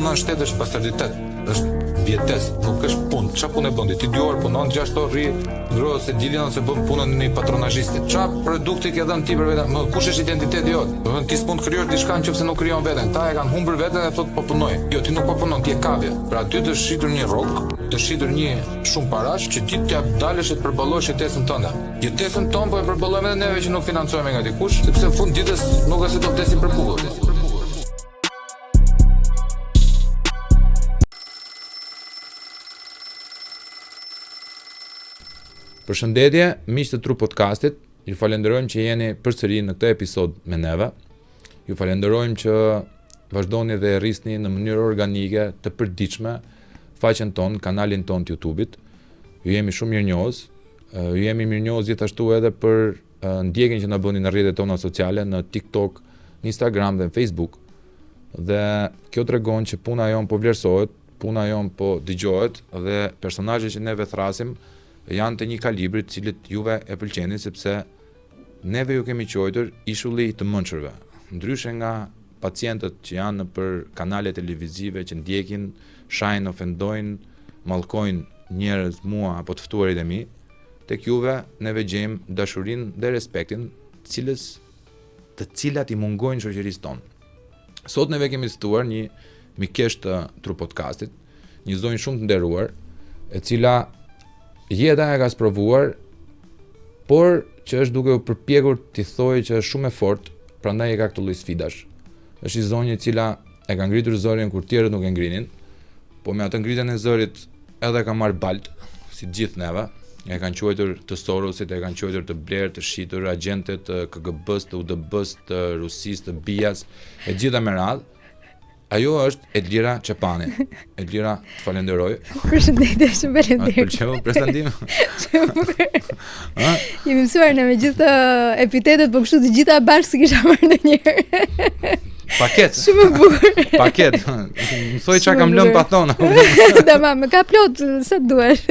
punon në shtet është pastarditet, është vjetesë, nuk është punë. Çfarë punë bën ti? 2 orë punon, 6 orë rri, ndrohet se dilën ose bën punën në një patronazhisti. Çfarë produkti ke dhënë ti për veten? Më kush është identiteti jot? Do të thonë ti s'mund të krijosh diçka nëse nuk krijon veten. Ta e kanë humbur veten dhe thotë po punoj. Jo, ti nuk po punon, ti e kapje. Pra aty të shitur një rrok, të shitur një shumë parash që ti t'ja dalësh të përballosh jetesën tënde. Jetesën tonë po e përballojmë edhe neve që nuk financohemi nga dikush, sepse në fund ditës nuk është se do vdesim për bukull. Përshëndetje, miq të Tru Podcastit. Ju falenderojmë që jeni përsëri në këtë episod me neve. Ju falenderojmë që vazhdoni dhe rrisni në mënyrë organike të përditshme faqen tonë, kanalin tonë të YouTube-it. Ju jemi shumë mirënjohës. Ju jemi mirënjohës gjithashtu edhe për ndjekjen që na bëni në rrjetet tona sociale, në TikTok, në Instagram dhe në Facebook. Dhe kjo tregon që puna jon po vlerësohet, puna jon po dëgjohet dhe personazhet që neve thrasim janë të një kalibri të cilët juve e pëlqeni, sepse neve ju kemi quajtur ishulli të mençurve. Ndryshe nga pacientët që janë për kanale televizive që ndjekin, shajnë, ofendojnë, mallkojnë njerëz, mua apo të ftuarit e mi, tek juve neve gjejmë dashurinë dhe respektin, të cilat i mungojnë shoqërisë tonë. Sot neve kemi ftuar një mikesh të Tru Podcastit, një zonjë shumë të nderuar, e cila jeta e ka sprovuar, por që është duke u përpjekur t'i thojë që është shumë e fortë, prandaj e ka këtë lloj sfidash. Është një zonjë e cila e ka ngritur zërin kur tjerët nuk e ngrinin, po me atë ngritjen e zërit edhe ka marrë balt, si të gjithë neve. E kanë quajtur të Sorosit, e kanë quajtur të blerë, të shitur, agjentet të KGB-s, të UDB-s, të Rusisë, të BIA-s, e gjitha me radhë. Ajo është Edlira Çepani. Edlira, të falenderoj. Përshëndetje, shumë faleminderit. Pëlqeu prezantim? Jemi mësuar në me gjithë epitetet, po kështu të gjitha bashkë si kisha marrë ndonjëherë. Paket. Shumë e bukur. Paket. Më thoj çka kam lënë pa thonë. Tamam, më ka plot sa duash.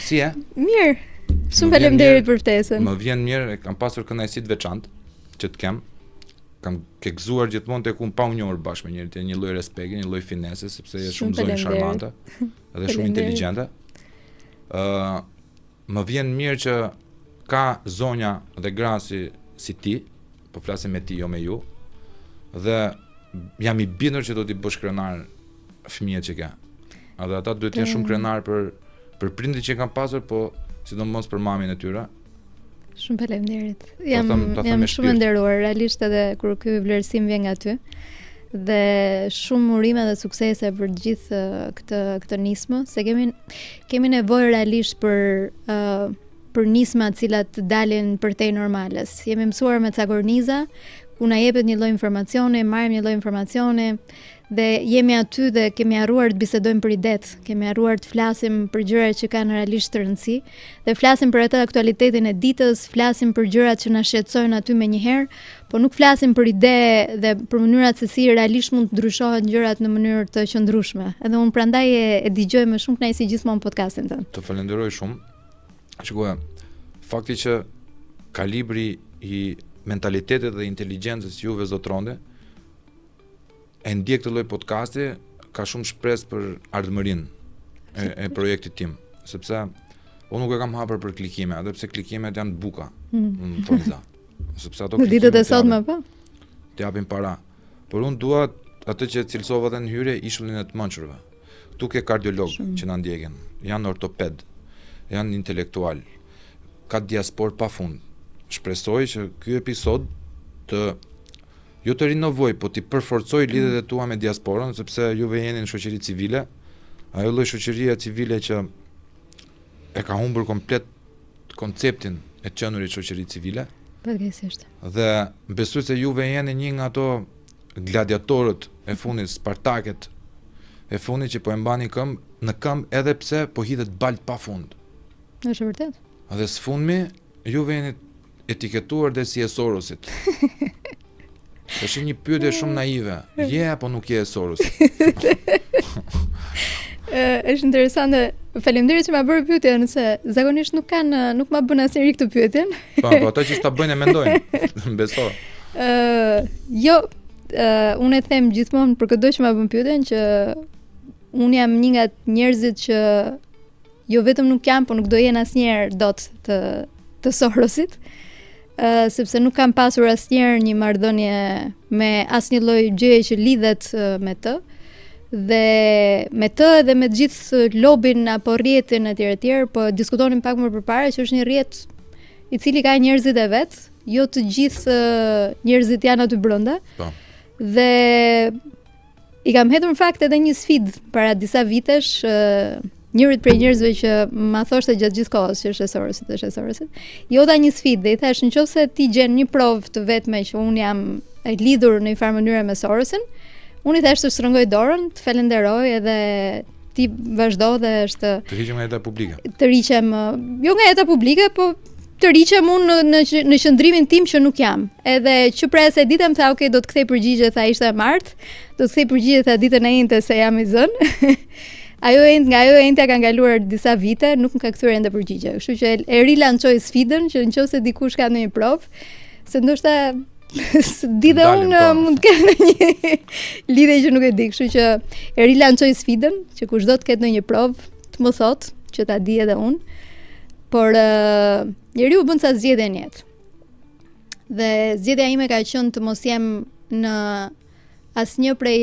Si e? Mirë. Shumë faleminderit për ftesën. Më vjen mirë, kam pasur kënaqësi të veçantë që të kem. Kam ke gëzuar gjithmonë tek unë pa u njohur bashkë me njëri, një lloj respekti, një lloj finese, sepse je shumë zonjë charmante dhe shumë inteligjente. Më vjen mirë që ka zonja dhe gra si ti, po flasim me ti, jo me ju, dhe jam i bindur që do t'i bësh krenar fëmijët që ke. Edhe ata duhet të jenë shumë krenar për prindit që kanë pasur, po sidomos për mamin e tyre. Shumë faleminderit. Jam shumë nderuar realisht edhe kur ky vlerësim vjen nga ty. Dhe shumë urime dhe suksese për gjithë këtë nismë, se kemi nevojë realisht për nisma të cilat dalin përtej normales. Jemi mësuar me ca korniza, ku na jepet një lloj informacioni, marrim një lloj informacioni dhe jemi aty dhe kemi harruar të bisedojmë për idet, kemi harruar të flasim për gjërat që kanë realisht të rëndësi dhe flasim për atë aktualitetin e ditës, flasim për gjërat që na shqetësojnë aty menjëherë, po nuk flasim për ide dhe për mënyrat se si realisht mund të ndryshohen gjërat në mënyrë të qëndrueshme. Edhe unë prandaj e dëgjoj me shumë kënaqësi gjithmonë podcastin tënd. Të falenderoj shumë. Shikoj, fakti që kalibri i mentalitetit dhe inteligjencës juve zotronde e ndjek të lloj podcasti ka shumë shpresë për ardhmërinë e projektit tim, sepse unë nuk e kam hapur për klikime, edhe pse klikimet janë buka. Thonjza. Sepse ato klikime. Ditët e sotme po. Të japin para. Por unë dua atë që cilësova dhe në hyrje, ishullin e të mençurve. Ktu ke kardiolog që na ndjekin, janë ortoped, janë intelektual, ka diaspor pafund. Shpresoj që ky episod jo të rinovoj, po t'i përforcoj lidhjet e tua me diasporën, sepse juve jeni në shoqëri civile, ajo lloj shoqëria civile që e ka humbur komplet konceptin e qenurit shoqëri civile. Përgjithsisht. Dhe besoj se juve jeni një nga ato gladiatorët e fundit, Spartaket e fundit që po e mbani në këmbë edhe pse po hidhet balt pafund. Është vërtet. Dhe sfundmi juve jeni etiketuar dhe si e Sorosit. Është një pyetje shumë naive. Je apo nuk je e Sorosit? Është interesante. Faleminderit që ma bërë pyetjen, se zakonisht nuk ma bën asnjëri këtë pyetjen. Po ata që s'ta bëjnë e mendojnë. Beso. Jo, unë e them gjithmonë për çdo që më bën pyetjen që unë jam një nga njerëzit që jo vetëm nuk jam, po nuk do jenë asnjëherë dot të Sorosit, sepse nuk kam pasur asnjëherë një marrëdhënie me asnjë lloj gjëje që lidhet me të. Dhe me të dhe me të gjithë lobin apo rrjetin etj, po diskutonim pak më përpara që është një rrjet i cili ka njerëzit e vet, jo të gjithë njerëzit janë aty brenda. Po. Dhe i kam hedhur në fakt edhe një sfidë para disa vitesh, njërit prej njerëzve që ma thoshte gjatë gjithë kohës që është e Sorosit, i jota një sfidë dhe i thash nëse ti gjen një provë të vetme që unë jam e lidhur në një farë mënyrë me Sorosin, unë i thash të shtrëngoj dorën, të falenderoj edhe ti vazhdo dhe është të hiqem nga jeta publike. Të riqem jo nga jeta publike, po të riqem unë në qëndrimin tim që nuk jam. Edhe që pra se ditëm tha, okay, do të kthej përgjigje, tha ishte e martë, do të kthej përgjigje, tha ditën e njëjtë se jam i zënë. Nga ajo e njëjta kanë kaluar disa vite, nuk më ka kthyer ende përgjigje. Kështu që e rilancoj sfidën që nëse dikush ka ndonjë provë, se ndoshta di dhe unë mund të kemë një lidhje që nuk e di, kështu që e rilancoj sfidën që kushdo të ketë ndonjë provë të më thotë që ta di edhe unë. Por njeriu bën sa zgjedhje në jetë. Dhe zgjedhja ime ka qenë të mos jem në asnjë prej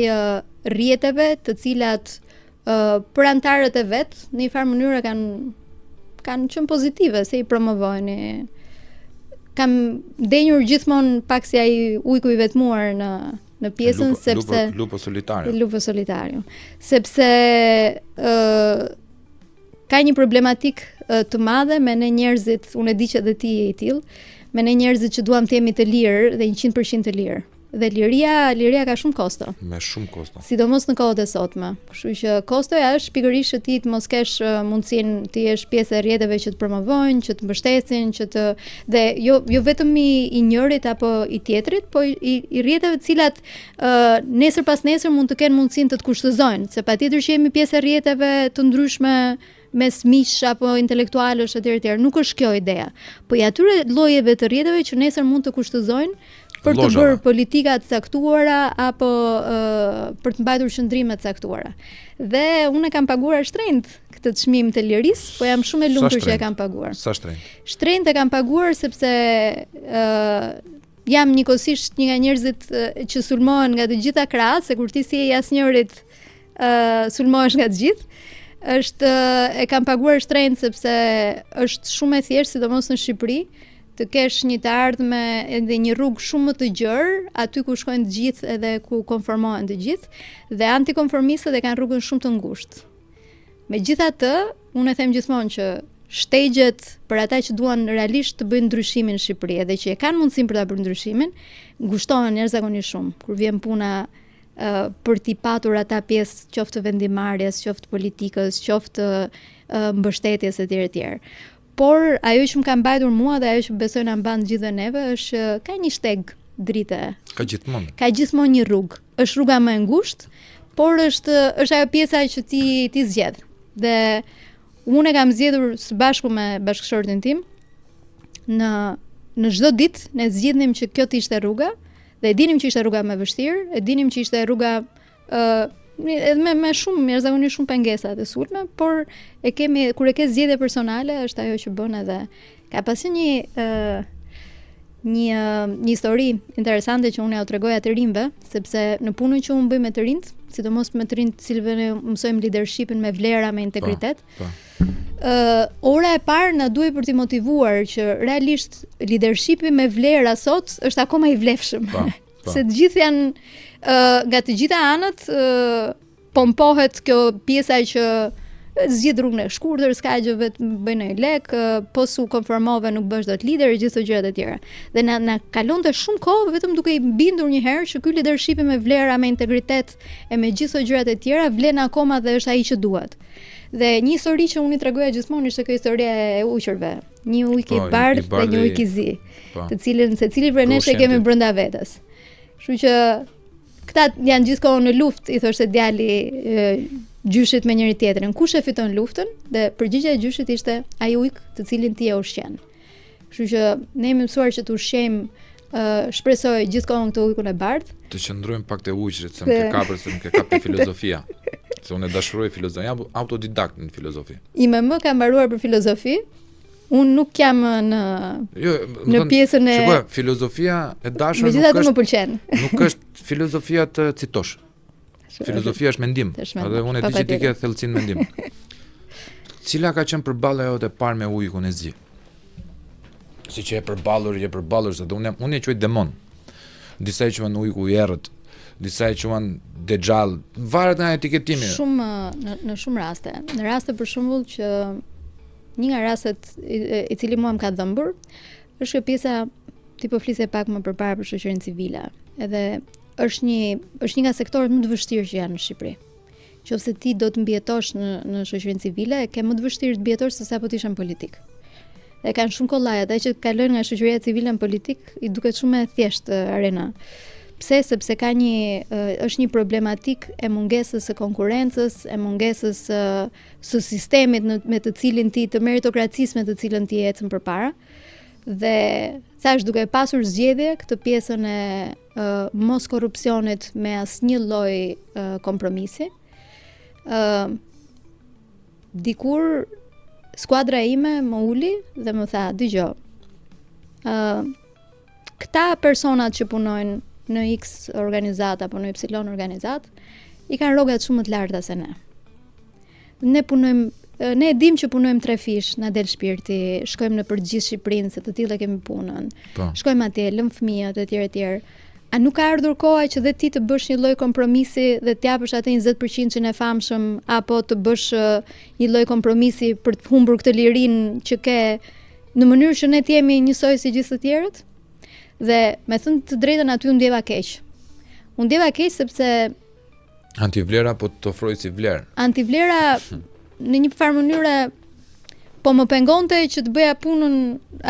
rrjeteve të cilat për antarët e vet në një farë mënyrë kanë qenë pozitive, se i promovojnë. Kam denjur gjithmonë pak si ai ujku i vetmuar në pjesën sepse lupo solitario. Lupo solitario. Sepse ka një problematik të madhe me ne njerëzit, unë e di që edhe ti je i tillë, me ne njerëzit që duam të jemi të lirë dhe 100% të lirë. Dhe liria ka shumë kosto. Me shumë kosto. Sidomos në kohët e sotme. Kështu që kostoja është pikërisht që ti të mos kesh mundësinë të jesh pjesë e rrjeteve që të promovojnë, që të mbështesin, dhe jo vetëm i njërit apo i tjetrit, po i rrjeteve të cilat nesër pas nesër mund të kenë mundësinë të kushtëzojnë, se patjetër që jemi pjesë e rrjeteve të ndryshme mes mish apo intelektualësh etj. Nuk është kjo ideja. Po i atyre llojeve të rrjeteve që nesër mund të kushtëzojnë për të bërë politika të caktuara apo për të mbajtur qëndrime të caktuara. Dhe unë e kam paguar shtrenjtë këtë çmim të lirisë, po jam shumë e lumtur që e kam paguar. Sa shtrenjtë? Shtrenjtë e kam paguar sepse jam njëkohësisht një nga njerëzit që sulmohen nga të gjitha krahët, se kur ti si je asnjërit sulmohesh nga të gjithë. E kam paguar shtrenjtë sepse është shumë e thjeshtë, sidomos në Shqipëri, të kesh një të ardhme edhe një rrugë shumë më të gjerë, aty ku shkojnë të gjithë edhe ku konformohen të gjithë, dhe antikonformistët e kanë rrugën shumë të ngushtë. Megjithatë, unë e them gjithmonë që shtegjet për ata që duan realisht të bëjnë ndryshimin në Shqipëri dhe që e kanë mundësinë për ta bërë ndryshimin, ngushtohen jashtëzakonisht shumë. Kur vjen puna për t'i patur ata pjesë qoftë vendimarrjes, qoftë politikës, qoftë mbështetjes etj. Por ajo që më ka mbajtur mua dhe ajo që besoj na mban të gjithë neve është ka një shteg drite. Ka gjithmonë një rrugë. Është rruga më e ngushtë, por është ajo pjesa që ti zgjedh. Dhe unë e kam zgjedhur së bashku me bashkëshortin tim. Në çdo ditë ne zgjidhnim që kjo të ishte rruga, dhe e dinim që ishte rruga më e vështirë, e dinim që ishte rruga me shumë jashtëzakonisht shumë pengesa të sulme, por kur e ke zgjedhje personale është ajo që bën. Edhe ka pasur një histori interesante që unë ja u tregoja të rinjve, sepse në punën që unë bëj me të rinjt, sidomos me të rinjt të cilëve ne mësojmë leadershipin me vlera, me integritet. Ora e parë na duhet për t'i motivuar që realisht leadershipi me vlera sot është akoma i vlefshëm. Se të gjithë janë nga të gjitha anët pompohet kjo pjesa që zgjidh rrugën e shkurtër, s'ka gjë vetë bëj një lek, po su konformove nuk bësh dot lider e gjithë gjërat e tjera. Dhe na kalonte shumë kohë vetëm duke i bindur një herë që ky leadershipi me vlera, me integritet e me gjithë gjërat e tjera vlen akoma dhe është ai që duhet. Dhe një histori që unë i tregoja gjithmonë ishte kjo historia e uqërve. Një ujk i bardhë dhe një ujk i zi, të cilin secili prej nesh e kemi brenda vetes. Kështu që këta janë gjithkohë në luftë, i thoshte djali gjyshit me njëri tjetrin. Kush e fiton luftën? Dhe përgjigjja e gjyshit ishte ai ujk të cilin ti e ushqen. Kështu që ne jemi mësuar që të ushqejmë shpresoj gjithkohën këtë ujkun e bardhë. Të qëndrojmë pak te ujqrit, se më ke kapur, se më ke kapur filozofia. Se unë dashuroj filozofin, jam autodidakt në filozofi. IMM ka mbaruar për filozofi. Unë nuk jam në pjesën e... Shikoj, filozofia e dashur nuk është filozofia të citosh. Filozofia është mendim. Edhe unë e di që ti ke thellësinë mendim. Cila ka qenë përballja jote e parë me ujkun e zi? Si që e përballur, se unë e quaj demon. Disa e quajnë ujku i errët, disa e quajnë dexhall, varet nga etiketimi. Në shumë raste. Në raste për shembull që një nga rastet i cili mua më ka dhëmbur është pjesa, ti po flisje pak më përpara për shoqërinë civile. Edhe është një nga sektorët më të vështirë që janë në Shqipëri. Nëse ti do të mbjetosh në shoqërinë civile, ke më të vështirë të mbjetosh se sa po të ishe në politik. E kanë shumë kollaj, ata që kalojnë nga shoqëria civile në politik i duket shumë e thjeshtë arena. Pse? Sepse është një problematik e mungesës së konkurrencës, e mungesës së sistemit me të cilin ti, të meritokracisë me të cilën ti ecën përpara. Dhe thash duke pasur zgjedhje këtë pjesën e mos korrupsionit me asnjë lloj kompromisi. Dikur skuadra ime më uli dhe më tha, dëgjoj, këta personat që punojnë në X organizat apo në Y organizat, i kanë rrogat shumë më të larta se ne. Ne e dim që punojmë 3 fish, na del shpirti, shkojmë në përgjithë Shqipërinë, se të tillë kemi punën. Shkojmë atje, lëm fëmijët etj. A nuk ka ardhur koha që dhe ti të bësh një lloj kompromisi dhe të japësh atë 20% që ne famshëm, apo të bësh një lloj kompromisi për të humbur këtë lirinë që ke, në mënyrë që ne të jemi njësoj si gjithë të tjerët? Dhe me thënë të drejtën aty unë ndjeva keq. Unë ndjeva keq sepse antivlera po të ofroj si vlerë. Antivlera në një farë mënyrë po më pengonte që të bëja punën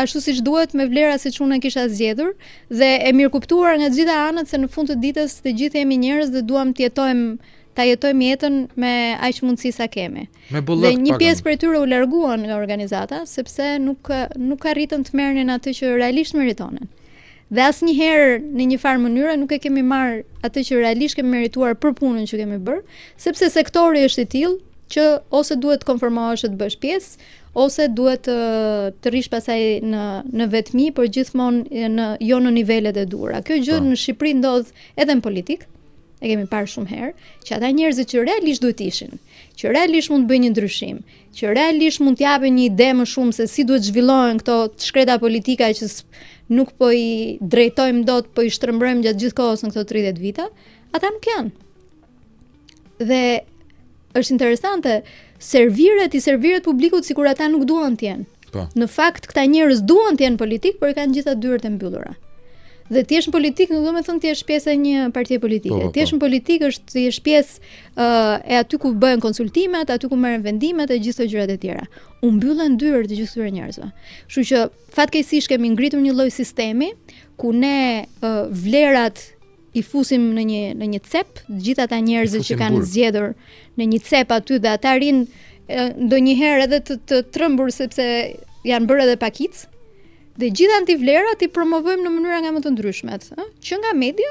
ashtu siç duhet me vlera siç unë e kisha zgjedhur dhe e mirë kuptuar nga të gjitha anët se në fund të ditës të gjithë jemi njerëz dhe duam të jetojmë jetën me aq mundësi sa kemi. Dhe një pjesë prej tyre u larguan nga organizata sepse nuk arritën të merrnin atë që realisht meritonin. Dhe asnjëherë në një farë mënyrë nuk e kemi marr atë që realisht kemi merituar për punën që kemi bërë, sepse sektori është i tillë që ose duhet të konformohesh të bësh pjesë, ose duhet të rish pasaj në vetmi, por gjithmonë jo në nivelet e duhura. Kjo gjë në Shqipëri ndodh edhe në politik, e kemi parë shumë herë, që ata njerëzit që realisht duhet ishin, që realisht mund të bëjnë një ndryshim, që realisht mund të japin një ide më shumë se si duhet zhvillohen këto shkreta politika që nuk po i drejtojmë dot, po i shtrëmbrojmë gjatë gjithë kohës në këto 30 vite, ata nuk janë. Dhe është interesante, serviret publikut sikur ata nuk duan të jenë. Në fakt këta njerëz duan të jenë politik, por i kanë gjitha dyert e mbyllura. Dhe ti je në politik nuk do të thonë ti je pjesë e një partie politike. Ti je në politik është ti je pjesë e aty ku bëhen konsultimet, aty ku merren vendimet e gjithë ato gjërat e tjera. U mbyllen dyert të gjithë këtyre njerëzve. Kështu që fatkeqësisht kemi ngritur një lloj sistemi ku ne vlerat i fusim në një cep, të gjithë ata njerëzit që kanë zgjedhur në një cep aty dhe ata rinë ndonjëherë edhe të trembur sepse janë bërë edhe pakic. Dhe gjithë antivlerat i promovojmë në mënyra nga më të ndryshmet, që nga media,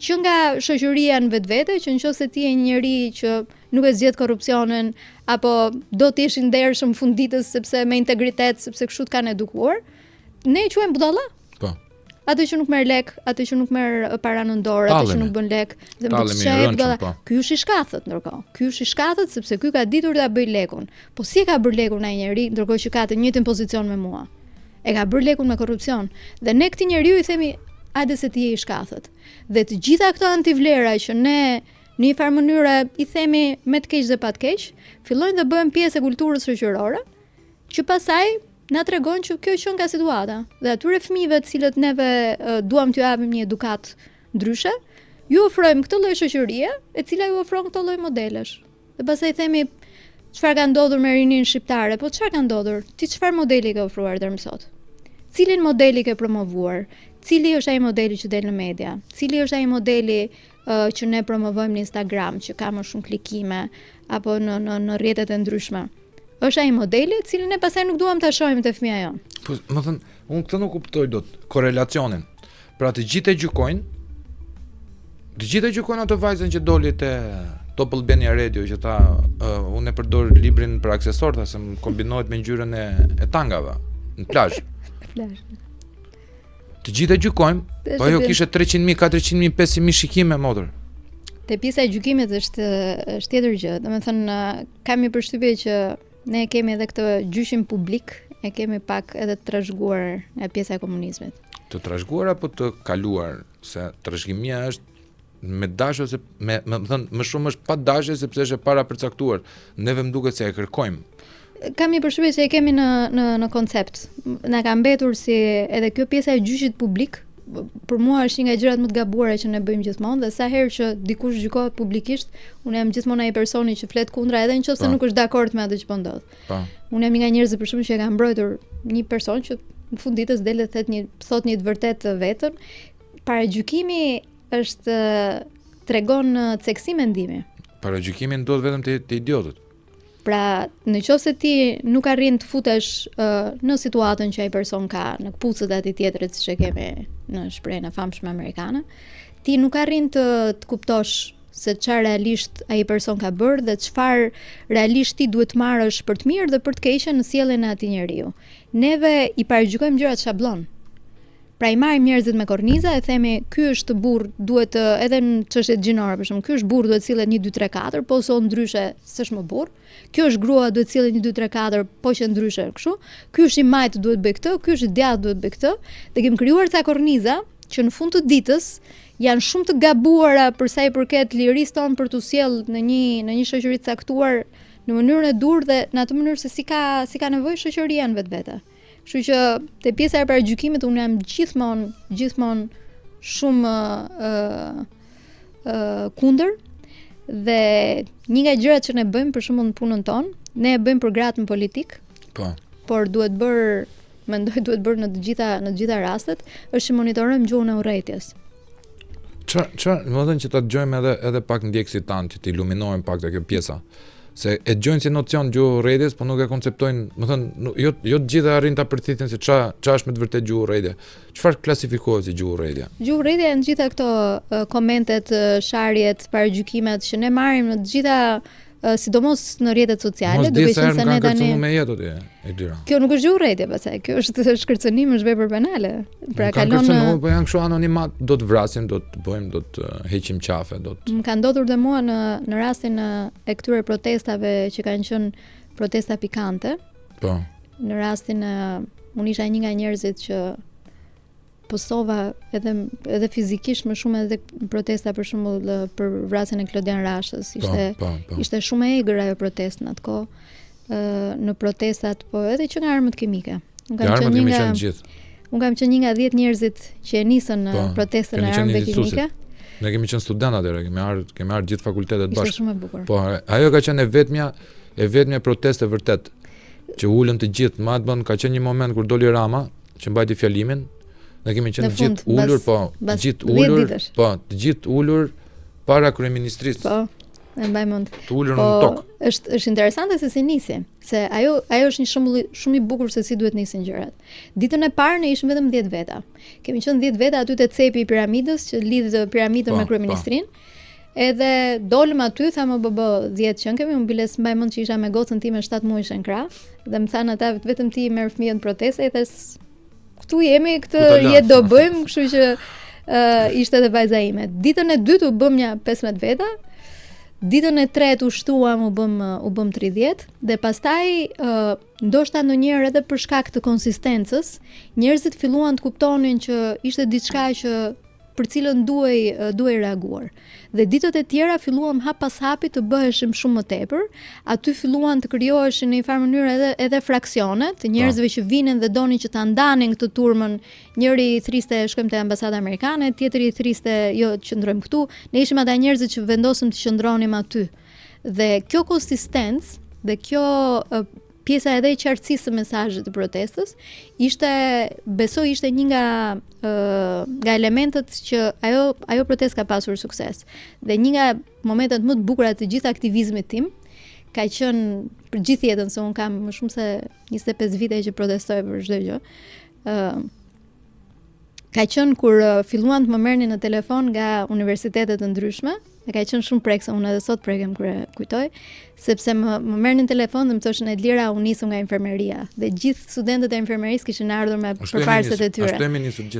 që nga shoqëria në vetvete, që nëse ti je një njeri që nuk e zgjedh korrupsionin apo do të jesh i ndershëm funditës sepse me integritet, sepse kështu të kanë edukuar, ne e quajmë budalla. Po. Atë që nuk merr lek, atë që nuk merr para në dorë, atë që nuk bën lek, dhe më thënë budalla. Ky është i shkathët ndërkohë. Ky është i shkathët sepse ky ka ditur ta bëj lekun. Po si e ka bër lekun ai njeri ndërkohë që ka të njëjtin pozicion me mua? E ka bërë lekun me korrupsion. Dhe ne këtij njeriu i themi, hajde se ti je i shkathët. Dhe të gjitha këto antivlera që ne në një farë mënyrë i themi me të keq dhe pa të keq, fillojnë të bëhen pjesë e kulturës shoqërore, që pastaj na tregon që kjo qen ka situata. Dhe atyre fëmijëve të cilët neve duam t'ju japim një edukat ndryshe, ju ofrojmë këtë lloj shoqërie, e cila ju ofron këtë lloj modelesh. Dhe pastaj themi, çfarë ka ndodhur me rinin shqiptare? Po çfarë ka ndodhur? Ti çfarë modeli ke ofruar deri më sot? Cilin modeli ke promovuar? Cili është ai modeli që del në media? Cili është ai modeli që ne promovojmë në Instagram, që ka më shumë klikime apo në rrjetet e ndryshme? është ai modeli, cilin ne pastaj nuk duam ta shohim te fëmia jon. Po, më thënë, unë këtë nuk kuptoj dot korrelacionin. Pra të gjithë e gjykojnë ato vajzën që doli te Top Albania Radio që ta unë e përdor librin për aksesor, ta se më kombinohet me ngjyrën e tangave në plazh. Të gjithë e gjykojmë, po ajo kishte 300.000, 400.000, 500.000 shikime motor. Te pjesa e gjykimit është tjetër gjë. Domethënë kam një përshtypje që ne kemi edhe këtë gjyshin publik, e kemi pak edhe të trashëguar nga pjesa e komunizmit. Të trashëguar apo të kaluar, se trashëgimia është me dashje ose më shumë është pa dashje sepse është e para përcaktuar. Neve më duket se e kërkojmë. Kam një përshtypje që e kemi në koncept. Na ka mbetur si edhe kjo pjesa e gjyshit publik, për mua është një nga gjërat më të gabuara që ne bëjmë gjithmonë, dhe sa herë që dikush gjykohet publikisht, unë jam gjithmonë ai personi që flet kundra edhe nëse nuk është dakord me atë që po ndodh. Unë jam një nga njerëzit për shkak që e kanë mbrojtur një person që në fund ditës del dhe thot një të vërtetë vetën. Paragjykimi është tregon ceksi mendimi. Paragjykimi ndodh vetëm te idiotët. Pra, nëse ti nuk arrin të futesh në situatën që ai person ka, në kputucët e atij tjetrit, siç e kemi në shprehjen e famshme amerikane, ti nuk arrin të kuptosh se çfarë realisht ai person ka bërë dhe çfarë realisht ti duhet të marrësh për të mirë dhe për të keqen në sjelljen e atij njeriu. Neve i paragjykojmë gjërat shablon. Pra i marrim njerëzit me korniza e themi ky është burr, duhet edhe në çështje gjinore për shembull, ky është burr, duhet sillet 1 2 3 4, po ose ndryshe s'është më burr. Ky është grua, duhet sillet 1 2 3 4, po që ndryshe kështu. Ky është i majt, duhet bëj këtë, ky është i djathtë, duhet bëj këtë. Dhe kemi krijuar ca korniza që në fund të ditës janë shumë të gabuara për sa i përket lirisë tonë për t'u sjell në një shoqëri të caktuar në mënyrën e dur dhe në atë mënyrë se si ka nevojë shoqëria në vetvete. Kështu që te pjesa e paragjykimit unë jam gjithmonë shumë kundër, dhe një nga gjërat që ne bëjmë për shembull në punën tonë, ne e bëjmë për gratë në politik. Po. Por duhet bërë në të gjitha rastet, është që monitorojmë gjuhën e urrëties. Çfarë, më thënë që ta dëgjojmë edhe pak ndjekësit tanë, që të iluminojmë pak te kjo pjesa. Se e dëgjojnë si nocion gjuhë urrëties, po nuk e konceptojnë, më thënë, jo të gjithë arrin ta përcithin se ç'a është me të vërtetë gjuhë urrëtie. Çfarë klasifikohet si gjuhë urrëtie? Gjuhë urrëtie janë gjitha këto komentet, sharjet, paragjykimet që ne marrim në të gjitha, sidomos në rrjetet sociale, duke qenë se ne tani me jetë atje e dyra. Kjo nuk është gjuhë urrëtie pastaj, kjo është shkërcënim, është vepër penale. Pra kalon po janë kështu anonimat, do të vrasim, do të bëjmë, do të heqim qafe, do të. Më ka ndodhur dhe mua në rastin e këtyre protestave që kanë qenë protesta pikante. Po. Në rastin unë isha një nga njerëzit që postova edhe fizikisht më shumë edhe protesta për shembull për vrasjen e Klodian Rashës. Ishte shumë e egër ajo protestë në atë kohë. Në protestat, po edhe që nga armët kimike. Unë kam qenë një nga 10 njerëzit që e nisën protestën e armëve kimike. Ne kemi qenë studentë atëherë, kemi ardhur gjithë fakultetet bashkë. Ishte shumë e bukur. Po, ajo ka qenë e vetmja protestë vërtet që ulën të gjithë, madje ka qenë një moment kur doli Rama, që mbajti fjalimin. Ne kemi qenë gjithë ulur, të gjithë ulur para kryeministrisë. Po, e mbaj mend. Të ulur në tokë. Është interesante se si nisi, se ajo është një shembull shumë i bukur se si duhet nisin gjërat. Ditën e parë ne ishim vetëm 10 veta. Kemi qenë 10 veta aty te cepi i piramidës që lidh piramidën me kryeministrinë. Edhe dolëm aty, thamë 10 që kemi, unë biles mbaj mend që isha me gocën time 7 muaj në krah, dhe më thanë ata vetëm ti merr fëmijën proteste, e thash këtu jemi, këtë jetë do bëjmë, kështu që ishte edhe vajza ime. Ditën e dytë u bëm një 15 veta, ditën e tretë u shtuam u bëm 30, dhe pastaj ndoshta ndonjëherë edhe për shkak të konsistencës, njerëzit filluan të kuptonin që ishte diçka që për cilën duhej reaguar. Dhe ditët e tjera filluam hap pas hapi të bëheshim shumë më tepër, aty filluan të krijoheshin në një farë mënyrë edhe fraksione të njerëzve që vinin dhe donin që ta ndanin këtë turmën. Njëri i thriste shkojmë te ambasada amerikane, tjetri i thriste jo qëndrojmë këtu. Ne ishim ata njerëzit që vendosëm të qëndronim aty. Dhe kjo konsistencë dhe kjo pjesa edhe e qartësisë së mesazhit të protestës besoj ishte një nga elementet që ajo protestë ka pasur sukses. Dhe një nga momentet më të bukura të gjithë aktivizmit tim ka qenë për gjithë jetën, se unë kam më shumë se 25 vite që protestoj për çdo gjë. Ka qenë kur filluan të më merrnin në telefon nga universitetet të ndryshme, e ka qenë shumë prekse, unë edhe sot prekem kur e kujtoj, sepse më merrnin në telefon dhe më thoshin Edlira, unë nisëm nga infermeria. Dhe gjithë studentët e infermerisë kishin ardhur me përparëset e tyre.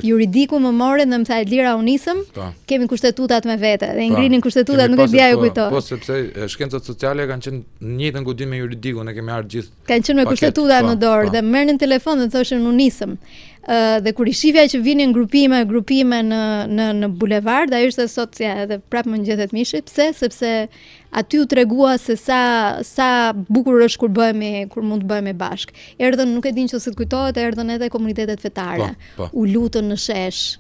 Juridiku më morën dhe më tha Edlira, unë nisëm, kemi kushtetutat me vete. Dhe ngrinin kushtetutat, nuk e dia ju kujtoj. Po sepse shkencat sociale kanë qenë në njëjtën godin me juridikun, ne kemi ardhur gjithë. Kanë qenë me kushtetuta në dorë dhe më merrnin në telefon dhe thoshin unë nisëm. Dhe kur i shifja që vinin grupime në bulevard, ajo ishte sot edhe prapë më ngjethet mishi. Pse? Sepse aty u tregua se sa bukur është kur mund të bëhemi bashk. Erdhën, nuk e din që se të kujtohet, erdhën edhe komunitetet fetare. U lutën në shesh.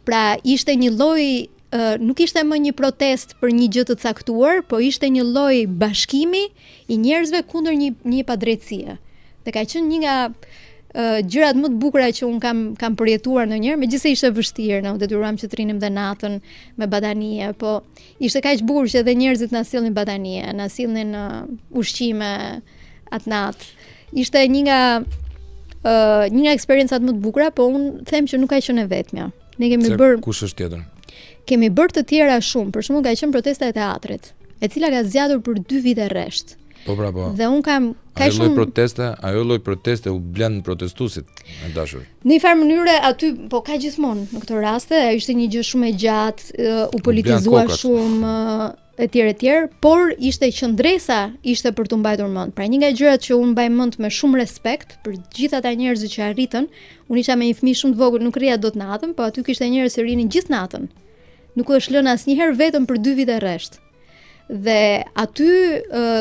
Pra ishte një lloj, nuk ishte më një protest për një gjë të caktuar, po ishte një lloj bashkimi i njerëzve kundër një padrejtësie. Dhe ka qenë një nga gjërat më të bukura që un kam përjetuar ndonjëherë, megjithëse ishte vështirë, ne u detyruam që të rinim dhe natën me badanie, po ishte kaq bukur që edhe njerëzit na sillnin badanie, na sillnin ushqime atë natë. Ishte një nga eksperiencat më të bukura, po un them që nuk ka qenë e vetmja. Ne kemi bërë kush është tjetër? Kemi bërë të tjera shumë, për shembull ka qenë protesta e teatrit, e cila ka zgjatur për 2 vite rresht. Po. Dhe un kam ajo lloj proteste u blen protestuesit, e dashur. Në një farë mënyre aty po ka gjithmonë në këtë raste, ajo ishte një gjë shumë e gjatë, u politizua shumë etj, por ishte qëndresa ishte për të mbajtur mend. Pra një nga gjërat që unë mbaj mend me shumë respekt për gjithë ata njerëz që arritën, unë isha me një fëmijë shumë të vogël, nuk rria dot natën, po aty kishte njerëz që rinin gjithë natën. Nuk u është lënë asnjëherë vetëm për 2 vite rresht. Dhe aty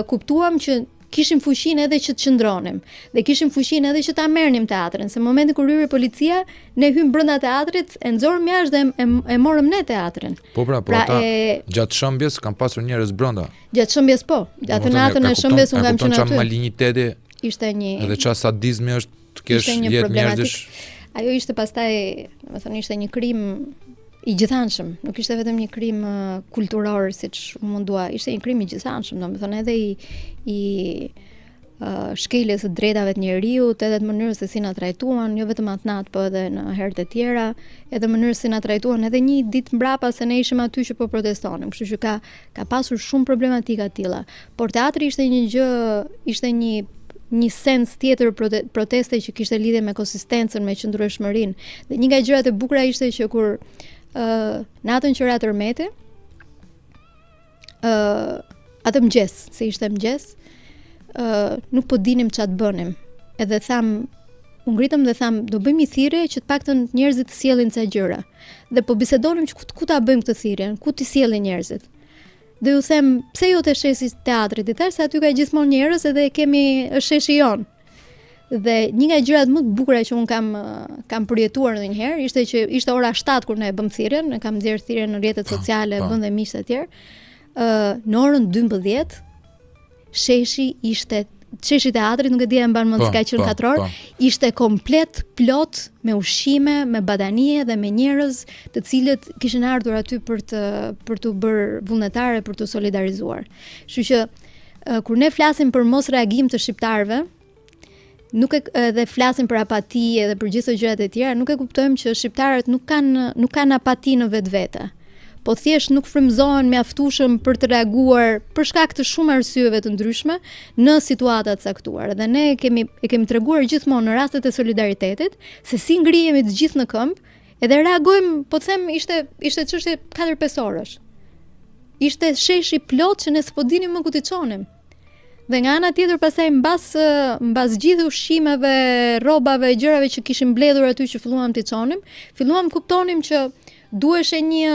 kuptuam që kishim fuqinë edhe që të qëndronim, dhe kishim fuqinë edhe që ta merrnim teatrin, se në momentin kur hyri policia, ne hym brenda teatrit, e nxorëm jashtë dhe e morëm ne teatrin. Po ata gjatë shëmbjes kanë pasur njerëz brenda. Gjatë shëmbjes po, atë natën e shëmbjes unë kam qenë aty. Çfarë maligniteti ishte një. Edhe çfarë sadizmi është të kesh jetë njerëzish. Ajo ishte pastaj, domethënë ishte një krim i gjithanshëm, nuk ishte vetëm një krim kulturor siç mundua, ishte një krim i gjithanshëm, domethënë edhe i shkeljes së drejtave të njeriut, edhe të mënyrës se si na trajtuan, jo vetëm atë natë, po edhe në herët e tjera, edhe mënyrës se si na trajtuan edhe një ditë mbrapa se ne ishim aty që po protestonim, kështu që ka pasur shumë problematika të tilla. Por teatri ishte një gjë, ishte një sens tjetër proteste që kishte lidhje me konsistencën, me qëndrueshmërinë. Dhe një nga gjërat e bukura ishte që kur natën që ra tërmeti, atë mëngjes, se ishte mëngjes, nuk po dinim ç'a të bënim. Edhe u ngritëm dhe tham, do bëjmë një thirrje që të paktën njerëzit të sjellin ca gjëra. Dhe po bisedonim që ku ta bëjmë këtë thirrjen, ku t'i sjellin njerëzit. Dhe ju them, pse jo të sheshi teatrit? I thash se aty ka gjithmonë njerëz edhe është sheshi jon. Dhe një nga gjërat më të bukura që un kam përjetuar ndonjëherë ishte që ishte ora 7 kur ne e bëm thirrjen, ne kam nxjerr thirrjen në rrjetet sociale, bën dhe miqtë e tjerë. Në orën 12 sheshi teatrit, nuk e di e mban mend se ka qenë 4 orë, ishte komplet plot me ushqime, me badanie dhe me njerëz të cilët kishin ardhur aty për të bërë vullnetare, për të solidarizuar. Kështu që kur ne flasim për mos reagim të shqiptarëve, edhe flasim për apati edhe për gjithë gjërat e tjera, nuk e kuptojmë që shqiptarët nuk kanë apati në vetvete. Po thjesht nuk frymëzohen mjaftueshëm për të reaguar për shkak të shumë arsyeve të ndryshme në situata të caktuara. Dhe ne e kemi treguar gjithmonë në rastet e solidaritetit se si ngrihemi të gjithë në këmbë, edhe reagojmë, po them ishte çështje 4-5 orësh. Ishte sheshi plot që ne s'po dinim më ku t'i çonim. Dhe nga ana tjetër pastaj mbas gjithë ushqimeve, rrobave, gjërave që kishim mbledhur aty që filluam t'i çonim, filluam kuptonim që duheshe një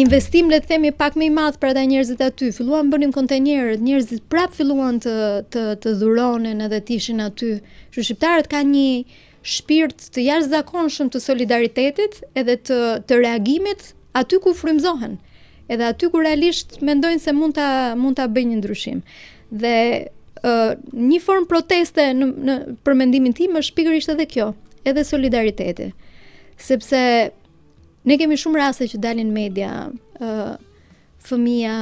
investim, le të themi, pak më i madh për ata njerëzit aty. Filluam bënim kontenjerët, njerëzit prap filluan të dhuronin edhe të ishin aty. Kështu shqiptarët kanë një shpirt të jashtëzakonshëm të solidaritetit edhe të reagimit aty ku frymëzohen. Edhe aty ku realisht mendojnë se mund ta bëjnë një ndryshim. Dhe një formë proteste për mendimin tim është pikërisht edhe kjo, edhe solidariteti. Sepse ne kemi shumë raste që dalin media fëmia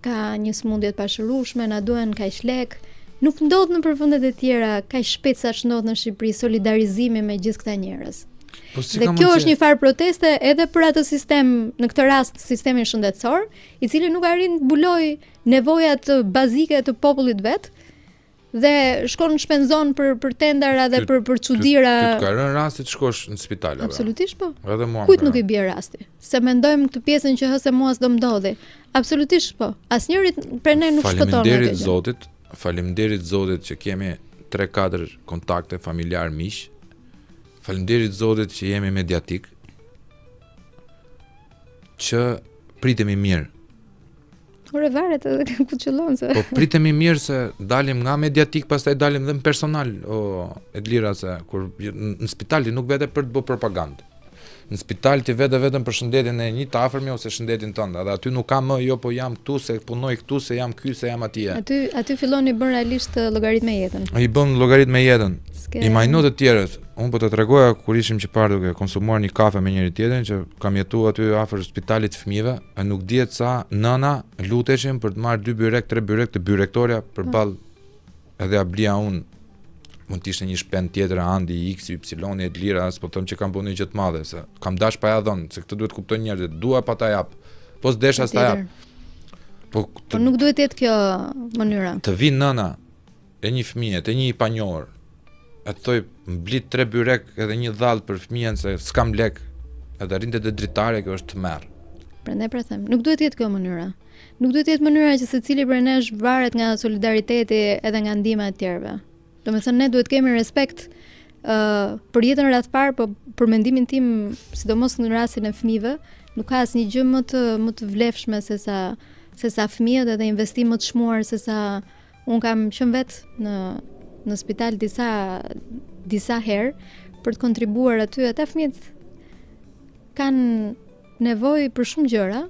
ka një sëmundje të pashërueshme, na duhen kaq lek. Nuk ndodh në përfundet e tjera kaq shpejt sa ndodh në Shqipëri solidarizimi me gjithë këta njerëz. Dhe kjo është një farë proteste edhe për atë sistem, në këtë rast sistemin shëndetësor, i cili nuk arrin të mbulojë nevojat bazike të popullit vet dhe shkon shpenzon për tendera dhe për çuditëra. Ty ka rënë rasti të shkosh në spital apo? Absolutisht po. Edhe mua. Kujt nuk i bie rasti? Se mendojmë këtë pjesën që hëse mua s'do ndodhi. Absolutisht po. Asnjëri prej ne nuk shpëton. Faleminderit Zotit që kemi 3-4 kontakte familjar miq. Faleminderit Zotit që jemi mediatik. Që pritemi mirë. Ore varet edhe ku qëllon se. Po pritemi mirë se dalim nga mediatik, pastaj dalim dhe në personal, Edlira, se kur në spital ti nuk vete për të bërë propagandë. Në spital ti vete vetëm për shëndetin e një të afërmi ose shëndetin tënd. Edhe aty nuk ka më jo po jam këtu se punoj këtu se jam ky se jam atje. Aty fillon i bën realisht llogarit me jetën. I bën llogarit me jetën. I majno të tjerët. Unë po të tregoja kur ishim që parë duke konsumuar një kafe me njëri tjetrin që kam jetuar aty afër spitalit të fëmijëve, e nuk dihet sa nëna luteshin për të marrë 2 byrek, 3 byrek të byrektoria përballë edhe ja blia unë. Mund të ishte një shpend tjetër Andi X Y Edlira, s'po them që kam bënë një gjë të madhe, se kam dash pa ja dhënë, se këtë duhet kuptojnë njerëzit, dua pa ta jap. Po s'desh as ta jap. Po nuk duhet të jetë kjo mënyra. Të vinë nëna e një fëmije, të një i panjohur, e të thoj mblit 3 byrek edhe një dhall për fëmijën se s'kam lek, edhe rinte te dritare, kjo është tmerr. Prandaj pra them, nuk duhet të jetë kjo mënyra. Nuk duhet të jetë mënyra që secili prej nesh varet nga solidariteti edhe nga ndihma e tjerëve. Domethënë ne duhet kemi respekt për jetën rreth parë, po për mendimin tim, sidomos në rastin e fëmijëve, nuk ka asnjë gjë më të vlefshme se sa fëmijët edhe investim më të çmuar se sa un kam qenë vet në spital disa herë për të kontribuar aty. Ata fëmijët kanë nevojë për shumë gjëra.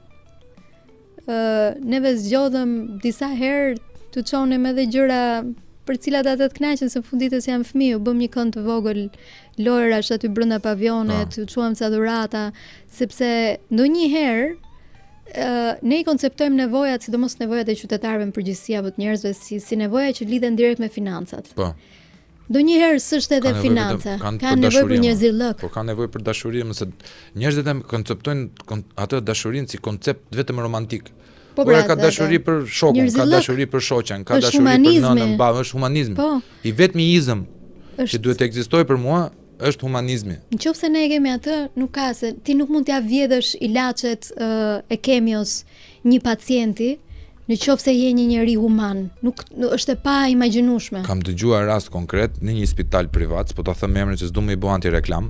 Neve zgjodhëm disa herë të çonim edhe gjëra për cilat ata të kënaqen, se funditës janë fëmijë, u bëm një kënd të vogël lojrash aty brenda pavionit, u çuam ca dhurata, sepse ndonjëherë ne i konceptojmë nevojat, sidomos nevojat e qytetarëve në përgjithësi apo të njerëzve si nevoja që lidhen direkt me financat. Po. Ndonjëherë s'është edhe financa, kanë nevojë për njerëzillëk. Po kanë nevojë për dashuri, mëse njerëzit e konceptojnë atë dashurinë si koncept vetëm romantik. Po ka dashuri për shokun, ka dashuri për shoqen, ka dashuri për nënën, është humanizmi. Po. I vetmi izëm që duhet të ekzistojë për mua është humanizmi. Nëse ne e kemi atë, nuk ka se ti nuk mund t'ia vjedhësh ilaçet e kemios një pacienti, nëse je një njeri human. Nuk është e pa imagjinueshme. Kam dëgjuar rast konkret në një spital privat, po ta them emrin që s'du më i bëj anti-reklam,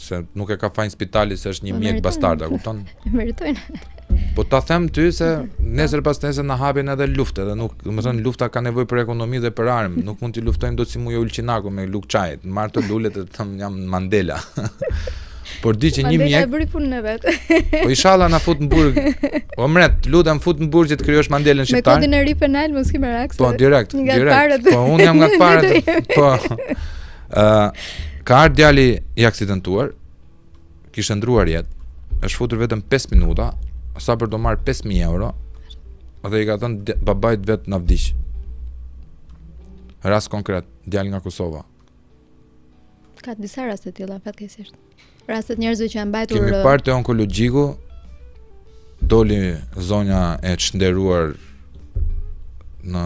se nuk e ka fajin spitali se është një mjek bastard, a kupton? Meritojnë. Po ta them ty se nesër pas nesër na hapin edhe luftë, edhe nuk, do të thënë lufta ka nevojë për ekonomi dhe për armë, nuk mund të luftojmë dot si mujo Ulçinaku me luk çajit, marr të lulet e them jam Mandela. Por di që një mjek Mandela bëri punën e vet. Po inshallah na fut në burg. O mret, lutem fut në burg që të krijosh Mandelën shqiptar. Me kodin e ri penal mos kimë raks. Po direkt. Po unë jam nga të parët. Po. Ka ardhur djali i aksidentuar, kishte ndruar jetë, është futur vetëm 5 minuta. Sa për do marrë 5.000 euro, dhe i ka thënë babait vet na vdiq. Rast konkret, djalë nga Kosova. Ka disa raste të tilla fatkeqësisht. Rastet njerëzve që janë mbajtur. Kemi parë te onkologjiku, doli zonja e çnderuar në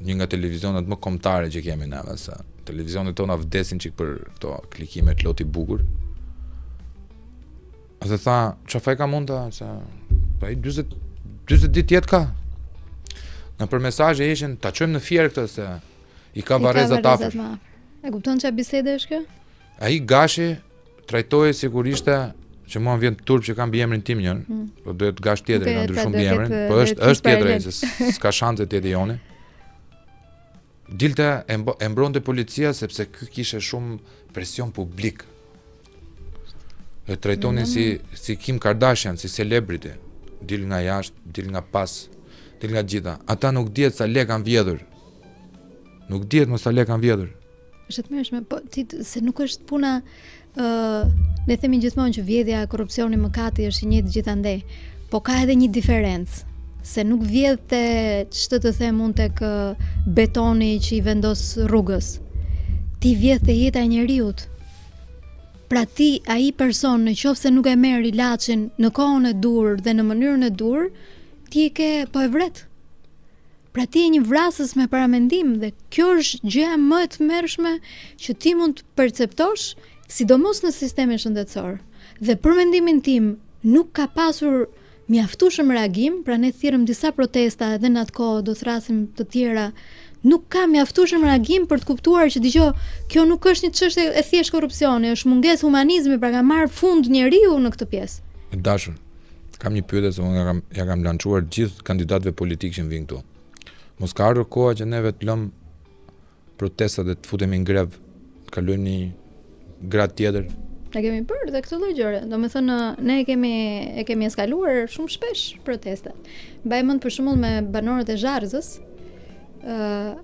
një nga televizionet më kombëtare që kemi neve, se televizionet tona vdesin çik për këto klikime të loti bukur. Dhe tha, çfarë ka mundta, se ai 40 ditë jetë ka. Në për mesazhe ishin, ta çojmë në fier këtë se i ka varrezat afër. E kupton çfarë bisede është kjo? Ai gashi trajtohej sigurisht që mua vjen turp që ka mbi emrin tim njën, po duhet gash tjetër nga ndryshon mbi emrin, po është tjetër ai, se s'ka shanse të jetë joni. Dilte e mbronte policia sepse ky kishte shumë presion publik. E trajtonin si Kim Kardashian, si celebrity, dil nga jashtë, dil nga pas, dil nga gjitha. Ata nuk dihet sa lek kanë vjedhur. Nuk dihet mos sa lek kanë vjedhur. Është të mëshme, po se nuk është puna, ne themi gjithmonë që vjedhja, korrupsioni, mëkati është i njëjtë gjithandej. Po ka edhe një diferencë, se nuk vjedh te ç'të të them unë tek betoni që i vendos rrugës. Ti vjedh te jeta e njeriut. Pra ti, ai person, në qoftë se nuk e merr ilaçin në kohën e dur dhe në mënyrën e dur, ti po e vret. Pra ti je një vrasës me paramendim dhe kjo është gjëja më e tmerrshme që ti mund të perceptosh, sidomos në sistemin shëndetësor. Dhe për mendimin tim, nuk ka pasur mjaftueshëm reagim, pra ne thirrëm disa protesta edhe në atë kohë do thrasim të tjera. Nuk ka mjaftueshëm reagim për të kuptuar që dëgjoj, kjo nuk është një çështje e thjesht korrupsioni, është mungesë humanizmi, pra ka marrë fund njeriu në këtë pjesë. Dashur, kam një pyetje se unë ja kam lançuar gjithë kandidatëve politikë që vinë këtu. Mos ka ardhur koha që neve të lëm protestat dhe të futemi në grev, të kalojmë një grad tjetër. Ne kemi bërë dhe këtë lloj gjëre. Domethënë ne e kemi eskaluar shumë shpesh protestat. Mbaj mend për shembull me banorët e Zharzës,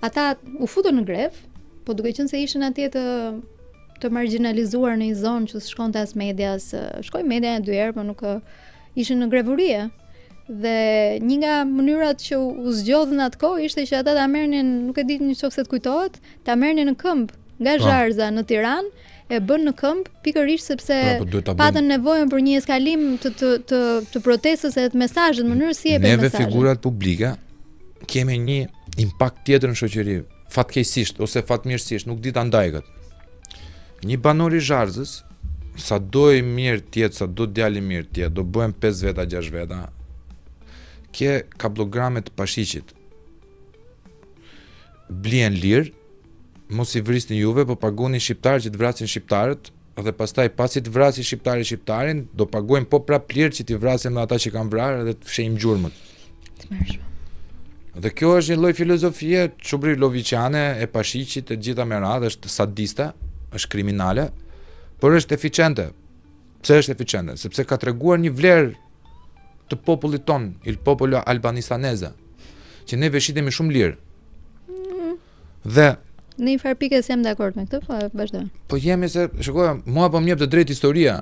ata u futën në grev, po duke qenë se ishin atje të marginalizuar në një zonë që shkonte as media, shkoi media 2 herë, po nuk ishin në grevurie. Dhe një nga mënyrat që u zgjodhën atë kohë ishte që ata ta merrnin, nuk e di nëse të kujtohet, ta merrnin në këmbë nga Zharza në Tiranë, e bën në këmbë pikërisht sepse patën nevojën për një eskalim të protestës e të mesazhit në mënyrë si e bën mesazhin. Neve figurat publike kemi një impakt tjetër në shoqëri, fatkeqësisht ose fatmirësisht, nuk di ta ndaj kët. Një banor i Zharzës, sa do i mirë tjetë, sa do djali mirë tjetë, do bëhem 5 veta, 6 veta, ke kablograme të pashiqit. Blien lirë, mos i vrisni juve, po paguni shqiptarë që të vrasin shqiptarët, dhe pastaj pasi të vrasi shqiptari shqiptarin, do paguajmë po prap lirë që t'i vrasim ata që kanë vrarë dhe të fshejmë gjurmët. Dhe kjo është një lloj filozofie çubriloviçane e pashiqit, e gjitha me radhë, është sadiste, është kriminale, por është eficiente. Pse është eficiente? Sepse ka treguar një vlerë të popullit ton, il popolo albanistanese, që ne veshitemi shumë lirë. Dhe në një farë pikë jam dakord me këtë, po vazhdo. Po jemi se, shikoj, mua po më jep të drejtë historia.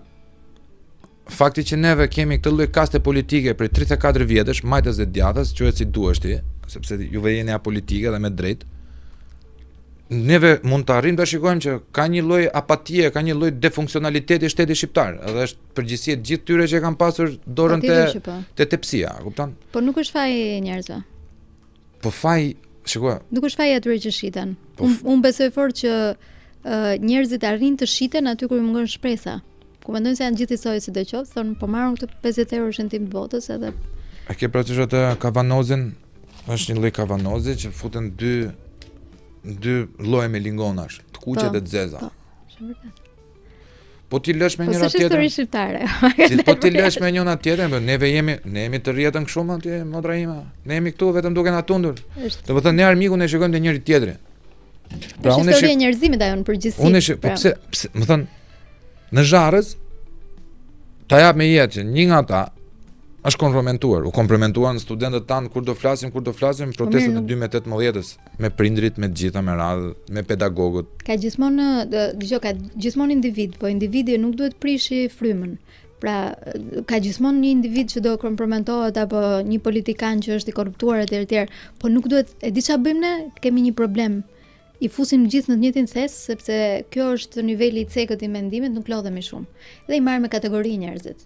Fakti që neve kemi këtë lloj kaste politike për 34 vjetësh, majtas dhe djathtas, quhet si duhesh ti, sepse juve jeni apolitike dhe me drejtë. Neve mund të arrijmë ta shikojmë që ka një lloj apatie, ka një lloj defunksionaliteti i shtetit shqiptar, edhe është përgjegjësia e gjithë tyre që kanë pasur dorën te tepsia, kupton? Po nuk është faji e njerëzve. Po faji, shikoj. Nuk është faji atyre që shiten. Unë besoj fort që njerëzit arrin të shiten aty kur i mungon shpresa. Ku mendojnë se janë gjithë isoj sidoqoftë, thonë po marrëm këtë 50 euro shëntim të votës edhe. A ke parasysh atë kavanozin? Është një lloj kavanozi që futen dy lloje me lingonash, të kuqe dhe të zeza. Po ti lësh me njëra tjetrën. Po është histori shqiptare. Po ti lësh me njëra tjetrën, ne jemi të rrjetën kështu atje, motra ime. Ne jemi këtu vetëm duke na tundur. Do të thonë ne armikun e shikojmë te njëri tjetri. Pra unë histori e njerëzimit ajo në përgjithësi. Po pse, më thon, në Zharrës ta jap me jetë që një nga ata është u kompromentuan studentët tanë kur do flasim protestat e 2018-s me prindrit, me gjitha me radhë, me pedagogët. Ka gjithmonë individ, po individi nuk duhet prishi frymën. Pra ka gjithmonë një individ që do kompromentohet apo një politikan që është i korruptuar etj, po nuk duhet, e di çfarë bëjmë ne, kemi një problem. I fusim gjithë në të njëjtin ses, sepse kjo është niveli i cekët i mendimit, nuk lodhemi shumë. Dhe i marrë me kategori njerëzit.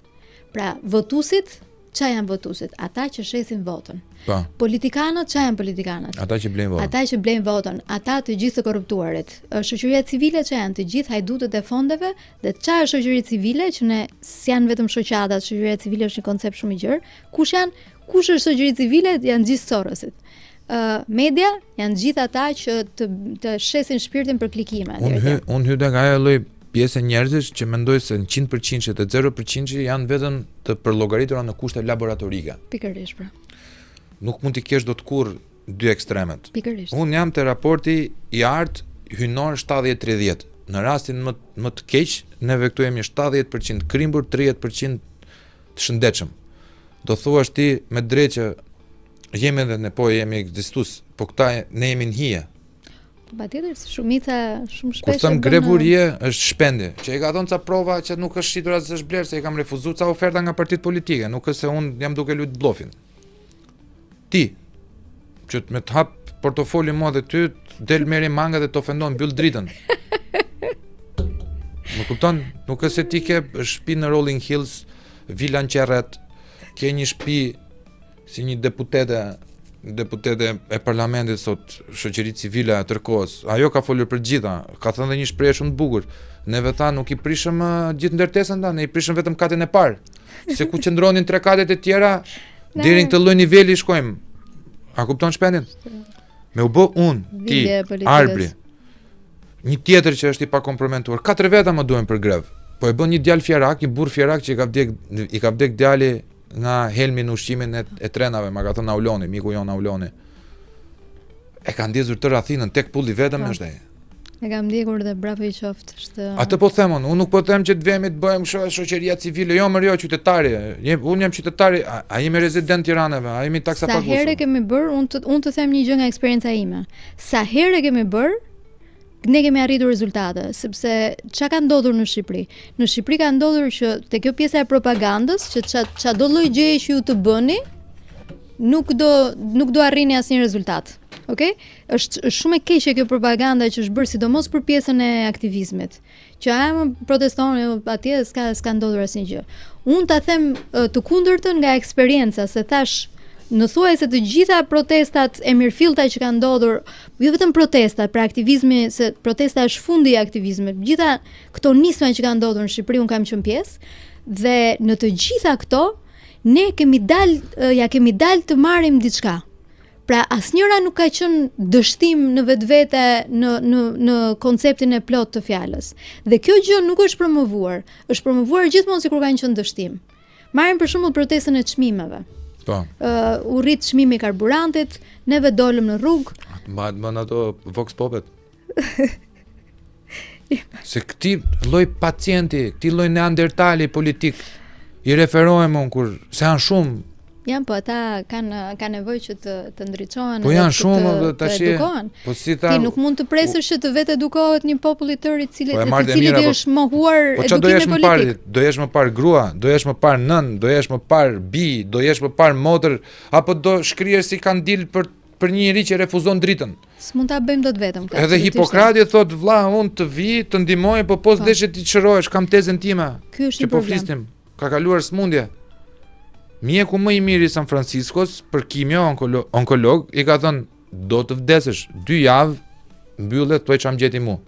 Pra votusit, qa janë votusit? Ata që shesin votën. Pa. Politikanët, qa janë politikanët? Ata që blejnë votën. Ata që blejnë votën, ata të gjithë të korruptuarit. Shoqëria civile që janë të gjithë hajdutët e fondeve, dhe qa është shoqëria civile që ne s'janë vetëm shoqatat, shoqëria civile është një koncept shumë i gjerë. Kush është shoqëria civile? Janë gjithë Sorosit. Media janë gjithë ata që të shesin shpirtin për klikime. Unë hyj nga ajo lloj pjesë e njerëzish që mendoj se në 100% e 0% janë vetëm të përllogaritura në kushte laboratorike. Pikërisht pra. Nuk mund t'i kesh dot kurrë dy ekstremet. Pikërisht. Unë jam te raporti i artë hynor 70-30. Në rastin më të keq, neve këtu jemi 70% krimbur, 30% të shëndetshëm. Do thuash ti me drejtë që jemi edhe ne, po jemi ekzistues, po këta ne jemi në hije. Patjetër, shumica shumë shpesh. Kur them grevurie është shpendje, që e ka dhënë ca prova që nuk është shitur as është bler, se i kam refuzuar ca oferta nga partitë politike, nuk është se unë jam duke lut bllofin. Ti që me të hap portofolin mua dhe ty del merri manga dhe të ofendon mbyll dritën. Më kupton? Nuk është se ti ke shtëpi në Rolling Hills, vila në Qerret, ke një shtëpi si një deputete e parlamentit sot, shoqëri civile e tërkohës. Ajo ka folur për gjitha, ka thënë dhe një shprehje shumë të bukur. Neve tha nuk i prishëm gjithë ndërtesën ta, ne i prishëm vetëm katin e parë. Se ku qëndronin 3 katet e tjera, deri në këtë lloj niveli shkojmë. A kupton shpendin? Me u bë unë, ti, Arbri, një tjetër që është i pakomprometuar, 4 veta më duhen për grev. Po e bën një djalë fjerak, një burr fjerak që i ka vdek djali nga helmi në ushqimin e trenave, ma ka thënë Auloni, miku jon Auloni. E ka ndezur tërë Athinën tek pulli vetëm është ai. E kam ndjekur dhe bravo i qoftë. Atë po them unë nuk po them që të vemi të bëjmë shoqëria civile, jo më jo qytetari. Unë jam qytetari, a jemi rezident Tiranëve, a jemi taksapagues. Sa herë kemi bër, unë të them një gjë nga eksperjenca ime. Sa herë kemi bër, ne kemi arritur rezultate, sepse çka ka ndodhur në Shqipëri? Në Shqipëri ka ndodhur që te kjo pjesa e propagandës, që çdo lloj gjëje që ju të bëni, nuk do arrini asnjë rezultat. Okej? Është shumë e keqe kjo propaganda që është bërë sidomos për pjesën e aktivizmit. Që më proteston atje s'ka ndodhur asnjë gjë. Unë ta them të kundërtën nga eksperjenca, se thash në thuajse të gjitha protestat e mirëfillta që kanë ndodhur, jo vetëm protesta, për aktivizmi, se protesta është fundi i aktivizmit. Gjitha këto nisma që kanë ndodhur në Shqipëri, unë kam qenë pjesë, dhe në të gjitha këto ne kemi dal të marrim diçka. Pra asnjëra nuk ka qenë dështim në vetvete në konceptin e plot të fjalës. Dhe kjo gjë nuk është promovuar. Është promovuar gjithmonë sikur kanë qenë dështim. Marrim për shembull protestën e çmimeve. Po. U rrit çmimi i karburantit, neve dolëm në rrugë. Mban ato vox popet. Se këti lloj pacienti, këti lloj neandertali politik i referohem unë kur se janë shumë. Janë, po ata kanë nevojë që të ndriçohen, po janë shumë tash. Po si ta ti nuk mund të presësh që të vetë edukohet një popull i tërë i cili është mohuar edukimin politik. Do jesh më parë grua, do jesh më parë nën, do jesh më parë bi, do jesh më parë motër, apo do shkrihesh si kandil për një njerëz që refuzon dritën. S'mund ta bëjmë dot vetëm këtë. Edhe Hipokrati thot vlla, unë të vi, të ndihmoj, po pos deshe ti çrohesh, kam tezën time. Ky është një problem. Po flisnim, ka kaluar smundje. Mjeku më i mirë i San Franciscos për kimio onkolog i ka thënë do të vdesësh 2 javë mbyllet thuaj çam gjeti mua.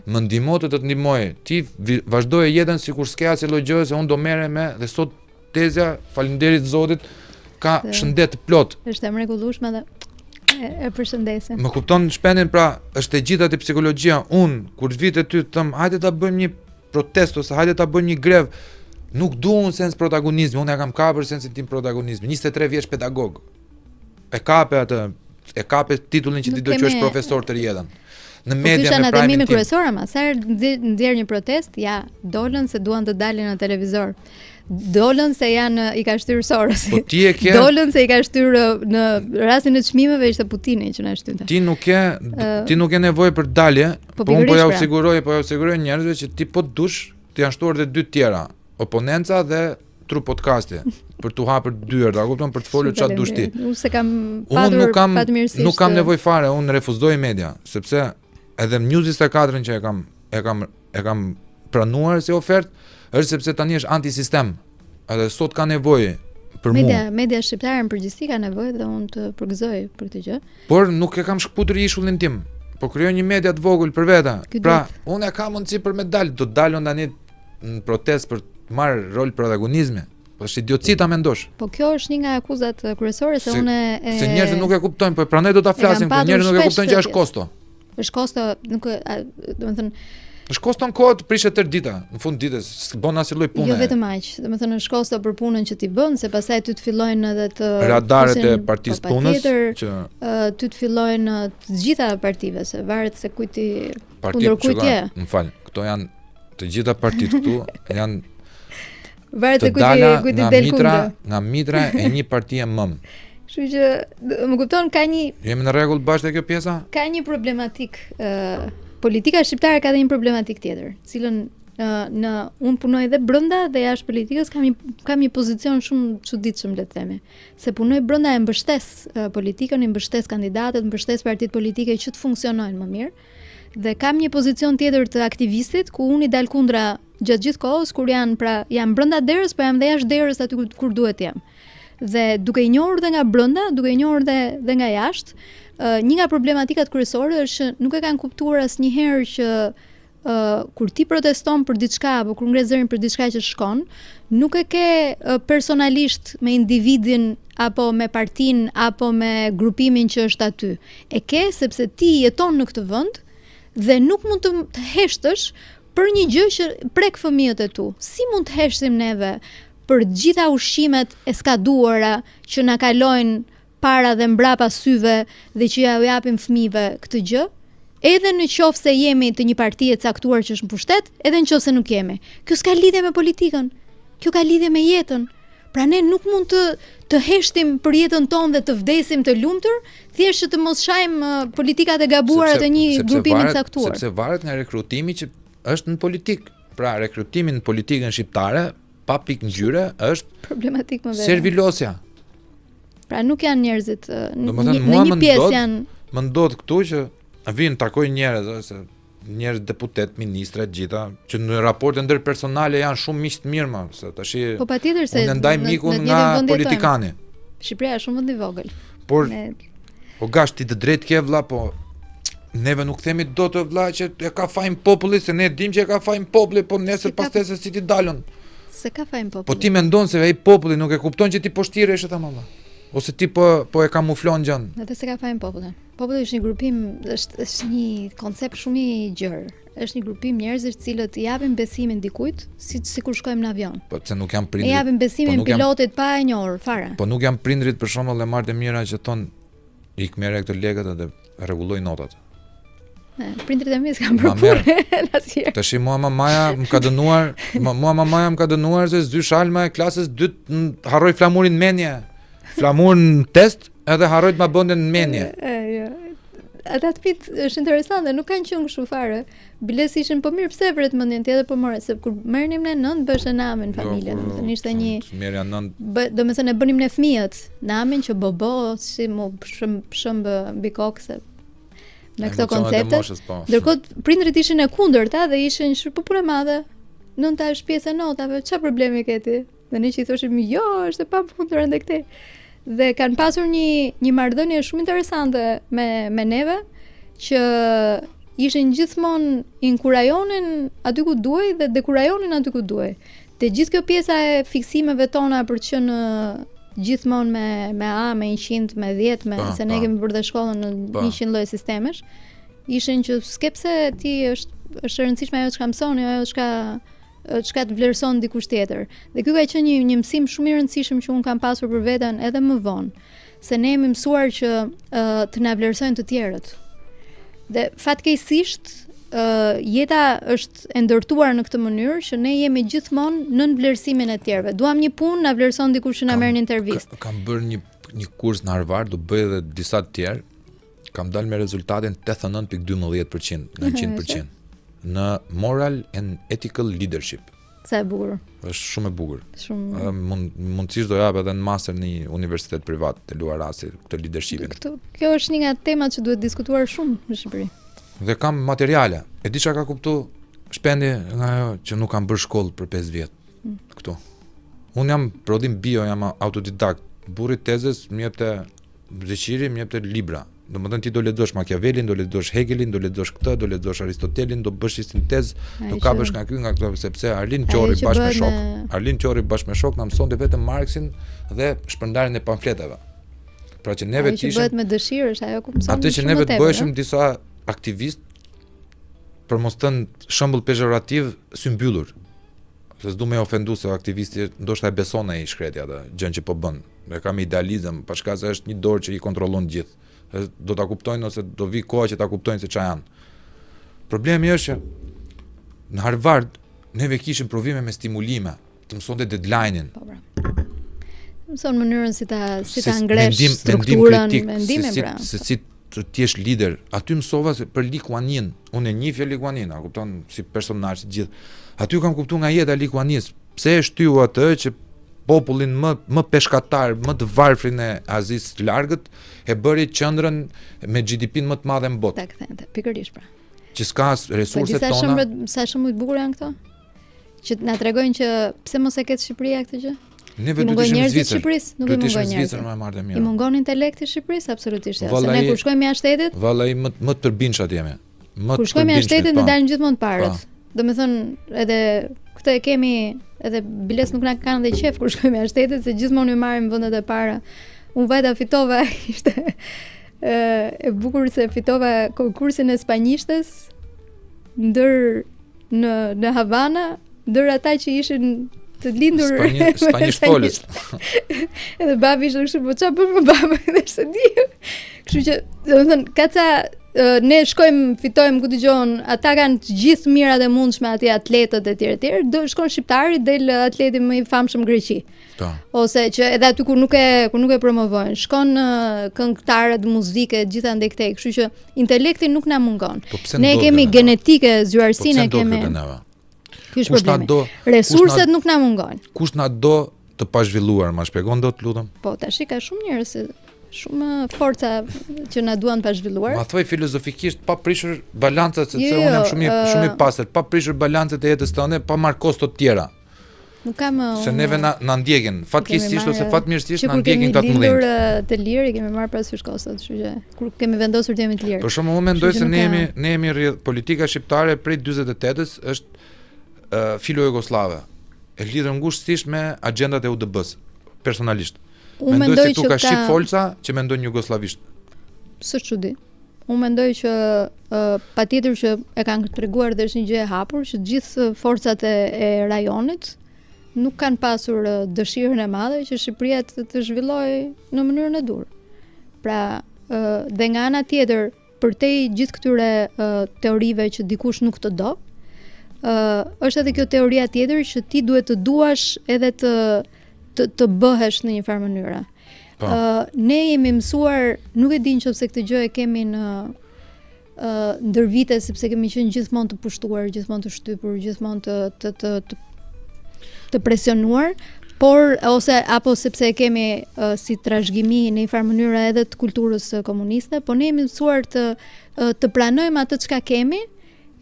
Më ndihmo të ndihmoj. Ti vazhdoje jetën sikur s'ke asnjë lloj gjëje se unë do merrem me dhe sot tezja faleminderit Zotit ka shëndet plot. Është e mrekullueshme dhe e përshëndesim. Më kupton shpendin, pra është e gjitha te psikologjia. Unë kur vite ty them hajde ta bëjmë një protestë ose hajde ta bëjmë një grev. Nuk duan sens protagonizmi, unë ja kam kapur sensin tim protagonizmi. 23 vjeç pedagog. E kape titullin që ti do qesh profesor të rjetën. Në media me pranin tim. Kryesor ama, sa herë nxjerr një protest, ja, dolën se duan të dalin në televizor. Dolën se i ka shtyr Soros. Po ti e ke. Dolën se i ka shtyr në rastin e çmimeve ishte Putini që na shtynte. Ti nuk ke nevojë për dalje, po unë po ja siguroj njerëzve që ti po dush të janë shtuar edhe 2 tjera. Oponenca dhe tru podcasti për tu hapur dyert, a kupton, për të folur çfarë dush ti. Unë se kam padur fatmirësisht. Nuk kam nevojë fare, unë refuzoj media, sepse edhe News 24-ën që e kam pranuar si ofertë, është sepse tani është antisistem. Edhe sot ka nevojë për mua. Media shqiptare në përgjithësi ka nevojë dhe unë të përgëzoj për këtë gjë. Por nuk e kam shkputur ishullin tim. Po krijoj një media të vogël për veta. Pra, unë e kam mundësi për me dal, do dalon tani në protestë për marrë rol protagonizmi. Po është idiocita mendosh. Po kjo është një nga akuzat kryesore se unë se njerëzit nuk e kuptojnë, po prandaj do ta flasim, po njerëzit nuk e kuptojnë që është kosto. Është kosto, nuk domethënë është kosto në kohë të prishet tërë dita, në fund ditës, s'bën asnjë lloj pune. Jo vetëm aq, domethënë është kosto për punën që ti bën, se pastaj ty të fillojnë edhe të radaret e partisë punës që ty të fillojnë të gjitha partive, se varet se kujt ti kundër kujt je. M'fal, këto janë të gjitha partitë këtu janë varet se kujt i del kundër. Nga mitra e një partie mëm. Kështu që më kupton ka një Jemi në rregull bashkë te kjo pjesa? Ka një problematik politika shqiptare ka dhe një problematik tjetër, cilën unë punoj edhe brenda dhe jashtë politikës kam një pozicion shumë çuditshëm le të themi. Se punoj brenda e mbështes politikën, i mbështes kandidatët, mbështes partitë politike që të funksionojnë më mirë. Dhe kam një pozicion tjetër të aktivistit ku unë i dal kundra gjatë gjithë kohës kur janë brenda derës, po jam dhe jashtë derës aty kur duhet jam. Dhe duke i njohur dhe nga brenda, duke i njohur dhe nga jashtë, një nga problematikat kryesore është që nuk e kanë kuptuar asnjëherë që kur ti proteston për diçka apo kur ngre zërin për diçka që shkon, nuk e ke personalisht me individin apo me partinë apo me grupimin që është aty. E ke sepse ti jeton në këtë vend dhe nuk mund të heshtësh për një gjë që prek fëmijët e tu. Si mund të heshtim neve për gjitha ushqimet e skaduara që na kalojnë para dhe mbrapa syve dhe që ja u japim fëmijëve këtë gjë? Edhe në qoftë se jemi të një partie caktuar që është në pushtet, edhe në qoftë se nuk jemi. Kjo s'ka lidhje me politikën. Kjo ka lidhje me jetën. Pra ne nuk mund të heshtim për jetën tonë dhe të vdesim të lumtur, thjesht që të mos shajm politikat e gabuara të një grupimi të caktuar. Sepse varet nga rekrutimi që është në politikë. Pra rekrutimi në politikën shqiptare pa pikë ngjyre është problematik më vete. Servilosja. Pra nuk janë njerëzit në një pjesë janë. Më ndodh këtu që vinë takoj njerëz deputet, ministra, gjitha, që në raporte ndërpersonale janë shumë miq të mirë, se tash po patjetër se unë ndaj mikun nga politikani. Shqipëria është shumë vend i vogël. Por o gash ti të drejt ke vlla, po neve nuk themi dot të vlla që e ka fajin populli, se ne dim që e ka fajin populli, po nesër pastaj se si ti dalën. Se ka fajin populli. Po ti mendon se ai populli nuk e kupton që ti poshtiresh atë mama. Ose ti po e kamuflon gjën. Edhe se ka fajin popullin. Populli është një grupim, është një koncept shumë i gjerë. Është një grupim njerëzish të cilët i japin besimin dikujt, sikur shkojmë në avion. Po se nuk janë prindrit. I japin besimin pilotit pa e njohur fare. Po nuk janë prindrit për shembull e marrë të mira që thon ik merre këto lekët dhe rregulloj notat. Prindrit e mi s'kan bërë asgjë. Tash mua mamaja më ka dënuar se zy shalma e klasës 2 harroj flamurin menje. Flamurin test edhe harroj të ma bënden në menje. Ata të pit është interesante, nuk kanë qenë kështu fare. Biles ishin po mirë pse vret mendjen tjetër po more, se kur merrnim ne nënt bësh namin familjen, do ishte një merrja nënt. Domethënë e bënim ne fëmijët, namin që bobo si mu shëmb mbi kokë se me këto koncepte. Ndërkohë prindrit ishin e kundërta dhe ishin po punë madhe. Nënta është pjesë e notave, çfarë problemi ke ti? Dhe ne që i thoshim jo, është e pafundër ende këtej. Dhe kanë pasur një marrëdhënie shumë interesante me neve, që ishin gjithmonë inkurajonin aty ku duhej dhe dekurajonin aty ku duhej. Te gjithë kjo pjesa e fiksimeve tona për të qenë gjithmonë me A, me 100, me 10, se ne kemi bërë dhe shkollën në 100 lloje sistemesh, ishin që skepse ti është e rëndësishme ajo çka mësoni, ajo çka të vlerëson dikush tjetër. Dhe ky ka qenë një mësim shumë i rëndësishëm që un kam pasur për veten edhe më vonë, se ne jemi mësuar që të na vlerësojnë të tjerët. Dhe fatkeqësisht jeta është e ndërtuar në këtë mënyrë që ne jemi gjithmonë nën vlerësimin e tjerëve. Duam një punë, na vlerëson dikush që na merr një intervistë. Kam bërë një kurs në Harvard, do bëj edhe disa të tjerë. Kam dalë me rezultatin 89.12% nga 100%. Në moral and ethical leadership. Sa e bukur. Është shumë e bukur. Shumë. Mundësisht do jap edhe në master në një universitet privat të luar rasti këtë leadershipin. Kjo është një nga temat që duhet diskutuar shumë në Shqipëri. Dhe kam materiale. E di çka ka kuptu shpendi nga ajo që nuk kam bërë shkollë për 5 vjet. Këtu. Un jam prodhim bio, jam autodidakt. Burri tezës më jepte zeqiri, më jepte libra. Domethënë ti do lexosh Machiavellin, do lexosh Hegelin, do lexosh këtë, do lexosh Aristotelin, do bësh sintezë, do kapësh nga ky nga këto, sepse Arlin Qorri bashkë me shok. Arlin Qorri bashkë me shok na mësonte vetëm Marxin dhe shpërndarjen e pamfleteve. Pra që neve të ishim bëhet me dëshirë, është ajo ku mëson. Atë që neve të bëheshim disa aktivistë për mos thënë shembull pejorativ sy mbyllur. Se s'du me ofendu se aktivisti ndoshta e beson ai shkretja atë gjën që po bën. Ne kam idealizëm, pa shkak se është një dorë që i kontrollon gjithë. Do ta kuptojnë ose do vi koha që ta kuptojnë se ç'a janë. Problemi është që në Harvard neve kishim provime me stimulime, të mësonte deadline-in. Po bra. mëson mënyrën si ta ngresh strukturën, mendime pra. Se si ti je lider. Aty mësova se për Lee Kuan Yew. Unë e njeh Lee Kuan Yew, a kupton, si personazh të gjithë. Aty kam kuptuar nga jeta e Lee Kuan Yew, pse e shtyu atë që popullin më peshkatar, më të varfrin e Azisë së Largët e bëri qendrën me GDP-n më të madhe në botë. Ta kthente, pikërisht pra. Që s'ka resurset tona. Sa shumë të bukura janë këto? Që na tregojnë që pse mos e ketë Shqipëria këtë gjë? Ne vetë do të ishim në Zvicër. Nuk i mungon Zvicër më marrë mirë. I mungon intelekti i Shqipërisë absolutisht. Se ne kur shkojmë jashtë shtetit, vallai më të përbindshat jemi. Kur shkojmë jashtë shtetit ne dalim gjithmonë parët. Domethënë edhe këtë e kemi, edhe biles nuk na kanë dhe qef kur shkojmë jashtë shtetit, se gjithmonë i marrim vendet e para. Unë vajta fitova, ishte e bukur se fitova konkursin e spanjishtes ndër në Havana, ndër ata që ishin të lindur spanjisht folës. Edhe babi ishte kështu, po çfarë bën me babën, dhe se di. Kështu që, domethënë, kaca ne shkojmë, fitojmë ku dëgjon, ata kanë të gjithë mirat e mundshme atje, atletët e tjerë, do shkon shqiptari, del atleti më i famshëm në Greqi. Ose që edhe aty kur nuk e promovojnë, shkon këngëtarët, muzike, gjithandej këtej, kështu që intelekti nuk na mungon. Ne kemi genetike, zyrarsinë kemi. Ky është problemi. Resurset nuk na mungojnë. Kush na do të pazhvilluar, ma shpjegon dot, lutem? Po, tash ka shumë njerëz, shumë forca që na duan pazhvilluar. Ma thoj filozofikisht, pa prishur balancat, sepse unë jam shumë i pastër, pa prishur balancat e jetës tënde, pa marr kosto të tjera. Nuk kam se neve na ndjekin, fatkeqësisht ose fatmirësisht na ndjekin këta të mëdhenj. Kur kemi të lirë, kemi marrë parasysh kostot, kështu që kur kemi vendosur të jemi të lirë. Për shembull, unë mendoj se ne jemi politika shqiptare prej 48-s është filo-jugoslave. E lidhur ngushtisht me agjendat e UDB-s, personalisht. Mendoj se tu ka shik folca që mendojnë jugoslavisht. S'është çudi. Unë mendoj që patjetër që e kanë treguar dhe është një gjë e hapur që të gjithë forcat e rajonit nuk kanë pasur dëshirën e madhe që Shqipëria të zhvillojë në mënyrën e dur. Pra, dhe nga ana tjetër, përtej gjithë këtyre teorive që dikush nuk të do, është edhe kjo teoria tjetër që ti duhet të duash edhe të bëhesh në një farë mënyre. Ne jemi mësuar, nuk e di nëse këtë gjë e kemi në ndër vite, sepse kemi qenë gjithmonë të pushtuar, gjithmonë të shtypur, gjithmonë të presionuar, por apo sepse e kemi si trashëgimi në një farë mënyre edhe të kulturës komuniste, po ne jemi mësuar të pranojmë atë çka kemi,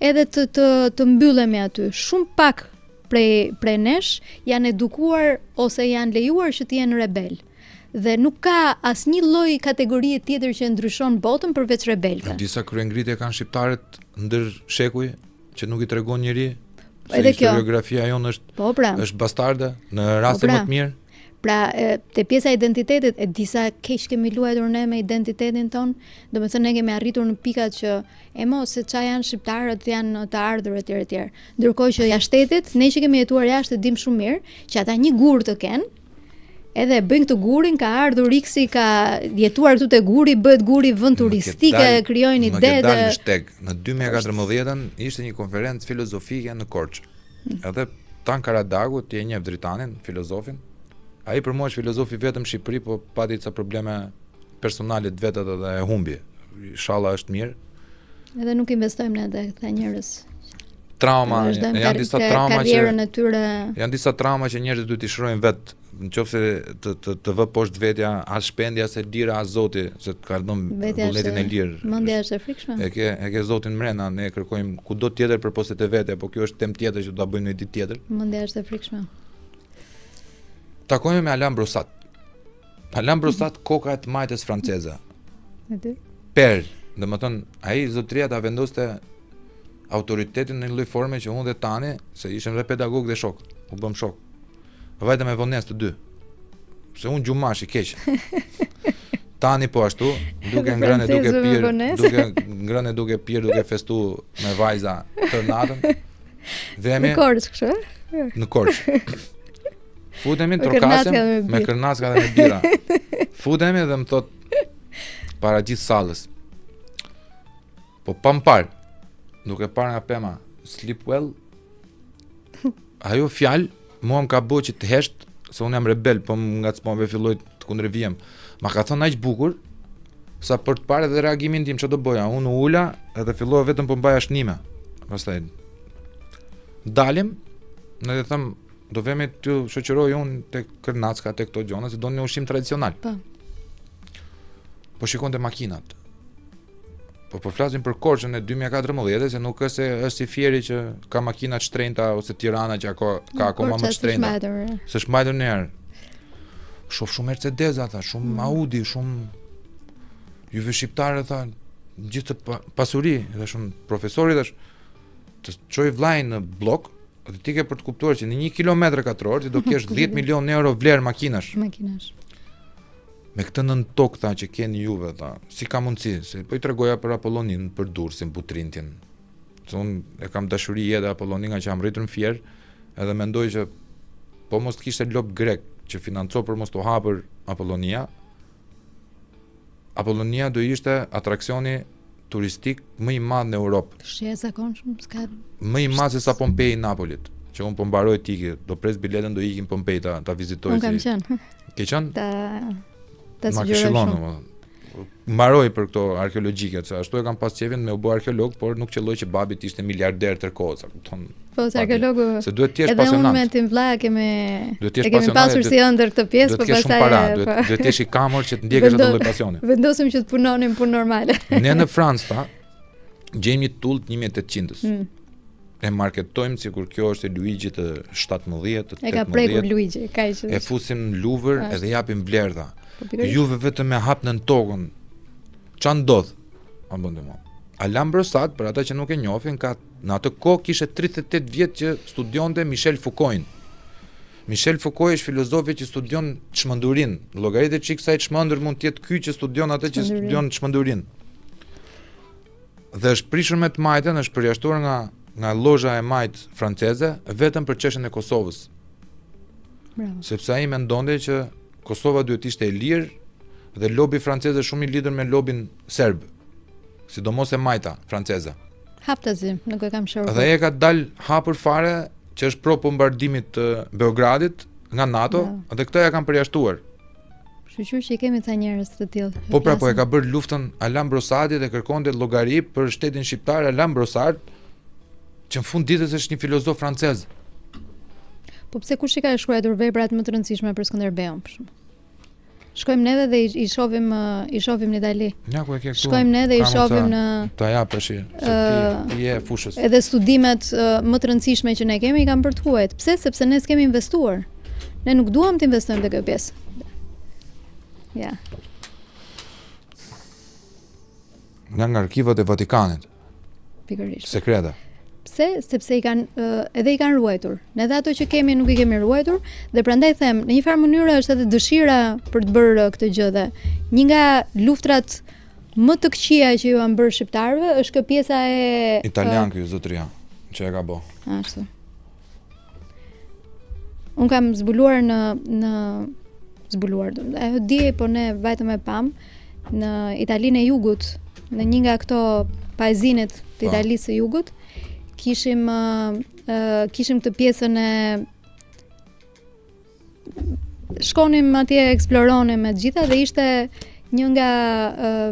edhe të mbyllemi aty. Shumë pak prej nesh janë edukuar ose janë lejuar që të jenë rebel. Dhe nuk ka asnjë lloj kategorie tjetër që ndryshon botën përveç rebelëve. Disa kryengritje kanë shqiptarët ndër shekuj që nuk i tregon njëri. Edhe kjo historiografia jonë është bastarde në raste më të mirë. Pra, te pjesa e identitetit, e disa keq kemi luajtur ne me identitetin ton, domethënë ne kemi arritur në pikat që se ç'a janë shqiptarët, janë të ardhur etj. Ndërkohë që jashtë shtetit, ne që kemi jetuar jashtë dim shumë mirë që ata një gur të kenë, edhe bëjnë këtë gurin, ka ardhur Riksi, ka jetuar këtu te guri, bëhet guri vend turistike, krijojnë ide. Më dal në shteg. Në 2014 ishte një konferencë filozofike në Korçë. Edhe Tan Karadagu, ti e njeh dritanin, filozofin. Ai për mua është filozofi vetëm në Shqipëri, po pati ca probleme personale të veta dhe e humbi. Inshallah është mirë. Edhe nuk investojmë ne këta njerëz. Trauma, janë disa trauma janë disa trauma që njerëzit duhet t'i shohin vet, nëse të vë poshtë vetja, as shpendja, as lira, as Zoti, se ka dhënë vullnetin e lirë. Mendja është e frikshme. E ke Zotin mrena, ne kërkojmë kudo tjetër përpos se te vetja, po kjo është temë tjetër që do ta bëjmë një ditë tjetër. Mendja është e frikshme. Takojmë me Alain Brosat. Alain Brosat, koka e të majtës franceze. Perl, domethënë, ai zotëria ta vendoste autoritetin në lloj forme që unë dhe Tani, se ishim dhe pedagog dhe shok, u bëm shok. Vajta me vonesë të dy. Se unë gjumash i keq. Tani po ashtu, duke ngrënë duke pirë, duke festu me vajza tërë natën. Në Korçë, kështu? Në Korçë. Futemi trokasim me kërnaska dhe me bira. Futemi dhe më thot para gjithë sallës. Po pa më parë, duke parë nga pema, sleep well, ajo fjalë mua më ka bëu që të hesht se unë jam rebel, po ngacmove filloj të kundërvijem. Ma ka thënë aq bukur sa për të parë edhe reagimin tim ç'do bëja. Unë u ula edhe fillova vetëm po mbaja shnime. Pastaj dalim, ne i them do vemi të shoqëroj unë tek Kërnacka, tek këto gjona, se donin një ushqim tradicional. Po shikonte makinat. Po flasim për Korçën e 2014, se nuk është se është si Fieri që ka makina të shtrenjta ose Tirana që ka akoma më të shtrenjta. S'është mbajtur në herë. Shoh shumë Mercedes ata, shumë Audi, shumë juve shqiptarë tha, gjithë pasuri, edhe shumë profesori thash, të çoj vllajin në blok, dhe ti ke për të kuptuar që në 1 kilometër katror ti do kesh 10 milion euro vlerë makinash. Me këtë nën tokë tha që keni juve tha, si ka mundësi, se po i tregoja për Apollonin, për Durrësin, Butrintin. Se unë e kam dashuri edhe Apollonin nga që jam rritur në Fier, edhe mendoj që po mos të kishte lop grek që financo për mos të hapur Apollonia, Apollonia do ishte atraksioni turistik më i madh në Europë. Shije zakonshëm, s'ka. Më i madh se sa Pompei i Napolit, që unë po mbaroj të ikë, do pres biletën, do ikim Pompei ta vizitoj. Unë kam qenë. Ke qenë? Ma këshillon, mbaroj për këto arkeologjike, se ashtu e kam pas qefin me u bë arkeolog, por nuk qelloj që babit ishte miliarder tërkohës, kupton. Po se arkeologu. Se duhet të jesh pasionant. Edhe unë me tim vlla kemi pasur si ëndër këtë pjesë, por pastaj duhet të jesh i kamur që të ndjekësh atë lloj pasioni. Vendosim që të punonim punë normale. Ne në Francë gjejmë një tull të 1800-s. E marketojmë sikur kjo është e Luigi të 17, të 18. E ka prekur Luigi, kaq. E fusim në Louvre edhe japim vlerë. Juve vetëm me hap në tokën. Ç'a ndodh? Alain Brosat, për ata që nuk e njohin, ka në atë kohë kishte 38 vjet që studionte Michel Foucault. Michel Foucault është filozofi që studion çmendurin. Llogaritë çik sa i çmendur mund të jetë ky që studion atë që studion çmendurin. Dhe është prishur me të majtën, është përjashtuar nga lozha e majt franceze vetëm për çështjen e Kosovës. Bravo. Sepse ai mendonte që Kosova duhet ishte e lirë dhe lobi franceze shumë i lidhur me lobin serb, sidomos e majta franceze. Haptazi, nuk e kam shohur. Dhe e ka dal hapur fare që është pro bombardimit të Beogradit nga NATO, dhe këtë ja kanë përjashtuar. Shqyr që i kemi ca njerëz të tillë. Po pra, po e ka bërë luftën Alain Brosati dhe kërkonte llogari për shtetin shqiptar. Alain Brosat, që në fund ditës është një filozof francez. Po pse kush i ka shkruar veprat më të rëndësishme për Skënderbeun për shkak? Shkojmë neve dhe i shohim në Itali. Ja ku e ke këtu. Shkojmë ne dhe i shohim në ta japësh se ti je fushës. Edhe studimet më të rëndësishme që ne kemi i kanë për të huajt. Pse? Sepse ne s'kemi investuar. Ne nuk duam të investojmë te kjo pjesë. Ja. Nga arkivat e Vatikanit. Pikërisht. Sekrete. Pse? Sepse i kanë ruajtur. Ne dhe ato që kemi nuk i kemi ruajtur dhe prandaj them, në një farë mënyrë është edhe dëshira për të bërë këtë gjë dhe një nga luftrat më të këqija që ju kanë bërë shqiptarëve është kjo pjesa e italian ky zotëria që e ka bë. Ashtu. Un kam zbuluar ajo di, po ne vajtëm e pam në Italinë e Jugut, në një nga këto pajzinit të Italisë së Jugut. Kishim këtë pjesën e shkonim atje, eksploronim me të gjitha dhe ishte një nga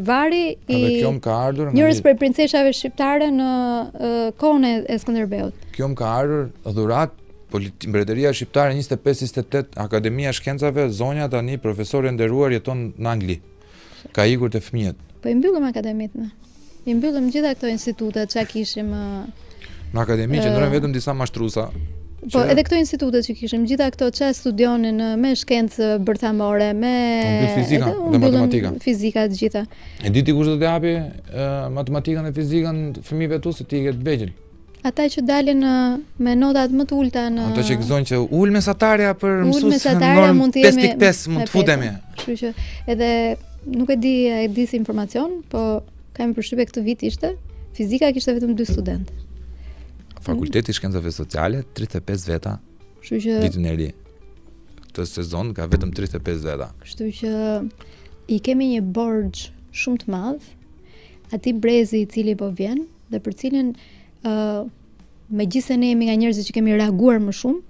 vari i njërës prej princeshave shqiptare në kohën e Skënderbeut. Kjo më ka ardhur dhurat Mbretëria Shqiptare 25-28, Akademia Shkencave, zonja tani profesor e nderuar jeton në Angli. Ka ikur të fëmijët. Po i mbyllëm akademitë. I mbyllëm gjitha këto institutet që kishim. Në akademi që ndrojnë vetëm disa mashtruesa. Po edhe këto institutet që kishim, gjitha këto që studionin me shkencë bërthamore, me fizika dhe matematika. Fizika të gjitha. E di ti kush do të japi matematikën dhe fizikën fëmijëve tu se ti ke të vegjël? Ata që dalin me notat më të ulta në ata që gëzojnë që ul mesatarja për mësues mund të jemi 5.5 mund të futemi. Kështu që edhe nuk e di si informacion, po kam përshtypje këtë vit ishte fizika kishte vetëm 2 studentë. Fakulteti i Shkencave Sociale 35 veta. Kështu që vitin e ri. Këtë sezon ka vetëm 35 veta. Kështu që i kemi një borxh shumë të madh atij brezi i cili po vjen dhe për cilin megjithëse ne jemi nga njerëzit që kemi reaguar më shumë,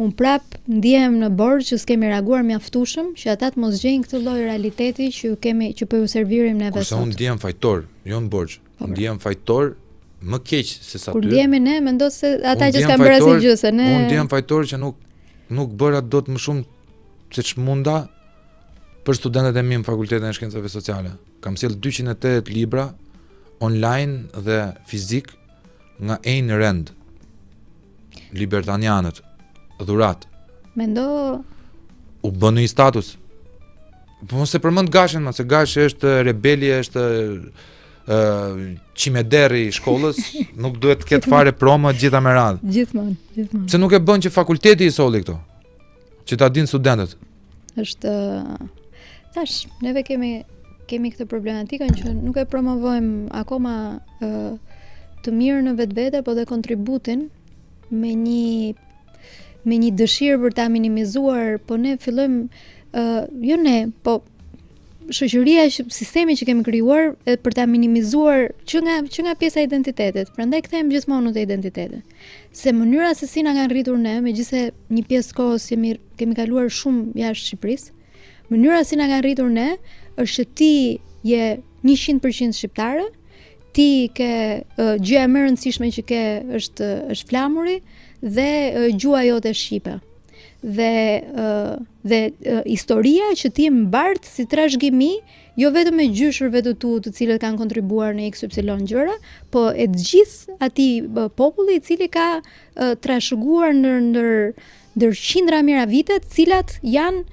unë prap ndihem në borxh që s'kemi reaguar mjaftueshëm që ata të mos gjejnë këtë lloj realiteti që po ju servirim neve sot. Kurse unë ndihem fajtor, jo në borxh. Ndihem fajtor më keq se sa ty. Kur ndihemi ne, mendo se ata që s'kan bërë asnjë gjë se ne. Unë ndihem fajtor që nuk bëra dot më shumë se ç'munda për studentët e mi në Fakultetin e Shkencave Sociale. Kam sjell 208 libra online dhe fizik nga Ayn Rand, libertanianët, dhurat. Mendo u bën një status. Po mos e përmend Gashin, se Gashi është rebeli, është qimederri i shkollës, nuk duhet të ketë fare promo gjitha me radhë. Gjithmonë. Se nuk e bën që fakulteti i solli këto, që ta dinë studentët. Është tash, neve kemi këtë problematikën që nuk e promovojmë akoma të mirë në vetvete, po dhe kontributin me një dëshirë për ta minimizuar, po ne fillojmë jo ne, po shoqëria, sistemi që kemi krijuar për ta minimizuar që nga pjesa e identitetit. Prandaj kthehemi gjithmonë te identiteti. Se mënyra se si na kanë rritur ne, megjithëse një pjesë kohës kemi kaluar shumë jashtë Shqipërisë, mënyra si na kanë rritur ne është që ti je 100% shqiptare, ti ke gjëja më e rëndësishme që ke është flamuri dhe gjuha jote shqipe. Dhe historia që ti mbart si trashëgimi, jo vetëm me gjyshërve të tu të cilët kanë kontribuar në XY gjëra, po e të gjithë atij populli i cili ka trashëguar ndër qindra mijëra vite, të cilat janë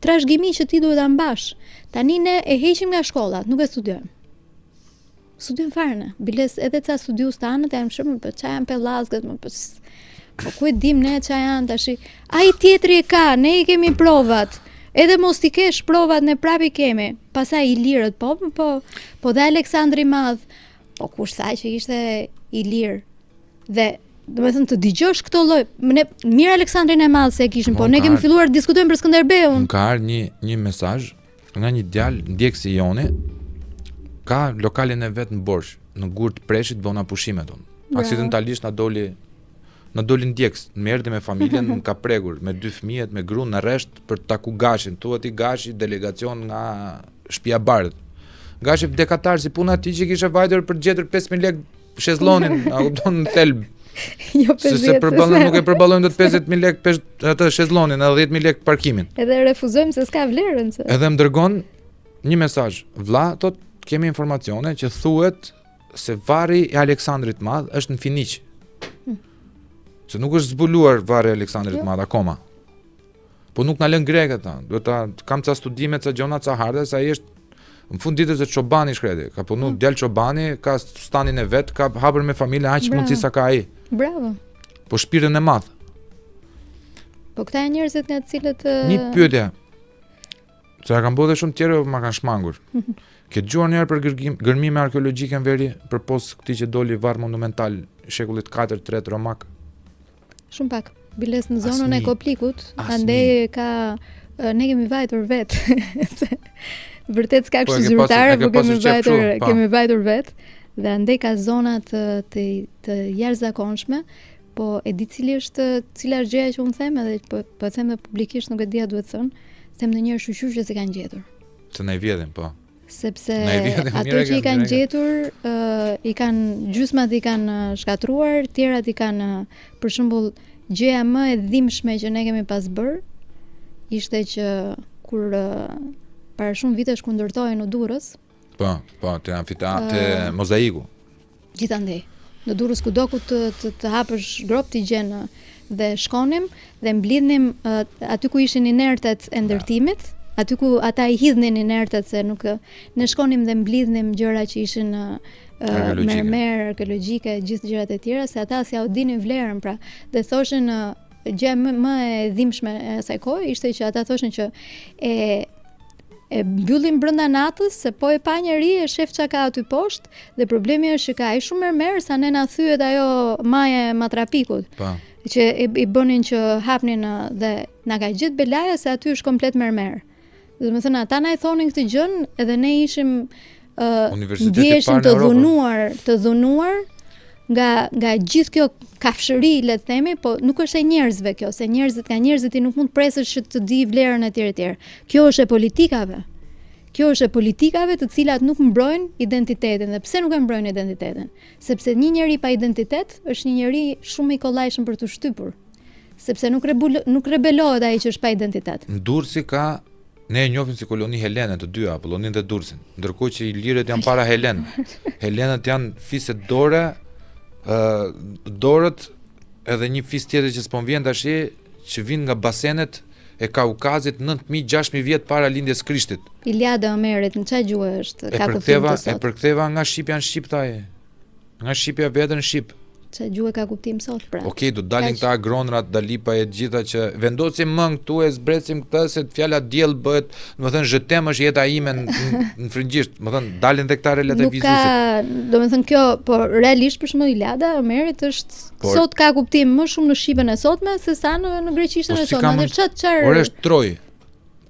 trashëgimi që ti duhet ta mbash. Tani ne e heqim nga shkollat, nuk e studiojmë. Studiojmë fare ne. Biles edhe ca studius tanë janë shumë për çfarë janë pellazgët, po ku e dim ne çfarë janë tash. Ai tjetri e ka, ne i kemi provat. Edhe mos ti kesh provat, ne prapë i kemi. Pastaj i lirët, po dhe Aleksandri i Madh. Po kush sa që ishte i lirë. Dhe domethënë të dëgjosh këto lloj, ne mirë Aleksandrin e Madh se e kishim, po ne kemi filluar të diskutojmë për Skënderbeun. Ka ardhur një mesazh nga një djalë ndjekësi joni, ka lokalin e vet në Borsh, në Gurt Preshit bëna pushimet unë. Aksidentalisht na doli ndjekës, më erdhi me familjen, më ka prekur me 2 fëmijët, me gruan në rresht për të taku Gashin. Thuhet i Gashi delegacion nga Shtëpia e Bardhët. Gashi vdekatar si puna ti që kishe vajtur për gjetur 5000 lekë shezllonin, a kupton në thelb. Jo 50. Se përballon nuk e përballojmë dot 50000 lekë atë shezllonin, edhe 10000 lekë parkimin. Edhe refuzojmë se s'ka vlerën se. Edhe më dërgon një mesazh. Vlla, thot kemi informacione që thuhet se varri i Aleksandrit Madh është në Finiq. Se nuk është zbuluar varri i Aleksandrit Madh akoma. Po nuk na lën grekët ta. Duhet ta kam ca studime, ca gjona, ca harde, se ai është në fund ditës e Çobani shkreti. Ka punu djal Çobani, ka stanin e vet, ka hapur me familje, aq mundsi sa ka ai. Bravo. Po shpirtin e madh. Po këta janë njerëzit nga të cilët Një pyetje. Se kam bërë shumë tjerë, ma kanë shmangur. Ke dëgjuar njëherë për gërmime arkeologjike në veri përpos këtij që doli varr monumental shekullit 4-3 romak? Shumë pak. Biles në zonën e Koplikut, andej ne kemi vajtur vet. Vërtet s'ka kështu zyrtare, po kemi vajtur vet. Dhe andej ka zona të jashtëzakonshme, po e di cila është gjëja që unë them, edhe po them publikisht, nuk e di a duhet thënë, them ndonjëherë shqyr që s'e kanë gjetur. Se na i vjedhin, po. Sepse ato që i kanë gjetur, gjysmat i kanë shkatruar, tjerat i kanë, për shembull, gjëja më e dhimbshme që ne kemi pas bër, ishte që kur para shumë vitesh ku ndërtohej në Durrës. Po, te mozaiku. Gjithandej. Në Durrës kudo ku të hapësh grop t'i gjen dhe shkonim dhe mblidhnim aty ku ishin inertet e ndërtimit, aty ku ata i hidhnin inertet se nuk ne shkonim dhe mblidhnim gjëra që ishin mermer arkeologjike, gjithë gjërat e tjera, se ata si ja u dinin vlerën, pra, dhe thoshin gjë më e dhimbshme e asaj kohe ishte që ata thoshin që e mbyllim brenda natës se po e pa njeri e shef çka ka aty poshtë dhe problemi është që ka ai shumë mermer sa ne na thyet ajo maja e matrapikut. Po. Që i bënin që hapnin dhe na ka gjetë belaja se aty është komplet mermer. Domethënë ata na i thonin këtë gjën edhe ne ishim ndjeshim të dhunuar nga gjithë kjo kafshëri, le të themi, po nuk është e njerëzve kjo, se njerëzit i nuk mund presësh që të di vlerën e tjerë. Kjo është e politikave. Kjo është e politikave të cilat nuk mbrojnë identitetin. Dhe pse nuk e mbrojnë identitetin? Sepse një njeri pa identitet është një njeri shumë i kollajshëm për të shtypur. Sepse nuk rebelohet ai që është pa identitet. Durrësi ka, ne e njohim si koloni Helene të dyja, Apollonin dhe Durrësin, ndërkohë që Ilirët janë para Helen. Helenët janë fiset dore, dorët edhe një fis tjetër që s'po vjen tash, që vijnë nga basenet e Kaukazit 9.000-6.000 vjet para lindjes Krishtit. Iliada e Homerit në çfarë gjuhë është? Ka kuptim të sot. E përktheva nga shqipja në shqip taje. Nga shqipja vetën në shqip. Çfarë gjuhë ka kuptim sot pra? Okej, do dalin këta agronrat, Dalipa e gjitha që vendosim më këtu e zbrecim këtë se fjala diell bëhet, domethënë zhetem është jeta ime në frëngjisht, domethënë dalin dhe këta relata vizuese. Nuk ka, domethënë kjo, po realisht për shembull Iliada e Homerit është sot ka kuptim më shumë në shqipën e sotme se sa në greqishtën e sotme. Çfarë? Ora është Troj.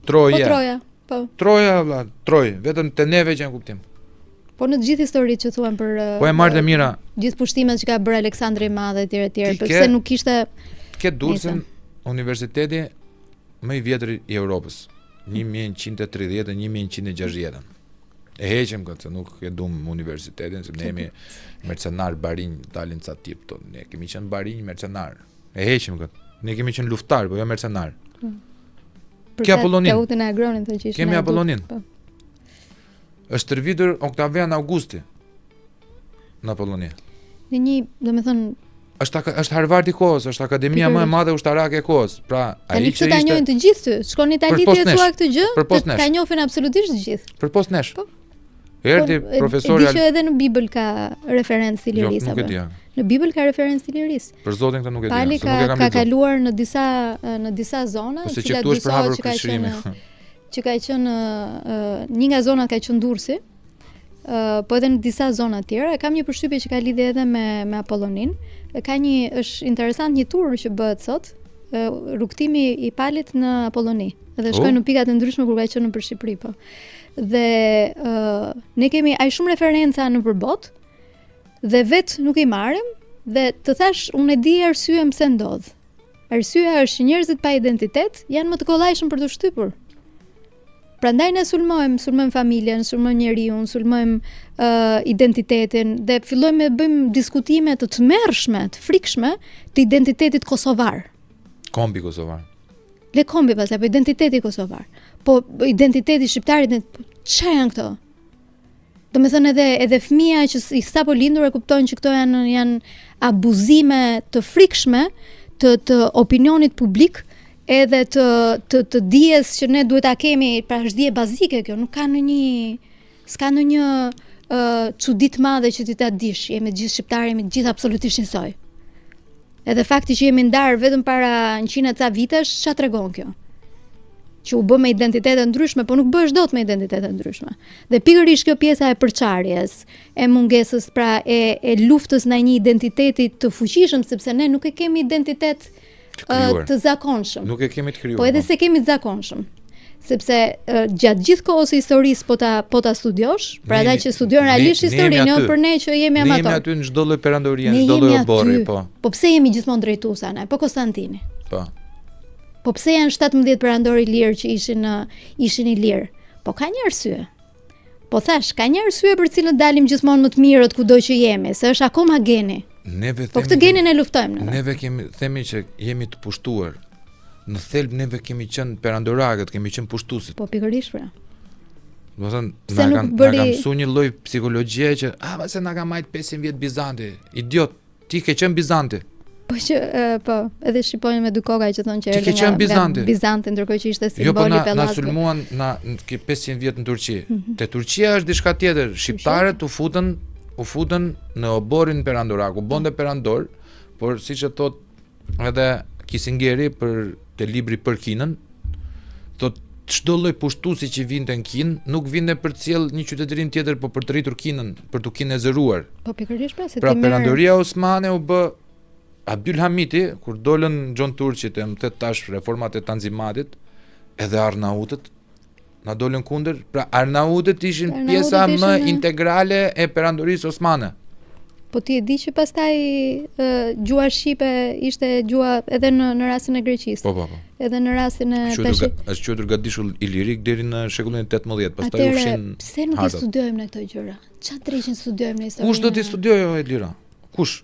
Troja. Po Troja, po. Troja, valla, Troj, vetëm te neve që janë kuptim. Po në të gjithë historitë që thuan për po e marrë mira. Gjithë pushtimet që ka bërë Aleksandri i Madh etj, pse nuk kishte ke Durrësin, universiteti më i vjetër i Europës, 1130-1160. E heqim këtë, se nuk e dum universitetin, se ne jemi mercenar barinj, dalin ca tip to. Ne kemi qenë barinj mercenar. E heqim këtë. Ne kemi qenë luftar, po jo mercenar. Ke Apollonin. Teutën e agronin thonë që ishte. Kemi Apollonin. Është tërvitur Octavian Augusti në Apollonia. Në një, domethënë, është Harvard i kohës, është akademia më e madhe ushtarake e kohës. Pra, ai që ishte ta njohin të gjithë ty. Shkon në Itali ti e thua këtë gjë, ta njohin absolutisht të gjithë. Përpost nesh. Po. Erdhi profesori. Di që edhe në Bibël ka referencë Iliris apo? Në Bibël ka referencë Iliris. Për Zotin këtë nuk e di. Pali ka kaluar në disa zona, të cilat besohet që ka qenë një nga zonat ka qenë Durrësi, po edhe në disa zona tjera. Kam një përshtypje që ka lidhje edhe me Apollonin. Është interesant një tur që bëhet sot, rrugtimi i Palit në Apolloni. Dhe shkojnë në pikat e ndryshme kur ka qenë nëpër Shqipëri, po. Dhe ne kemi aq shumë referenca nëpër botë dhe vetë nuk i marrim, dhe të thash unë e di arsyeën pse ndodh. Arsyeja është që njerëzit pa identitet janë më të kollajshëm për të shtypur. Prandaj ne sulmojmë familjen, sulmojmë njeriu, sulmojmë identitetin dhe fillojmë të bëjmë diskutime të tmerrshme, të frikshme të identitetit kosovar. Kombi kosovar. Le kombi pas apo identiteti kosovar. Po identiteti shqiptar, çfarë janë këto? Domethënë edhe fëmia që i sapo lindur e kuptojnë që këto janë abuzime të frikshme të opinionit publik, edhe të dijes që ne duhet ta kemi, pra është dije bazike kjo, nuk ka s'ka ndonjë çudi të madhe që ti ta dish, jemi të gjithë shqiptarë, jemi të gjithë absolutisht njësoj. Edhe fakti që jemi ndarë vetëm para 100 ca vitesh, çfarë tregon kjo? Që u bë me identitete ndryshme, po nuk bësh dot me identitete ndryshme. Dhe pikërisht kjo pjesa e përçarjes, e mungesës pra e luftës ndaj një identiteti të fuqishëm, sepse ne nuk e kemi identitet të zakonshëm. Nuk e kemi të krijuar. Po edhe se kemi të zakonshëm. Sepse gjatë gjithë kohës së historisë po ta studiosh, pra ata që studiojnë realisht historinë, jo për ne që jemi amator. Ne jemi aty në çdo lloj perandorie, në çdo lloj borri, po. Po pse jemi gjithmonë drejtuesa ne? Po Konstantini. Po. Po pse janë 17 perandorë lirë që ishin i lirë? Po ka një arsye. Po thash, ka një arsye për cilën dalim gjithmonë më të mirët kudo që jemi, se është akoma geni. Po këtë genin e luftojmë. Neve themi që jemi të pushtuar. Në thelb neve kemi qenë perandorakët, kemi qenë pushtuesit. Po pikërisht pra. Do të thënë na ka mësuar një lloj psikologjie që se na ka marrë 500 vjet Bizanti. Idiot, ti ke qenë Bizanti. Po që po, edhe shqiponjë me dy koka që thonë që erdhi nga Bizanti, ndërkohë që ishte simboli pellazit. Jo, po na sulmuan ke 500 vjet në Turqi. Te Turqia është diçka tjetër. Shqiptarët u futën në oborin perandorak, u bonde perandor, por siç e thot edhe Kisingeri për te libri për Kinën, thot çdo lloj pushtuesi që vinte në Kinë nuk vinte për të sjell një qytetërin tjetër, por për të rritur Kinën, për t'u kinezëruar. Po pikërisht pra perandoria osmane u bë Abdulhamiti, kur dolën Gjon Turqit e më thet tash reformat e Tanzimatit, edhe Arnautët na dolën kundër. Pra Arnautët ishin pjesa më integrale e perandorisë osmane. Po ti e di që pastaj gjua shqipe ishte gjua edhe në rastin e Greqisë. Po. Edhe në rastin e është quajtur gadishull ilirik deri në shekullin 18, pastaj u fshin. Pse nuk i studiojmë ne këto gjëra? Çfarë drejtin studiojmë ne historinë? Kush do t'i studiojë Elira? Kush?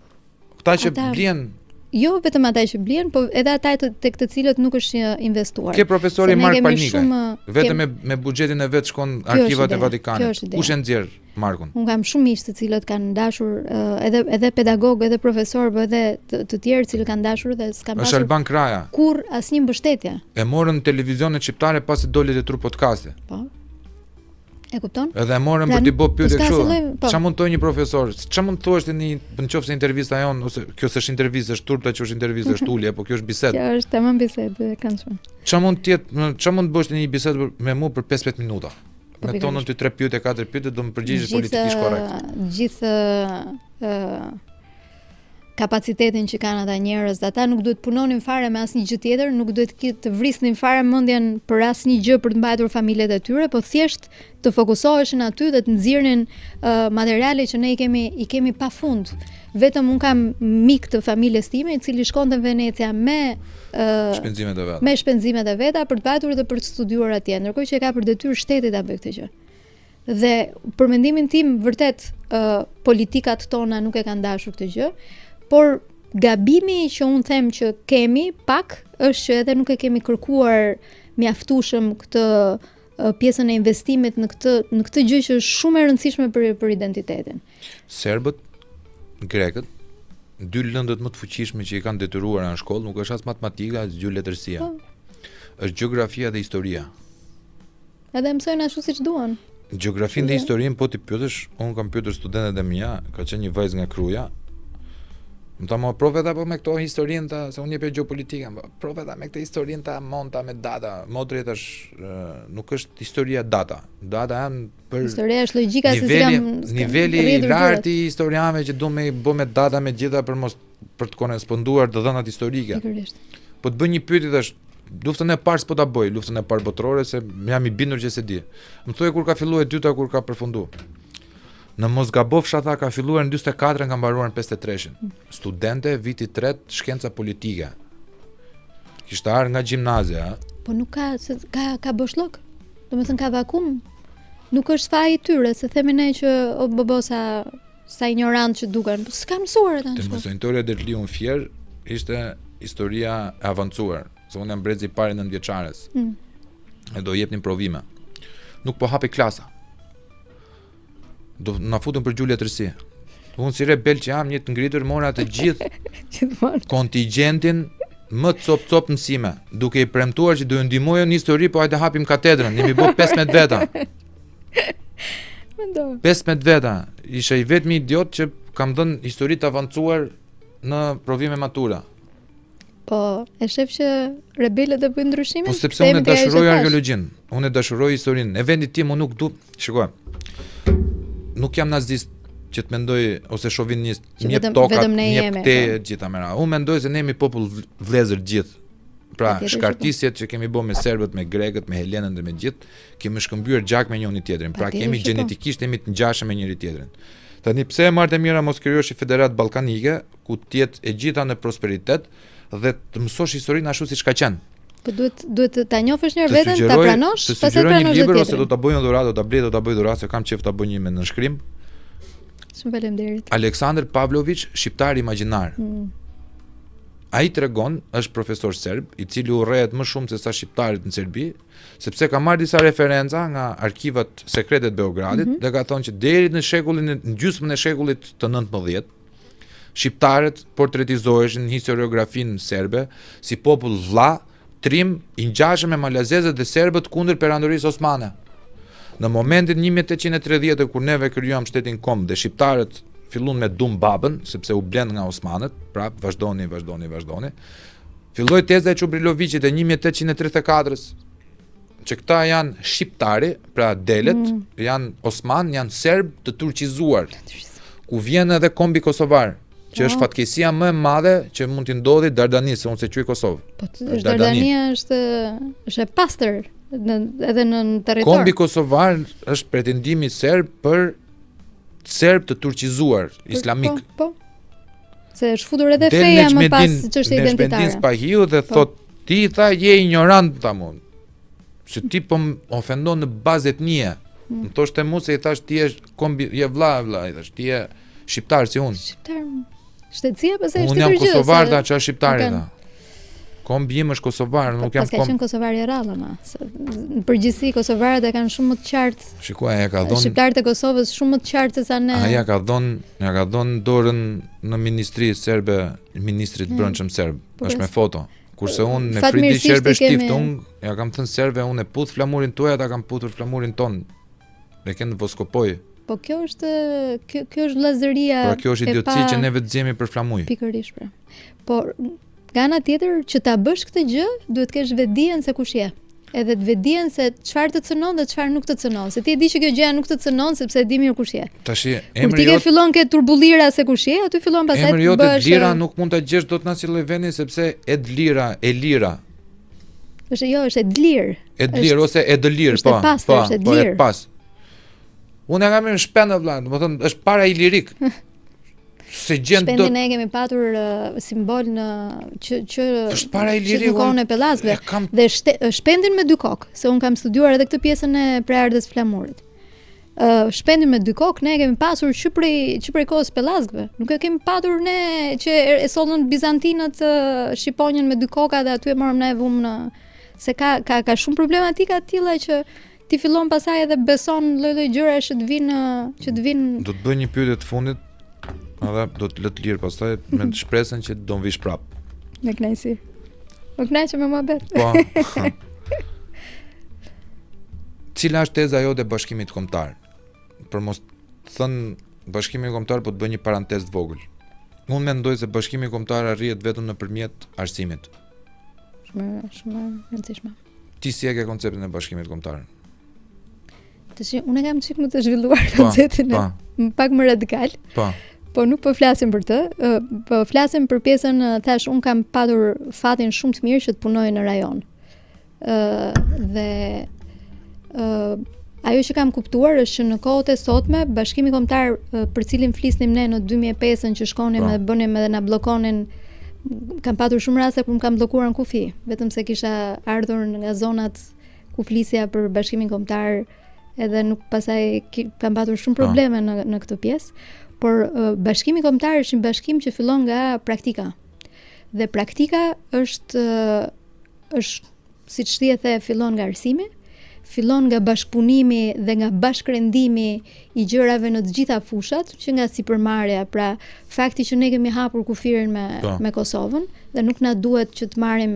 Këta që blien. Jo vetëm ata që blien, po edhe ata tek të cilët nuk është investuar. Ke profesori Mark Palnika. Vetëm me buxhetin e vet shkon arkivat e Vatikanit. Kush e nxjerr Markun? Unë kam shumë miq të cilët kanë dashur edhe pedagog, edhe profesor, po edhe të tjerë që kanë dashur dhe s'kan pasur. Është Alban Kraja. Kur asnjë mbështetje. E morën televizionet shqiptare pasi doli te tru podcasti. Po. E kupton? Edhe e morën për t'i bë pyetje kështu. Ç'a mund të thonë një profesor? Ç'a mund të thuash ti nëse intervista jon ose kjo s'është intervistë, është turpta që është intervistë, është ulje, po kjo është bisedë. Kjo është tamam bisedë, kanë shumë. Ç'a mund të bësh ti një bisedë me mua për 15 minuta? Me tonën ty 3 pyetje, 4 pyetje, do më përgjigjesh politikisht korrekt. Gjithë kapacitetin që kanë ata njerëz, ata nuk duhet punonin fare me asnjë gjë tjetër, nuk duhet të vrisnin fare mendjen për asnjë gjë për të mbajtur familjet e tyre, po thjesht të fokusoheshin aty dhe të nxirrnin materiale që ne i kemi pafund. Vetëm un kam mik të familjes time i cili shkonte në Venecia me shpenzimet e veta për të vajtur dhe për të studiuar atje, ndërkohë që e ka për detyrë shteti ta bëjë këtë gjë. Dhe për mendimin tim vërtet politikat tona nuk e kanë dashur këtë gjë. Por gabimi që unë them që kemi pak është që edhe nuk e kemi kërkuar mjaftueshëm këtë pjesën e investimit në këtë gjë që është shumë e rëndësishme për identitetin. Serbët, grekët, dy lëndët më të fuqishme që i kanë detyruar në shkollë nuk është as matematika, as gjuhëletërsia. Është gjeografia dhe historia. Edhe mësojnë ashtu siç duan. Gjeografinë dhe historinë po ti pyetësh, unë kam pyetur studentët e mia, ka qenë një vajzë nga Kruja. Më ta më proveta po me këto historinë ta, se unë jep gjeopolitikën, proveta me këtë historinë ta monta me data. Modri është nuk është historia data. Data janë për historia është logjika se si niveli i lartë i historianëve që duan me bë me data me gjitha për të korresponduar të dhënat historike. Po të bëj një pyetje tash, luftën e parë s'po ta bëj, luftën e parë botërore se jam i bindur që se di. Më thuaj kur ka filluar e dyta, kur ka përfunduar. Në Mosgabovsha tha ka filluar në 44, ka mbaruar në 53. Studente viti 3 shkenca politike. Kishte ardhur nga gjimnazia. Po nuk ka boshllok. Domethënë ka vakum. Nuk është faji i tyre, se themi ne që o bobosa sa ignorant që duken. Po s'ka mësuar ata. Te mësonjtoria e Derliun Fier ishte historia e avancuar, se unë jam brezi i parë 9 vjeçares. E do jepnin provime. Nuk po hapi klasa. Do na futën për gjuhëletërsi. Unë si rebel që jam një të ngritur mora të gjithë kontingjentin më cop mësime, duke i premtuar që do ju ndihmojë në histori, po hajde hapim katedrën, jemi bë 15 veta. 15 veta. Isha i vetmi idiot që kam dhënë histori të avancuar në provime matura. Po, e shef që rebelët e bëjnë ndryshimin? Po sepse unë dashuroj arkeologjin, unë dashuroj historinë. E vendit tim unë nuk du, shikoj. Nuk jam nazist që të mendoj ose shovinist, njep tokat, njep te gjitha mëra. Unë mendoj se ne jemi popull vëllezër gjithë. Pra, shkartisjet që kemi bërë me serbët, me grekët, me helenët dhe me gjithë, kemi shkëmbyer gjak me njëri tjetrin. Pra, kemi gjenetikisht jemi të ngjashëm me njëri tjetrin. Tani pse e marrë mira mos krijosh federat ballkanike, ku të jetë e gjitha në prosperitet dhe të mësosh historinë ashtu siç ka qenë. Po duhet ta njohësh njëherë veten, ta pranosh, pastaj pranosh libër ose do ta bëj dhuratë, do ta blej, do ta bëj dhuratë, se kam qejf ta bëj një me nënshkrim. Shumë faleminderit. Aleksandr Pavlović, shqiptar imagjinar. Ai tregon, është profesor serb, i cili urrëhet më shumë se sa shqiptarët në Serbi, sepse ka marrë disa referenca nga arkivat sekrete të Beogradit dhe ka thonë që deri në gjysmën e shekullit të 19, shqiptarët portretizoheshin në historiografinë serbe si popull vlla, trim, i ngjashëm me malazezët dhe serbët kundër perandorisë osmane. Në momentin 1830 kur neve krijuam shtetin Kom dhe shqiptarët filluan me dum babën, sepse u blend nga osmanët, prap vazhdoni. Filloi teza e Çubrilovicit e 1834-s, që këta janë shqiptari, pra delet, janë osman, janë serb të turqizuar, ku vjen edhe kombi kosovar, që është fatkeqësia më e madhe që mund t'i ndodhi Dardanis, se unë se quaj Kosovë. Po Dardania është e pastër edhe në territor. Kombi kosovar është pretendimi serb për serb të turqizuar, islamik. Po. Se është futur edhe feja më pas çështje identitare. Del Spahiu dhe thot ti tha je ignorant tamam. Se ti po ofendon në bazë etnie. Më thoshte mua se i thash ti je vlla, i thash ti je shqiptar si unë. Shqiptar. Shtetësia pse është unë jam kosovar da çfarë shqiptari da. Kombi im është kosovar, nuk jam kom. Pas ka qenë kosovar i rrallë ma. Në përgjithësi kosovarët e kanë shumë më të qartë. Shikoj, ja ka dhënë shqiptarët e Kosovës shumë më të qartë se sa ne. Ja ka dhënë dorën në ministri serbe, ministrit brendshëm serb. Është me foto. Kurse unë në Fridi Qerbe Shtift, unë ja kam thënë serbe, unë e puth flamurin tuaj, ata kanë puthur flamurin ton. Ne kemi Voskopoj. Po kjo është vllazëria. Po kjo është idiotësi që ne vetë zgjemi për flamuj. Pikërisht pra. Po nga ana tjetër që ta bësh këtë gjë, duhet të kesh vetdijen se kush je. Edhe të vetdijen se çfarë të cënon dhe çfarë nuk të cënon. Se ti e di që kjo gjë nuk të cënon sepse e di mirë kush je. Tashi emri jot. Ti fillon ke turbullira se kush je, aty fillon pastaj të bësh. Emri jot Edlira nuk mund ta gjesh dot në asnjë lloj vendi sepse Edlira, Elira. Është Edlir. Edlir ose Edlir, po. Po, e pas. Unë kam një shpendë vëlla, domethënë është para ilirik. Se gjend do. Shpendin e kemi patur simbol në që është para ilirik në Pellazve dhe shpendin me dy kokë, se un kam studiuar edhe këtë pjesën e prerardhës flamurit. Shpendin me dy kokë ne kemi pasur që prej kohës Pellazgëve. Nuk e kemi patur ne që e sollën bizantinët shqiponjën me dy koka dhe aty e morëm ne vum në se ka shumë problematika të tilla që ti fillon pasaj edhe beson lloj-lloj gjëra që të vinë. Do të bëj një pyetje të fundit. Edhe do të lë të lirë pastaj me shpresën që do vish prap. Me kënaqësi. Më kënaqem me mohabet. Po. Cila është teza jote e Bashkimit Kombëtar? Për mos thënë Bashkimi Kombëtar, po të bëj një parantezë të vogël. Unë mendoj se Bashkimi Kombëtar arrihet vetëm nëpërmjet arsimit. Shumë e rëndësishme. Ti si e ke konceptin e Bashkimit Kombëtar? Tash unë kam çik më të zhvilluar konceptin e pak më radikal. Po nuk po flasim për të, po flasim për pjesën thash unë kam patur fatin shumë të mirë që të punoj në rajon. Dhe ajo që kam kuptuar është që në kohët e sotme Bashkimi Kombëtar për cilin flisnim ne në 2005-ën që shkonim dhe bënim edhe na bllokonin, kam patur shumë raste kur më kam bllokuar në kufi, vetëm se kisha ardhur nga zonat ku flisja për Bashkimin Kombëtar edhe nuk pasaj kam patur shumë probleme në këtë pjesë, por Bashkimi Kombëtar është një bashkim që fillon nga praktika. Dhe praktika është siç ti e the, fillon nga arsimi, fillon nga bashkëpunimi dhe nga bashkërendimi i gjërave në të gjitha fushat, që nga sipërmarrja, pra fakti që ne kemi hapur kufirin me Kosovën dhe nuk na duhet që të marrim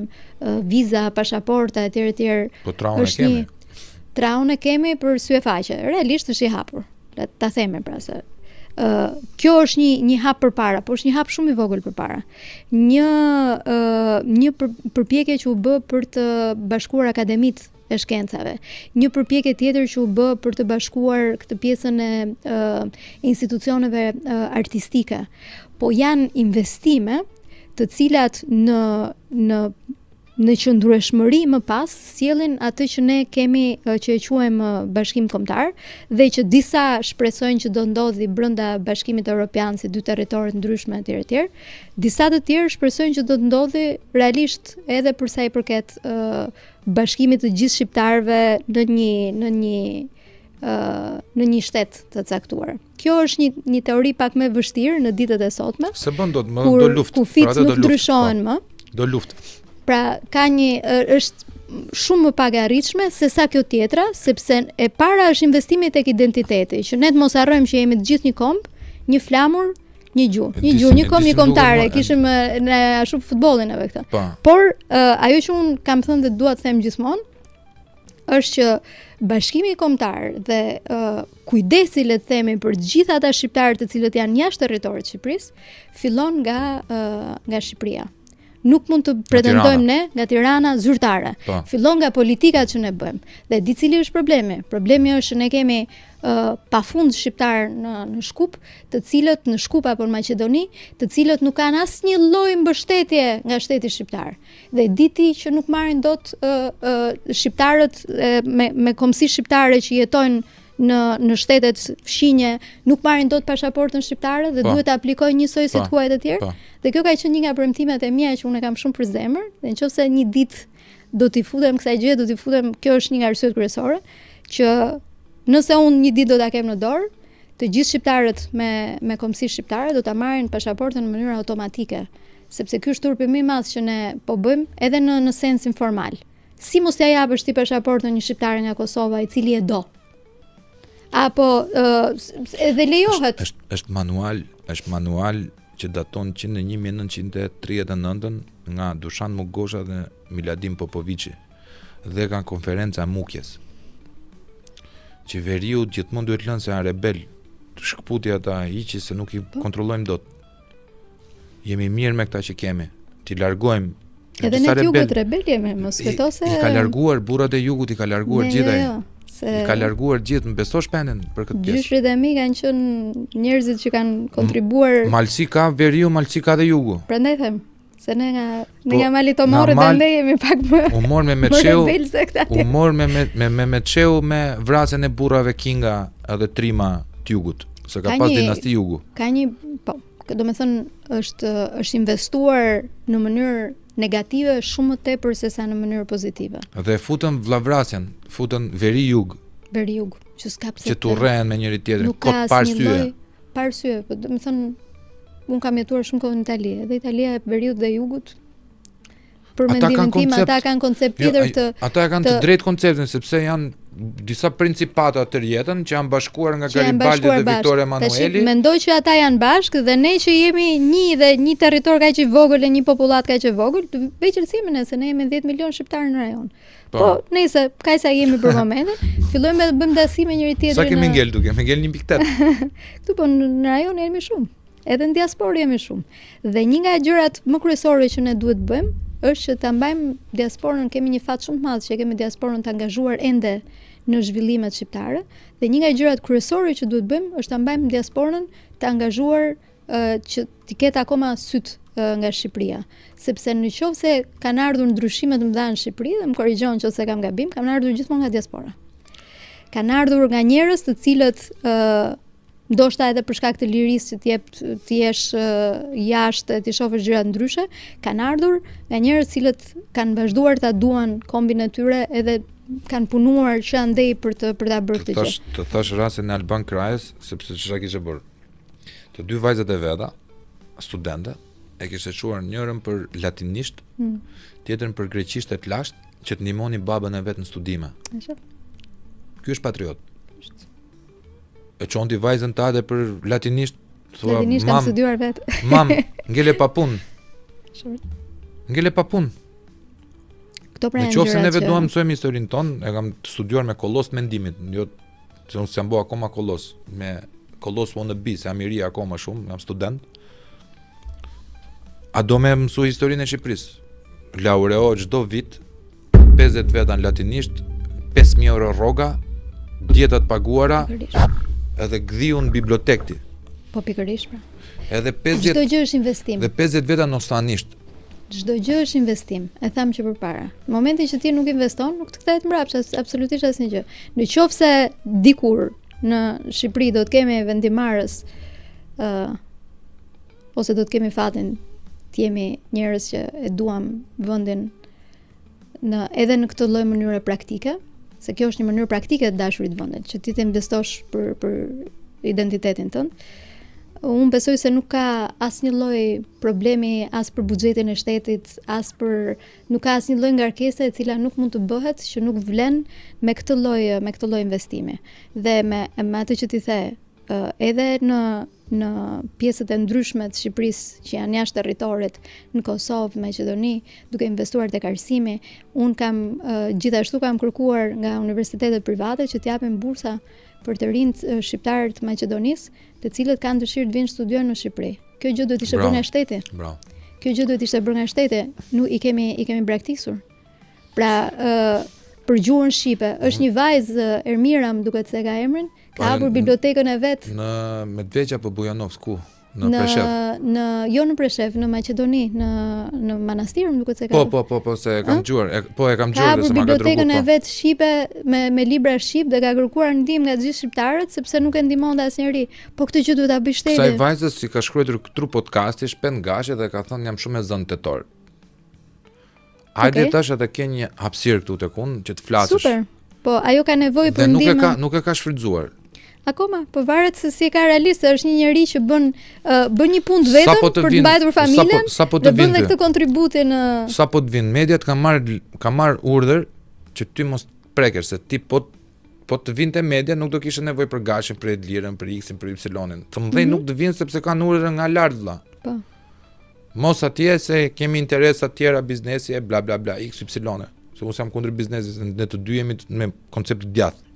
viza, pasaporta etj. Po traun e kemi. Traun e kemi për sy e faqe. Realisht është i hapur. Le ta themi pra se kjo është një hap përpara, por është një hap shumë i vogël përpara. Një përpjekje që u bë për të bashkuar akademitë e shkencave. Një përpjekje tjetër që u bë për të bashkuar këtë pjesën e institucioneve artistike. Po janë investime të cilat në qëndrueshmëri më pas sjellin atë që ne kemi që e quajmë Bashkim Kombëtar dhe që disa shpresojnë që do ndodhi brenda Bashkimit Evropian si dy territore të ndryshme etj. Disa të tjerë shpresojnë që do të ndodhi realisht edhe për sa i përket bashkimit të gjithë shqiptarëve në një shtet të caktuar. Kjo është një teori pak më e vështirë në ditët e sotme. Se bën do luftë, kufit nuk ndryshojnë më. Do luftë. Pra është shumë më pak e arritshme se sa kjo tjetra, sepse e para është investimi tek identiteti, që ne të mos harrojmë që jemi të gjithë një komb, një flamur, një gjuhë, një komb, një kombëtare, kishim ne ashtu futbollin edhe këtë. Por ajo që un kam thënë dhe dua të them gjithmonë është që Bashkimi Kombëtar dhe kujdesi le të themi për të gjithë ata shqiptarët të cilët janë jashtë territorit të Shqipërisë, fillon nga Shqipëria. Nuk mund të pretendojmë ne nga Tirana zyrtare. Fillon nga politikat që ne bëjmë. Dhe di cili është problemi? Problemi është që ne kemi pafund shqiptar në Shkup, të cilët në Shkup apo në Maqedoni, të cilët nuk kanë asnjë lloj mbështetje nga shteti shqiptar. Dhe diti që nuk marrin dot shqiptarët me komsi shqiptare që jetojnë në shtetet fshinje nuk marrin dot pasaportën shqiptare dhe duhet të aplikojnë njësoj si të huajt e tjerë. Dhe kjo ka qenë një nga premtimet e mia që unë kam shumë për zemër, dhe nëse një ditë do t'i futem kësaj gjë, do t'i futem, kjo është një nga arsyet kryesore, që nëse unë një ditë do ta kem në dorë, të gjithë shqiptarët me kombësi shqiptare do ta marrin pasaportën në mënyrë automatike, sepse ky është turpi më i madh që ne po bëjmë edhe në sensin formal. Si mos ja japësh ti pasaportën një shqiptare nga Kosova i cili e do? Apo edhe lejohet? Është manual që daton që në 1939 nga Dušan Mugosha dhe Miladin Popovici dhe kanë konferenca Mukjes. Që veriu gjithmonë duhet lënë se janë rebel, shkputi ata hiqi se nuk i kontrollojmë dot. Jemi mirë me këta që kemi, ti largojmë. Edhe ne jugut rebel jemi, mos këto se i ka larguar burrat e jugut, i ka larguar gjithë ai. I ka larguar gjithë, më beso shpenden për këtë pjesë. Gjyshrit e mi kanë qenë njerëzit që kanë kontribuar. Malsi ka veriu, malsi ka dhe jugu. Prandaj them, se ne nga Mali Tomorrit ende jemi pak më. U mor me Metsheu. U mor me Metsheu me vrasjen e burrave Kinga edhe Trima të jugut, se ka pas dinasti jugu. Ka një, po, domethënë është investuar në mënyrë negative shumë më tepër se sa në mënyrë pozitive. Dhe futën vllavrasjen, futën veri jug, që s'ka pse. Që turren me njëri tjetrin, kot pa arsye. Pa arsye, po domethënë unë kam jetuar shumë kohë në Itali, dhe Italia e veriut dhe jugut për mendimin tim ata kanë koncept tjetër të ata kanë të drejtë konceptin sepse janë disa principata të jetën që janë bashkuar nga Garibaldi dhe Viktor Emanueli. Mendoj që ata janë bashkë dhe ne që jemi një territor kaq i vogël e një popullat kaq i vogël, veç rësimin e se ne jemi 10 milion shqiptarë në rajon. Po, nëse kaq sa jemi për momentin, fillojmë të bëjmë dasi me njëri tjetrin. Sa kemi ngel duke, kemi ngel 1.8. Ktu po në rajon jemi shumë. Edhe në diasporë jemi shumë. Dhe një nga gjërat më kryesore që ne duhet bëjmë është që ta mbajmë diasporën, kemi një fat shumë të madh që kemi diasporën të angazhuar ende në zhvillimet shqiptare, dhe një nga gjërat kryesore që duhet bëjmë është ta mbajmë diasporën të angazhuar që të ketë akoma syt nga Shqipëria, sepse nëse kanë ardhur ndryshime të mëdha në Shqipëri, dhe më korrigjon nëse kam gabim, kanë ardhur gjithmonë nga diaspora. Kanë ardhur nga njerëz të cilët ndoshta edhe për shkak të lirisë që të jesh jashtë, të shohësh gjëra ndryshe, kanë ardhur nga njerëz cilët kanë vazhduar ta duan kombin e tyre edhe kanë punuar që andej për ta bërë këtë gjë. Të thash rastin e Alban Krajës, sepse çfarë kishte bërë. Të dy vajzat e veta, studente, e kishte çuar njërin për latinisht, tjetrën për greqisht e të lashtë, që të ndihmoni babën e vet në studime. Ky është patriot. E çonti vajzën tate për latinisht, thua, latinisht kam studiuar vet. Mam, ngele pa punë. Ngele pa punë. Këto pra janë gjëra. Nëse neve duam mësojmë historinë tonë, e kam studiuar me kolos mendimit, jo se unë s'jam bo akoma kolos, me kolos wanna be, se jam i ri akoma shumë, jam student. A do me mësu historinë e Shqipërisë? Laureo çdo vit 50 veta në latinisht, 5.000 euro rroga, dietat paguara, edhe gdhiu në bibliotekti. Po pikërisht pra. Edhe 50 çdo gjë është investim. Dhe 50 veta nostanisht. Çdo gjë është investim. E tham që përpara. Në momentin që ti nuk investon, nuk të kthehet mbrapsht absolutisht asnjë gjë. Nëse dikur në Shqipëri do të kemi vendimarrës ose do të kemi fatin të jemi njerëz që e duam vendin edhe në këtë lloj mënyre praktike, se kjo është një mënyrë praktike të dashurit vendit, që ti të investosh për identitetin tënd. Unë besoj se nuk ka asnjë lloj problemi as për buxhetin e shtetit, nuk ka asnjë lloj ngarkese e cila nuk mund të bëhet që nuk vlen me këtë lloj investimi. Dhe me atë që ti the, edhe në pjesët e ndryshme të Shqipërisë që janë jashtë territorit, në Kosovë, Maqedoni, duke investuar tek arsimi, unë kam gjithashtu kam kërkuar nga universitetet private që t'japin bursa për të rinjt shqiptarë të Maqedonisë, të cilët kanë dëshirë të vinë studiojnë në Shqipëri. Kjo gjë duhet të ishte bërë nga shteti. Bravo. Kjo gjë duhet të ishte bërë nga shteti. Nuk i kemi braktisur. Pra, për gjuhën shqipe, është një vajzë Ermira, më duket se ka emrin, ka hapur bibliotekën e vet. Në Medveqa apo Bujanovsk ku? Jo në Preshev, në Maqedoni, në manastir, më duket se ka. Po, se e kam dëgjuar. E kam dëgjuar se ma ka dërguar. Ka hapur bibliotekën e vet shqipe me libra shqip dhe ka kërkuar ndihmë nga të gjithë shqiptarët sepse nuk e ndihmonte asnjëri. Po këtë gjë duhet ta bëj shteti. Kësaj vajzës si ka shkruar Tru podcasti shpend gashi dhe ka thënë jam shumë e zënë tetor. Hajde tash edhe ke një hapësirë këtu tek unë që të flasësh. Super. Po ajo ka nevojë për ndihmë. Nuk e ka shfrytzuar. Akoma, po varet se si e ka realisht, është një njerëz që bën një punë vetëm për të mbajtur familjen. Dhe bën edhe këtë kontributin. Sapo të vinë mediat ka marr urdhër që ty mos prekesh se ti po të vinte media nuk do kishe nevojë për gashin, për Edlirën, për X-in, për Y-in. Të mëdhej nuk të vinë sepse kanë urdhër nga lart vëlla. Po. Mos atje se kemi interesa të tjera biznesi e bla bla bla X, Y. Se unë jam kundër biznesit, ne të dy jemi me koncept të djathtë.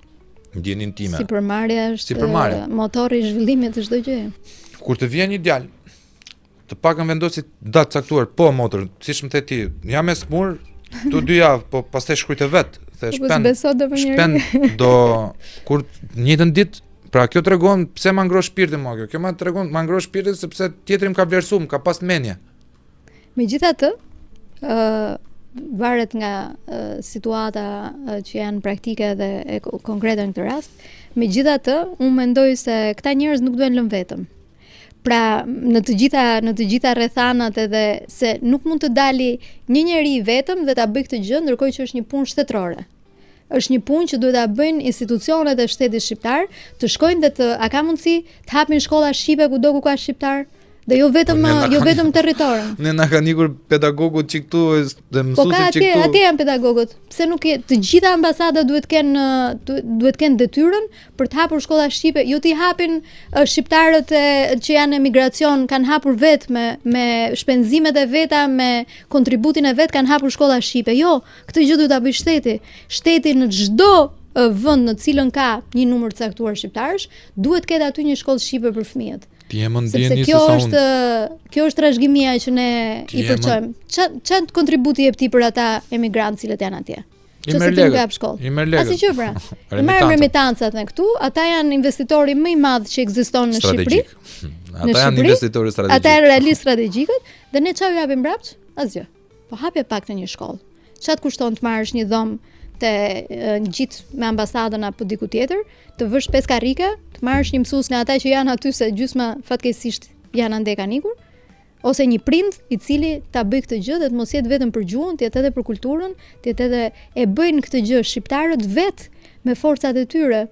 Ndjenin time. Sipërmarrja është motori i zhvillimit të çdo gjëje. Kur të vjen një djalë, të pakën vendosi datë caktuar, po motor, siç më the ti, jam me smur, tu 2 javë, po pastaj shkruajte vet. The shpen do kur njëjtën ditë, pra kjo tregon pse ma ngro shpirtin mua kjo. Kjo ma tregon ma ngro shpirtin sepse tjetri më ka vlerësuar, ka pas mendje. Megjithatë, varet nga situata që janë praktike dhe konkrete në këtë rast. Megjithatë, unë mendoj se këta njerëz nuk duhen lënë vetëm. Pra, në të gjitha rrethanat edhe se nuk mund të dali një njeri vetëm dhe ta bëj këtë gjë, ndërkohë që është një punë shtetërore. Është një punë që duhet ta bëjnë institucionet e shtetit shqiptar, të shkojnë dhe a ka mundësi të hapin shkolla shqipe kudo ku ka shqiptar? Dhe jo vetëm territorën. Ne na kanë ikur pedagogët që këtu dhe mësuesit që këtu. Po atje janë pedagogët. Pse nuk të gjitha ambasadat duhet kenë detyrën për të hapur shkolla shqipe, jo t'i hapin shqiptarët që janë emigracion, kanë hapur vetë me shpenzimet e veta, me kontributin e vet kanë hapur shkolla shqipe. Jo, këtë gjë duhet ta bëjë shteti. Shteti në çdo vend në cilën ka një numër të caktuar shqiptarësh, duhet ketë aty një shkollë shqipe për fëmijët. Sepse kjo është trashëgimia që ne i përçojmë. Çfarë kontributi jep ti për ata emigrantë cilët janë atje? I merr legët. Asnjë gjë pra. I merr remitancat me këtu, ata janë investitori më i madh që ekziston në Shqipëri. Ata janë investitorë strategjik. Ata janë realistë strategjikët dhe ne çfarë japim mbrapsht? Asgjë. Po hapje pak të një shkollë. Çfarë kushton të marrësh një dhomë te ngjit me ambasadën apo diku tjetër, të vësh 5 karrike, të marrësh një mësues nga ata që janë aty se gjysma fatkeqësisht janë ande kanë ikur, ose një prind i cili ta bëj këtë gjë dhe të mos jetë vetëm për gjuhën, të jetë edhe për kulturën, të jetë edhe e bëjnë këtë gjë shqiptarët vet me forcat e tyre.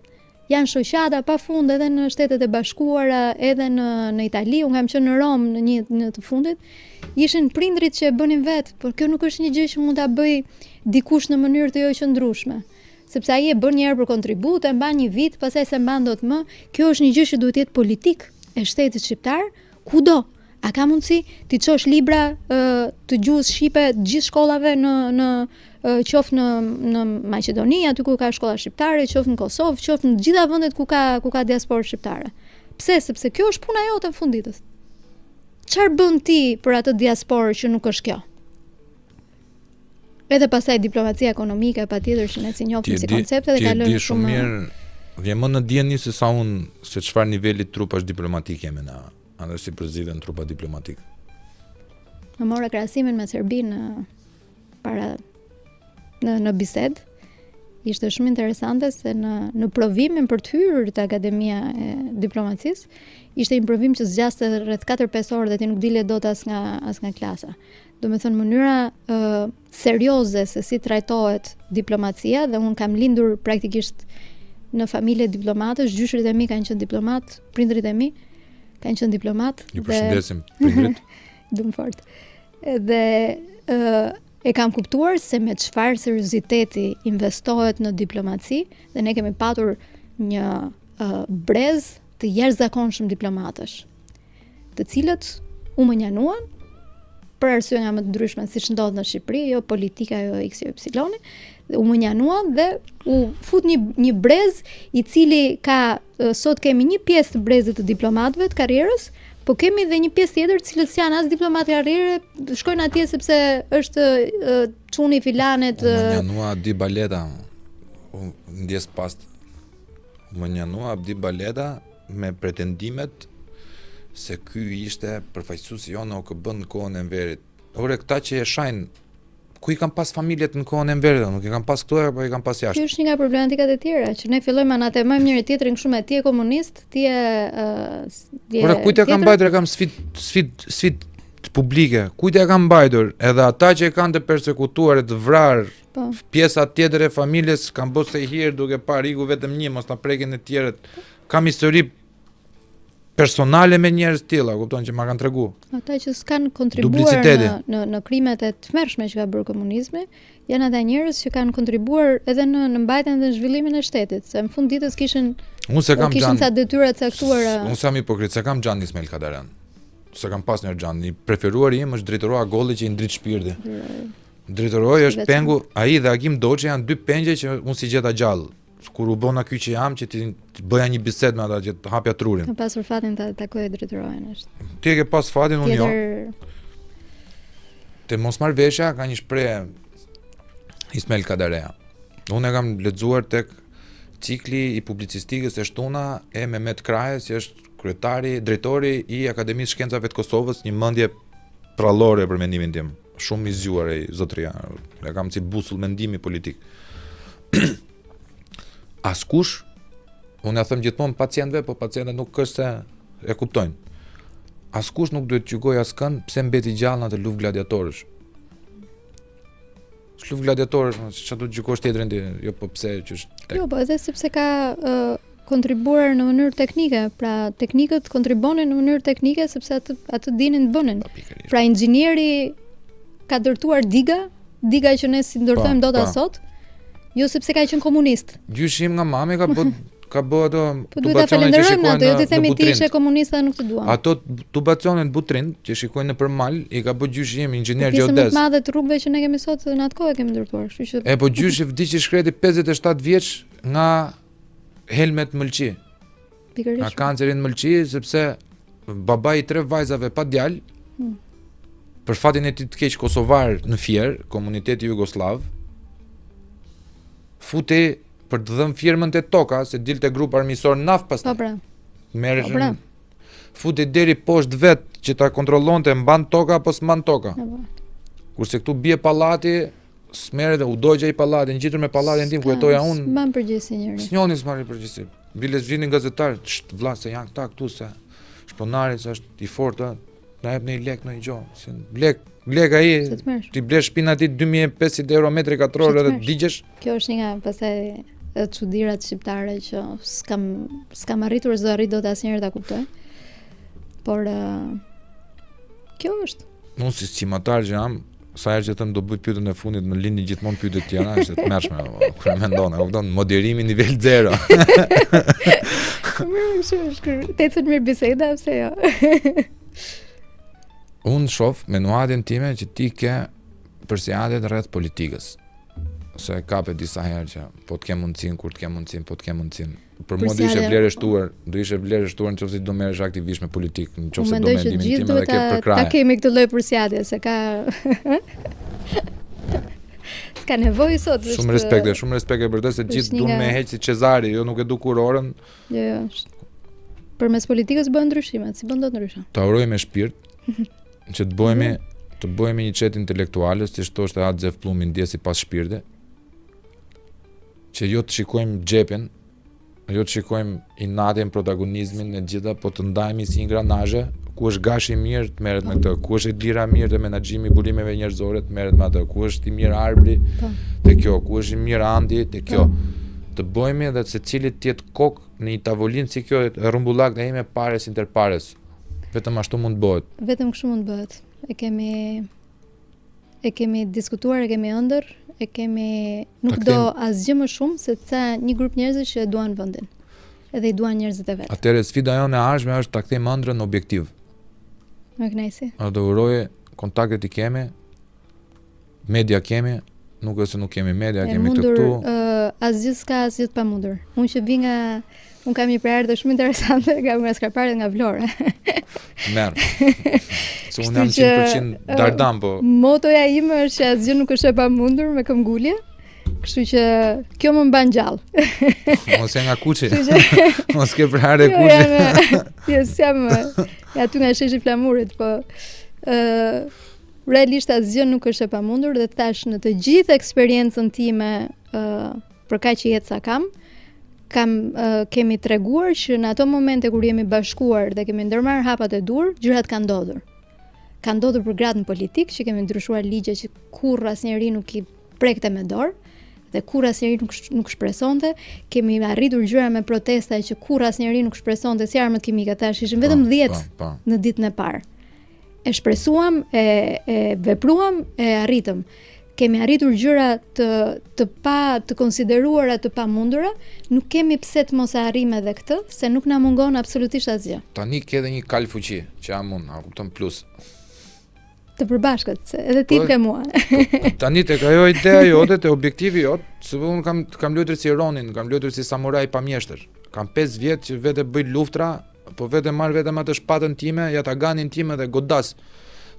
Janë shoqata pafund edhe në Shtetet e Bashkuara, edhe në Itali, unë kam qenë në Rom në të fundit, ishin prindrit që e bënin vet, por kjo nuk është një gjë që mund ta bëj dikush në mënyrë të jo qëndrueshme. Sepse ai e bën një herë për kontribut, e mban një vit, pastaj se mban dot më. Kjo është një gjë që duhet të jetë politik e shtetit shqiptar kudo. A ka mundësi ti çosh libra të gjuhës shqipe të gjithë shkollave në qoftë në Maqedoni, aty ku ka shkolla shqiptare, qoftë në Kosovë, qoftë në gjitha vendet ku ka diasporë shqiptare. Pse? Sepse kjo është puna jote në fund ditës. Çfarë bën ti për atë diasporë që nuk është kjo? Edhe pastaj diplomacia ekonomike patjetër që ne si njohim si koncepte dhe kalojmë shumë mirë. Vjen më në dieni se sa unë se çfarë niveli trupash diplomatik jemi na, anë si përzidhen trupa diplomatik. Më mora krahasimin me Serbinë në bisedë. Ishte shumë interesante se në provimin për të hyrë te Akademia e Diplomacisë, ishte një provim që zgjaste rreth 4-5 orë dhe ti nuk dile dot as nga klasa. Do me thënë mënyra serioze se si trajtohet diplomacia, dhe unë kam lindur praktikisht në familje diplomatësh, gjyshrit e mi kanë qenë diplomat, prindrit e mi kanë qenë diplomat. Ju përshëndesim prindrit. Dum fort. Dhe e kam kuptuar se me çfarë serioziteti investohet në diplomaci, dhe ne kemi patur një brez të jashtëzakonshëm diplomatësh, të cilët u mënjanuan për arsye nga më të ndryshme, siç ndodh në Shqipëri, jo politika, jo X, jo Y, u mënjanuan dhe u fut një brez i cili ka, sot kemi një pjesë të brezit të diplomatëve të karrierës, po kemi dhe një pjesë tjetër të cilët janë as diplomatë karriere, shkojnë atje sepse është çuni filanet. Mënjanua Abdi Baleta, ndjes pas. Mënjanua Abdi Baleta me pretendimet se ky ishte përfaqësuesi jonë OKB-n në kohën e Enverit. Ore këta që e shajnë, ku i kanë pas familjet në kohën e Enverit, nuk i kanë pas këtu apo i kanë pas jashtë. Kjo është një nga problematikat e tjera, që ne fillojmë anatemamë njëri tjetrin kështu me ti je komunist, ti je Ora kujt e kanë mbajtur, kam sfid publike. Kujt e kanë mbajtur? Edhe ata që e kanë të persekutuar e të vrarë, pjesa tjetër e familjes kanë bërë se hir duke parë iku vetëm një, mos ta prekin e tjerët. Kam histori personale me njerëz tilla, kupton që ma kanë tregu. Ata që s'kan kontribuar në krimet e tmerrshme që ka bërë komunizmi, janë ata njerëz që kanë kontribuar edhe në mbajtjen dhe zhvillimin e shtetit, se në fund ditës kishin sa detyra të caktuara. Unë jam hipokrit, se kam Xhan Ismail Kadaran. Se kam pas një Xhan, i preferuari im është drejtoroa Golli që i ndrit shpirti. Drejtoroi është pengu, ai dhe Agim Doçi janë dy pengje që unë si gjeta gjallë. Kur u bona ky që jam, që ti bëja një bisedë me ata që të hapja trurin. Kam pasur fatin të takoj drejtororin është. Ti e ke pas fatin, unë jo. Te mosmarrveshja ka një shprehje Ismail Kadarea. Unë e kam lexuar tek cikli i publicistikës së shtuna e Mehmet Krajës, që është drejtori i Akademisë Shkencave të Kosovës, një mendje prallore për mendimin tim. Shumë i zgjuar ai zotria. E kam si busull mendimi politik. Askush, unë ja them gjithmonë pacientëve, po pacientët nuk është se e kuptojnë. Askush nuk duhet gjykoj askënd pse mbeti gjallë në atë luftë gladiatorësh. Luftë gladiatorësh, çfarë do të gjykosh tjetrin ti, jo po pse që është tek. Jo, po edhe sepse ka kontribuar në mënyrë teknike, pra teknikët kontribonin në mënyrë teknike sepse atë dinin të bënin. Pra inxhinieri ka ndërtuar diga që ne si ndërtojmë dot sot. Jo sepse ka qenë komunist. Gjyshim nga mami ka bë ato tubacione që shikojnë në jo të themi ti ishe komunist dhe nuk të duam. Ato tubacione në Butrin që shikojnë në përmal i ka bë gjyshim inxhinier geodes. Pjesën më të madhe të rrugëve që ne kemi sot në atë kohë kemi ndërtuar, kështu që. E po gjyshi vdiqi shkreti 57 vjeç nga Helmet Mëlçi. Pikërisht. Nga kancerin Mëlçi sepse babai i 3 vajzave pa djalë. Për fatin e tij të keq kosovar në Fier, komuniteti jugosllav. Futi për të dhënë firmën te toka, se dilte grup armiqësor naf pastaj. Po pra. Merreshin. Futi deri poshtë vet që ta kontrollonte mban toka apo s'mban toka. Kurse këtu bie pallati, s'merret dhe u dogja i pallati, ngjitur me pallatin tim ku jetoja unë. S'mban përgjegjësi njëri. S'njoni s'marrin përgjegjësi. Vinin gazetar, vlla se janë këta këtu se shponari se është i fortë, na jep në i lek në i gjo. Lek ai, ti blesh shpina ti 2500 euro metri katror edhe digjesh. Kjo është një nga pastaj çudirat shqiptare që s'kam arritur s'do arrit dot asnjëherë ta kuptoj. Por kjo është. Unë si stimatar që jam, sa herë që them do bëj pyetjen e fundit, më lini gjithmonë pyetje të tjera, është të mërshme, kur e mendon, kupton, moderimi nivel 0. Tecën mirë biseda, pse jo? Unë shoh me nuhatjen time që ti ke përsiadet rreth politikës. Se kapet disa herë që po të kem mundësinë, kur të kem mundësinë, po të kem mundësinë. Për mua do ishte vlerë shtuar, nëse do merresh aktivisht me politikë, nëse do mendimin tim edhe ke për krah. Ta kemi këtë lloj përsiadje se ka s'ka nevojë sot. Shumë respekt për të se gjithë duan me heq si Cezari, jo nuk e du kurorën. Jo. Përmes politikës bën ndryshimet, si bën dot ndryshe. Ta uroj me shpirt që të bëhemi një çet intelektualës, si thoshte Atzef Plumi, ndjesi pas shpirti, që jo të shikojmë xhepin, jo të shikojmë inatin, protagonizmin e gjitha, po të ndajemi si ingranazhe, ku është gashi i mirë të merret me këtë, ku është e lira mirë të menaxhimi i burimeve njerëzore të merret me atë, ku është i mirë arbri te kjo, ku është i mirë andi te kjo. Të bëhemi edhe secili të jetë kokë në një tavolinë si kjo, e rrumbullak në ime pares inter pares. Vetëm ashtu mund të bëhet. Vetëm kështu mund të bëhet. E kemi diskutuar, e kemi ëndër, nuk do asgjë më shumë se ca një grup njerëzish që e duan vendin. Edhe i duan njerëzit e vet. Atëherë sfida jonë e ardhshme është ta kthejmë ëndrrën në objektiv. Më kënaqësi. Do uroj kontaktet i kemi, media kemi, nuk është se nuk kemi media, kemi këtu. Asgjë s'ka asgjë të pamundur. Unë kam një prerë shumë interesante, kam nga skarparët nga Vlora. Merë. Se unë jam 100% dardam, po. Motoja ime është që asgjë nuk është e pamundur me këmbgulje. Kështu që kjo më mban gjallë. Mos e nga kuçi. Mos ke prare kuçi. Jo, jam aty nga sheshi Flamurit, po realisht asgjë nuk është e pamundur dhe thash në të gjithë eksperiencën time për kaq jetë sa kemi treguar që në ato momente kur jemi bashkuar dhe kemi ndërmarr hapat e dur, gjërat kanë ndodhur. Ka ndodhur për gratë në politik që kemi ndryshuar ligje që kurrë asnjëri nuk i prekte me dorë dhe kurrë asnjëri nuk shpresonte. Kemi arritur gjëra me protesta që kurrë asnjëri nuk shpresonte, si armët kimike tash ishin vetëm 10 në ditën e parë. E shpresuam, e vepruam, e arritëm. Kemi arritur gjëra të konsideruara të pamundura, nuk kemi pse të mos e arrijmë edhe këtë, se nuk na mungon absolutisht asgjë. Tani ke edhe një kal fuqi që jam unë, a kupton plus. Të përbashkët, se edhe ti ke mua. Tani tek ajo ideja jote, te objektivi jot, se unë kam luajtur si Ronin, kam luajtur si samuraj pa mjeshtër. Kam 5 vjet që vetë bëj luftra, po vetë marr vetëm atë shpatën time, jataganin time dhe godas.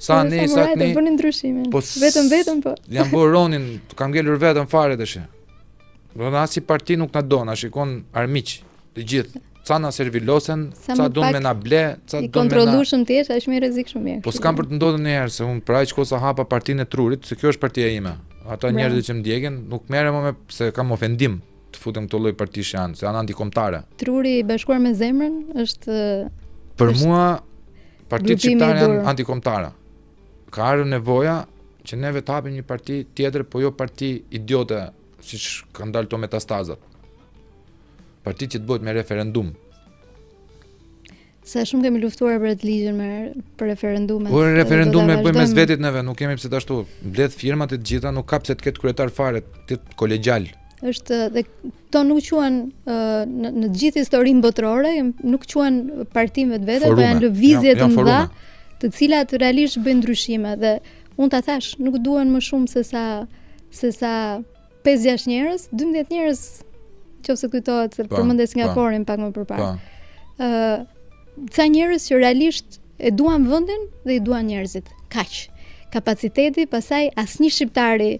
Sa ne bënin ndryshimin. Vetëm po. Jam bërë Ronin, kam ngelur vetëm fare tash. Do na si parti nuk na do, na shikon armiq të gjithë. Ca na servilosen, ca do me na ble, ca do me na... I kontrollueshëm ti është më rrezikshëm mirë. Po s'kam për të ndodhur ndonjëherë se unë për aq kohë sa hapa partinë e Trurit, se kjo është partia ime. Ata njerëzit që më ndjekin nuk merrem me se kam ofendim të futem këto lloj partish janë, se janë antikombëtare. Truri i bashkuar me zemrën është për mua partitë shqiptare janë antikombëtare. Ka ardhur nevoja që neve të hapim një parti tjetër, po jo parti idiote siç kanë dalë to metastazat. Parti që të bëhet me referendum. Sa shumë kemi luftuar për atë ligjin për referendumet. Po referendume bëjmë mes vetit neve, nuk kemi pse të ashtu. Mbledh firmat e gjitha, nuk ka pse të ketë kryetar fare, të kolegjal. Është dhe to nuk quhen në të gjithë historinë botërore, nuk quhen parti vetvete, po janë lëvizje të mëdha, të cilat realisht bëjnë ndryshime dhe unë ta thash, nuk duhen më shumë se sa 5-6 njerëz, 12 njerëz, nëse kujtohet se përmendes Singaporin pak më përpara. Ca njerëz që realisht e duan vendin dhe i duan njerëzit. Kaq. Kapaciteti, pastaj asnjë shqiptari,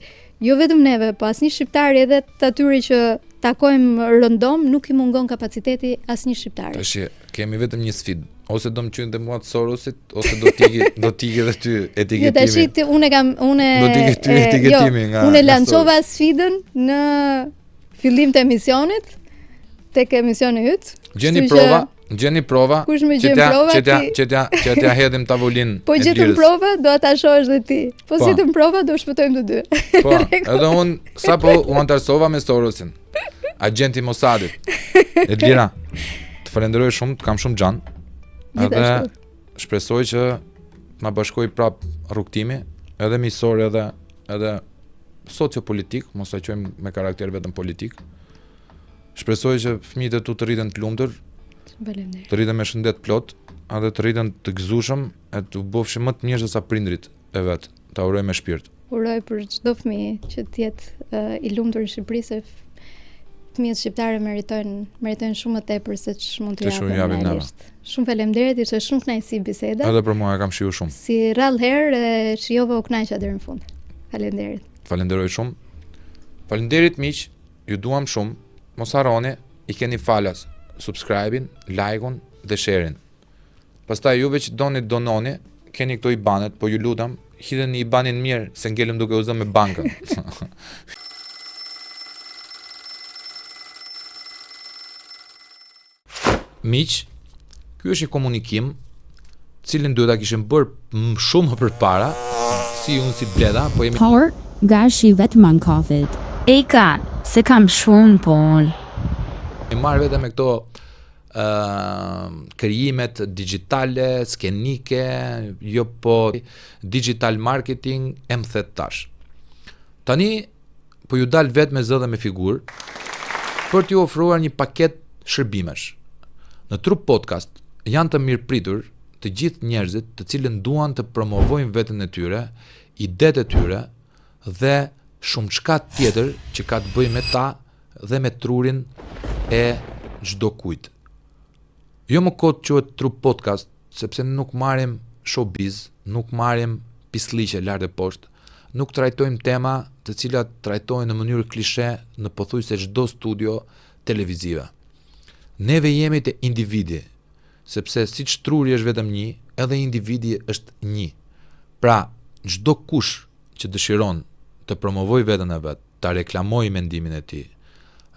jo vetëm neve, po asnjë shqiptari edhe të atyre që takojmë rëndom, nuk i mungon kapaciteti asnjë shqiptari. Tash kemi vetëm një sfidë. Ose do më qynë dhe mua të Sorosit, ose do t'ike dhe ty etiketimi. Jo, tash do t'ike ty etiketimi nga... Unë lançova sfidën në fillim të emisionit, tek emisioni yt. Gjeni prova. Kush më gjen prova? Që t'ja hedhim tavolinë. Po gjetëm prova, do ata shohësh dhe ti. Po si të prova, do shpëtojmë të dy. Po, edhe unë sapo u antarsova me Sorosin. Agenti Mossadit. Elvira, të falenderoj shumë, të kam shumë xhan. Edhe shpresoj që na bashkoj prap rrugtimi, edhe miqësor edhe sociopolitik, mos ta quajmë me karakter vetëm politik. Shpresoj që fëmijët e tu të rriten të lumtur, të rriten me shëndet plot, edhe të rriten të gëzueshëm, e të bëfshin më të mirë se sa prindrit e vet. Ta uroj me shpirt. Uroj për çdo fëmijë që të jetë i lumtur në Shqipëri, se fëmijët shqiptarë meritojnë shumë më tepër se ç'mund të japin realisht. Shumë faleminderit, ishte shumë kënaqësi biseda. Edhe për mua e kam shiu shumë. Si rrallë herë shijova u kënaqa deri në fund. Faleminderit. Falenderoj shumë. Faleminderit miq, ju duam shumë. Mos harroni, i keni falas subscribe-in, like-un dhe share-in. Pastaj juve që dononi, keni këto IBAN-et, po ju lutem, hidheni IBAN-in mirë se ngelëm duke u zënë me bankën. Miq, ky është një komunikim cilin duhet ta kishim bërë shumë më përpara, si unë si Bleda, po jemi Por, nga shi vetëm ankafit. Eka, se kam shumë punë. I marrë vetëm me këto krijimet digitale, skenike, jo po digital marketing, e më thet tash. Tani, po ju dal vetë me zë dhe me figurë, për t'ju ofruar një paket shërbimesh. Në Trup Podcast janë të mirëpritur të gjithë njerëzit të cilën duan të promovojnë veten e tyre, idetë e tyre dhe shumë çka tjetër që ka të bëjë me ta dhe me trurin e çdo kujt. Jo më kot quhet Trup Podcast, sepse nuk marrim showbiz, nuk marrim pislliqe lart e poshtë. nuk trajtojmë tema të cilat trajtojnë në mënyrë klishe në pothuajse çdo studio televizive. Neve jemi të individi, sepse siç truri është vetëm një, edhe individi është një. Pra, çdo kush që dëshiron të promovoj veten e vet, ta reklamoj mendimin e tij,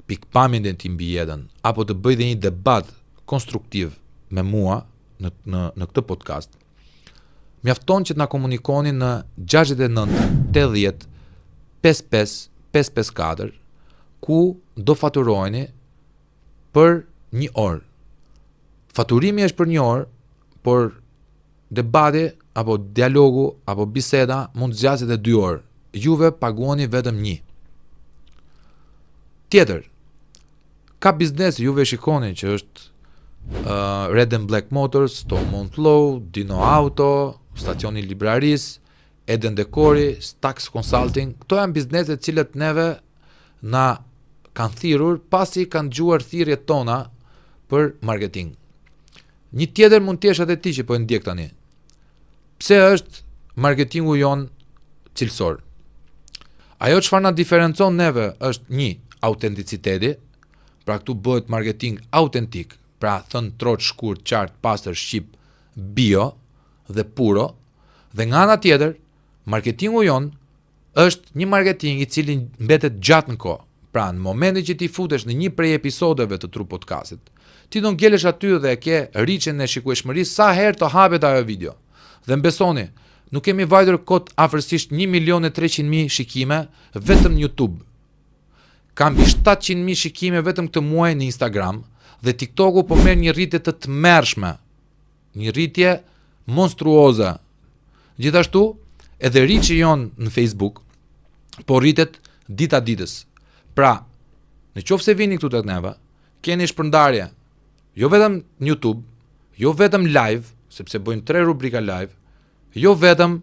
pikpamjen e tij mbi jetën, apo të bëjë një debat konstruktiv me mua në këtë podcast, mjafton që të na komunikoni në 69 80 55 554, ku do faturoheni për 1 orë. Faturimi është për 1 orë, por debati apo dialogu apo biseda mund të zgjaset e 2 orë. Juve paguani vetëm 1. Tjetër, ka biznes juve shikoni që është Red and Black Motors, Stormont Law, Dino Auto, Stacioni Libraris, Eden Dekori, Stax Consulting. Këto janë bizneset cilët neve na kanë thirrur pasi kanë dëgjuar thirrjet tona për marketing. Një tjetër mund të jesh edhe ti që po e ndjek tani. Pse është marketingu jon cilësor? Ajo çfarë na diferencon neve është 1, autenticiteti, pra këtu bëhet marketing autentik, pra thënë troç, shkurt, qartë, pastër, shqip, bio dhe puro, dhe nga ana tjetër, marketingu jon është një marketing i cili mbetet gjatë në kohë. Pra në momentin që ti futesh në një prej episodeve të Tru Podcastit, ti do ngelesh aty dhe e ke rritjen e shikueshmërisë sa herë të hapet ajo video. Dhe mbesoni, nuk kemi vajtur kot afërsisht 1.300.000 shikime vetëm në YouTube. Ka mbi 700.000 shikime vetëm këtë muaj në Instagram, dhe TikToku po merr një rritje të tmerrshme, një rritje monstruoze. Gjithashtu, edhe reach-i jon në Facebook po rritet dita ditës. Pra, në qoftë se vini këtu tek neve, keni shpërndarje jo vetëm në YouTube, jo vetëm live, sepse bëjmë 3 rubrika live, jo vetëm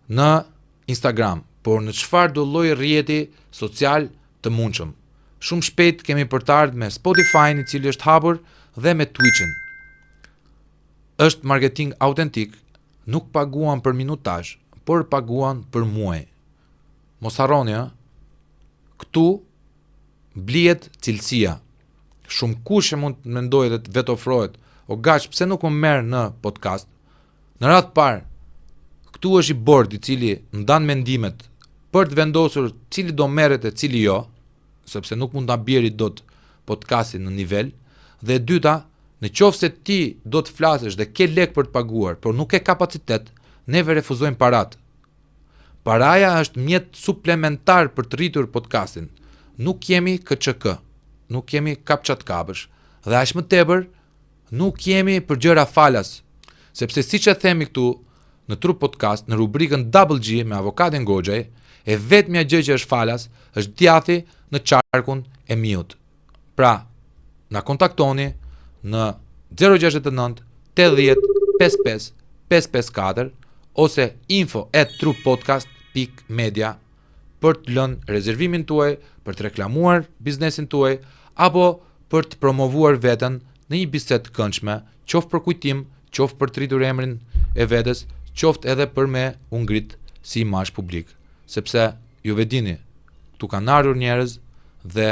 në Instagram, por në çfarë do lloj rrjeti social të mundshëm. Shumë shpejt kemi për të ardhur me Spotify-n, i cili është hapur, dhe me Twitch-in. Është marketing autentik, nuk paguan për minutazh, por paguan për muaj. Mos harroni, këtu blihet cilësia. Shumë kush mund të mendojë dhe të vetë ofrohet, o gaç, pse nuk më merr në podcast? Në radhë parë, këtu është i bord i cili ndan mendimet për të vendosur cili do merret e cili jo, sepse nuk mund ta bjeri dot podcastin në nivel, dhe e dyta, në qoftë se ti do të flasësh dhe ke lek për të paguar, por nuk ke kapacitet, neve refuzojmë parat. Paraja është mjet suplementar për të rritur podcastin. Nuk jemi KÇK, nuk jemi kapçat kabësh, dhe aq më tepër nuk jemi për gjëra falas, sepse siç e themi këtu në Tru Podcast, në rubrikën Double G me avokatin Goxhaj, e vetmja gjë që është falas është djathi në qarkun e miut. Pra, na kontaktoni në 069 80 55 554 ose info@trupodcast.media për të lënë rezervimin tuaj, për të reklamuar biznesin tuaj, apo për të promovuar veten në një bisedë të këndshme, qoftë për kujtim, qoftë për të rritur emrin e vetes, qoftë edhe për me u ngrit si imazh publik. Sepse ju vedini, këtu kanë ardhur njerëz dhe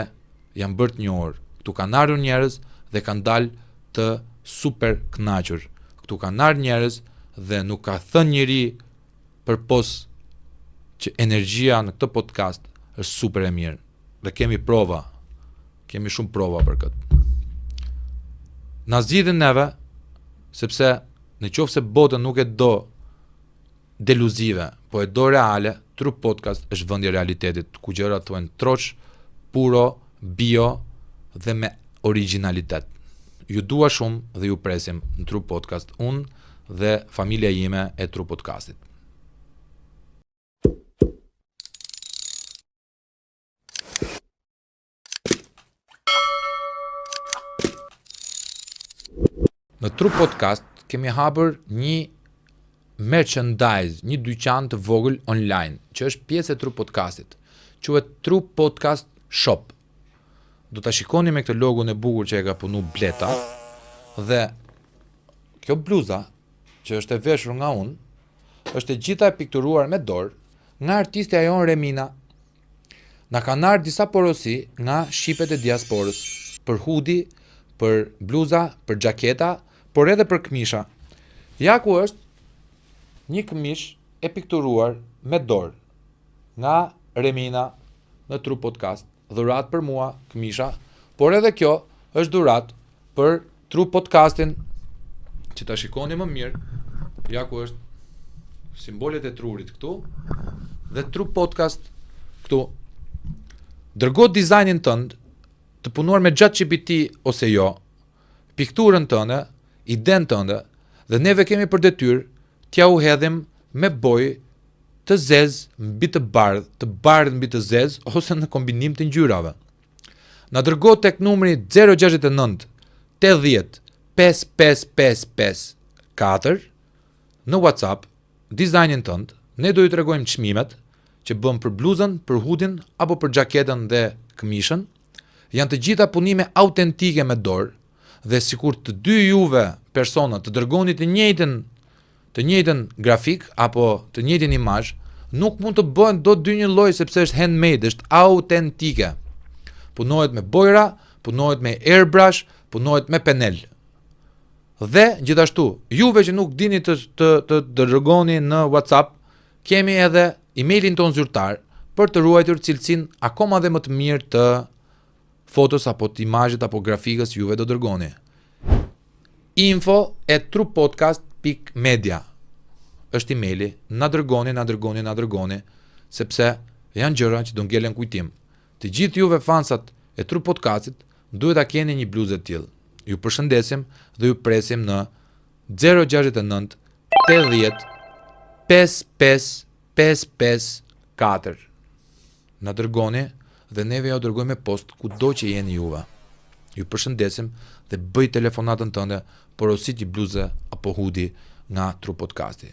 janë bërë të njohur. Këtu kanë ardhur njerëz dhe kanë dalë të super kënaqur. Këtu kanë ardhur njerëz dhe nuk ka thënë njëri përpos që energjia në këtë podcast është super e mirë. Dhe kemi prova. Kemi shumë prova për këtë. Na zgjidhin neve, sepse në qoftë se botën nuk e do deluzive, po e do reale, Tru Podcast është vendi i realitetit, ku gjërat thuhen troç, puro, bio dhe me originalitet. Ju dua shumë dhe ju presim në Tru Podcast, unë dhe familja ime e Tru Podcastit. Në Tru Podcast kemi hapur një merchandise, një dyqan të vogël online, që është pjesë e Tru Podcastit. Quhet Tru Podcast Shop. Do ta shikoni me këtë logon e bukur që e ka punu Bleta, dhe kjo bluza që është e veshur nga unë, është e gjitha e pikturuar me dorë nga artistja jon Remina. Na kanë ardhur disa porosi nga shqipet e diasporës, për hudi, për bluza, për xhaketa, por edhe për këmisha. Ja ku është një këmish e pikturuar me dorë nga Remina në Tru Podcast, dhurat për mua, këmisha, por edhe kjo është dhurat për Tru Podcastin, që ta shikoni më mirë. Ja ku është simbolet e trurit këtu, dhe Tru Podcast këtu. Dërgo dizajnin tënd, të punuar me ChatGPT ose jo, pikturën tënde, iden tënde, dhe neve kemi për detyrë t'ja u hedhim me bojë të zezë mbi të bardhë mbi të zezë, ose në kombinim të ngjyrave. Na dërgo tek numri 069 80 5555 4 në WhatsApp dizajnin tënd. Ne do ju tregojmë çmimet që bëm për bluzën, për hudin apo për xhaketën dhe këmishën. Janë të gjitha punime autentike me dorë, dhe sikur të dy juve persona të dërgoni të njëjtën grafik apo të njëjtin imazh, nuk mund të bëhen dot dy një lloj, sepse është handmade, është autentike. Punohet me bojra, punohet me airbrush, punohet me penel. Dhe gjithashtu, juve që nuk dini të dërgoni në WhatsApp, kemi edhe emailin ton zyrtar për të ruajtur cilësinë akoma dhe më të mirë të fotos apo të imazhet apo grafikës juve do dërgoni. info@trupodcast.media është emaili. Na dërgoni, sepse janë gjëra që do ngelen kujtim. Të gjithë juve fansat e Tru Podcastit duhet ta keni një bluzë të tillë. Ju përshëndesim dhe ju presim në 069 80 55 55 4. Na dërgoni dhe neve ja dërgojmë post kudo që jeni juve. Ju përshëndesim dhe bëj telefonatën tënde porosit një bluze apo hudi nga Tru Podcasti.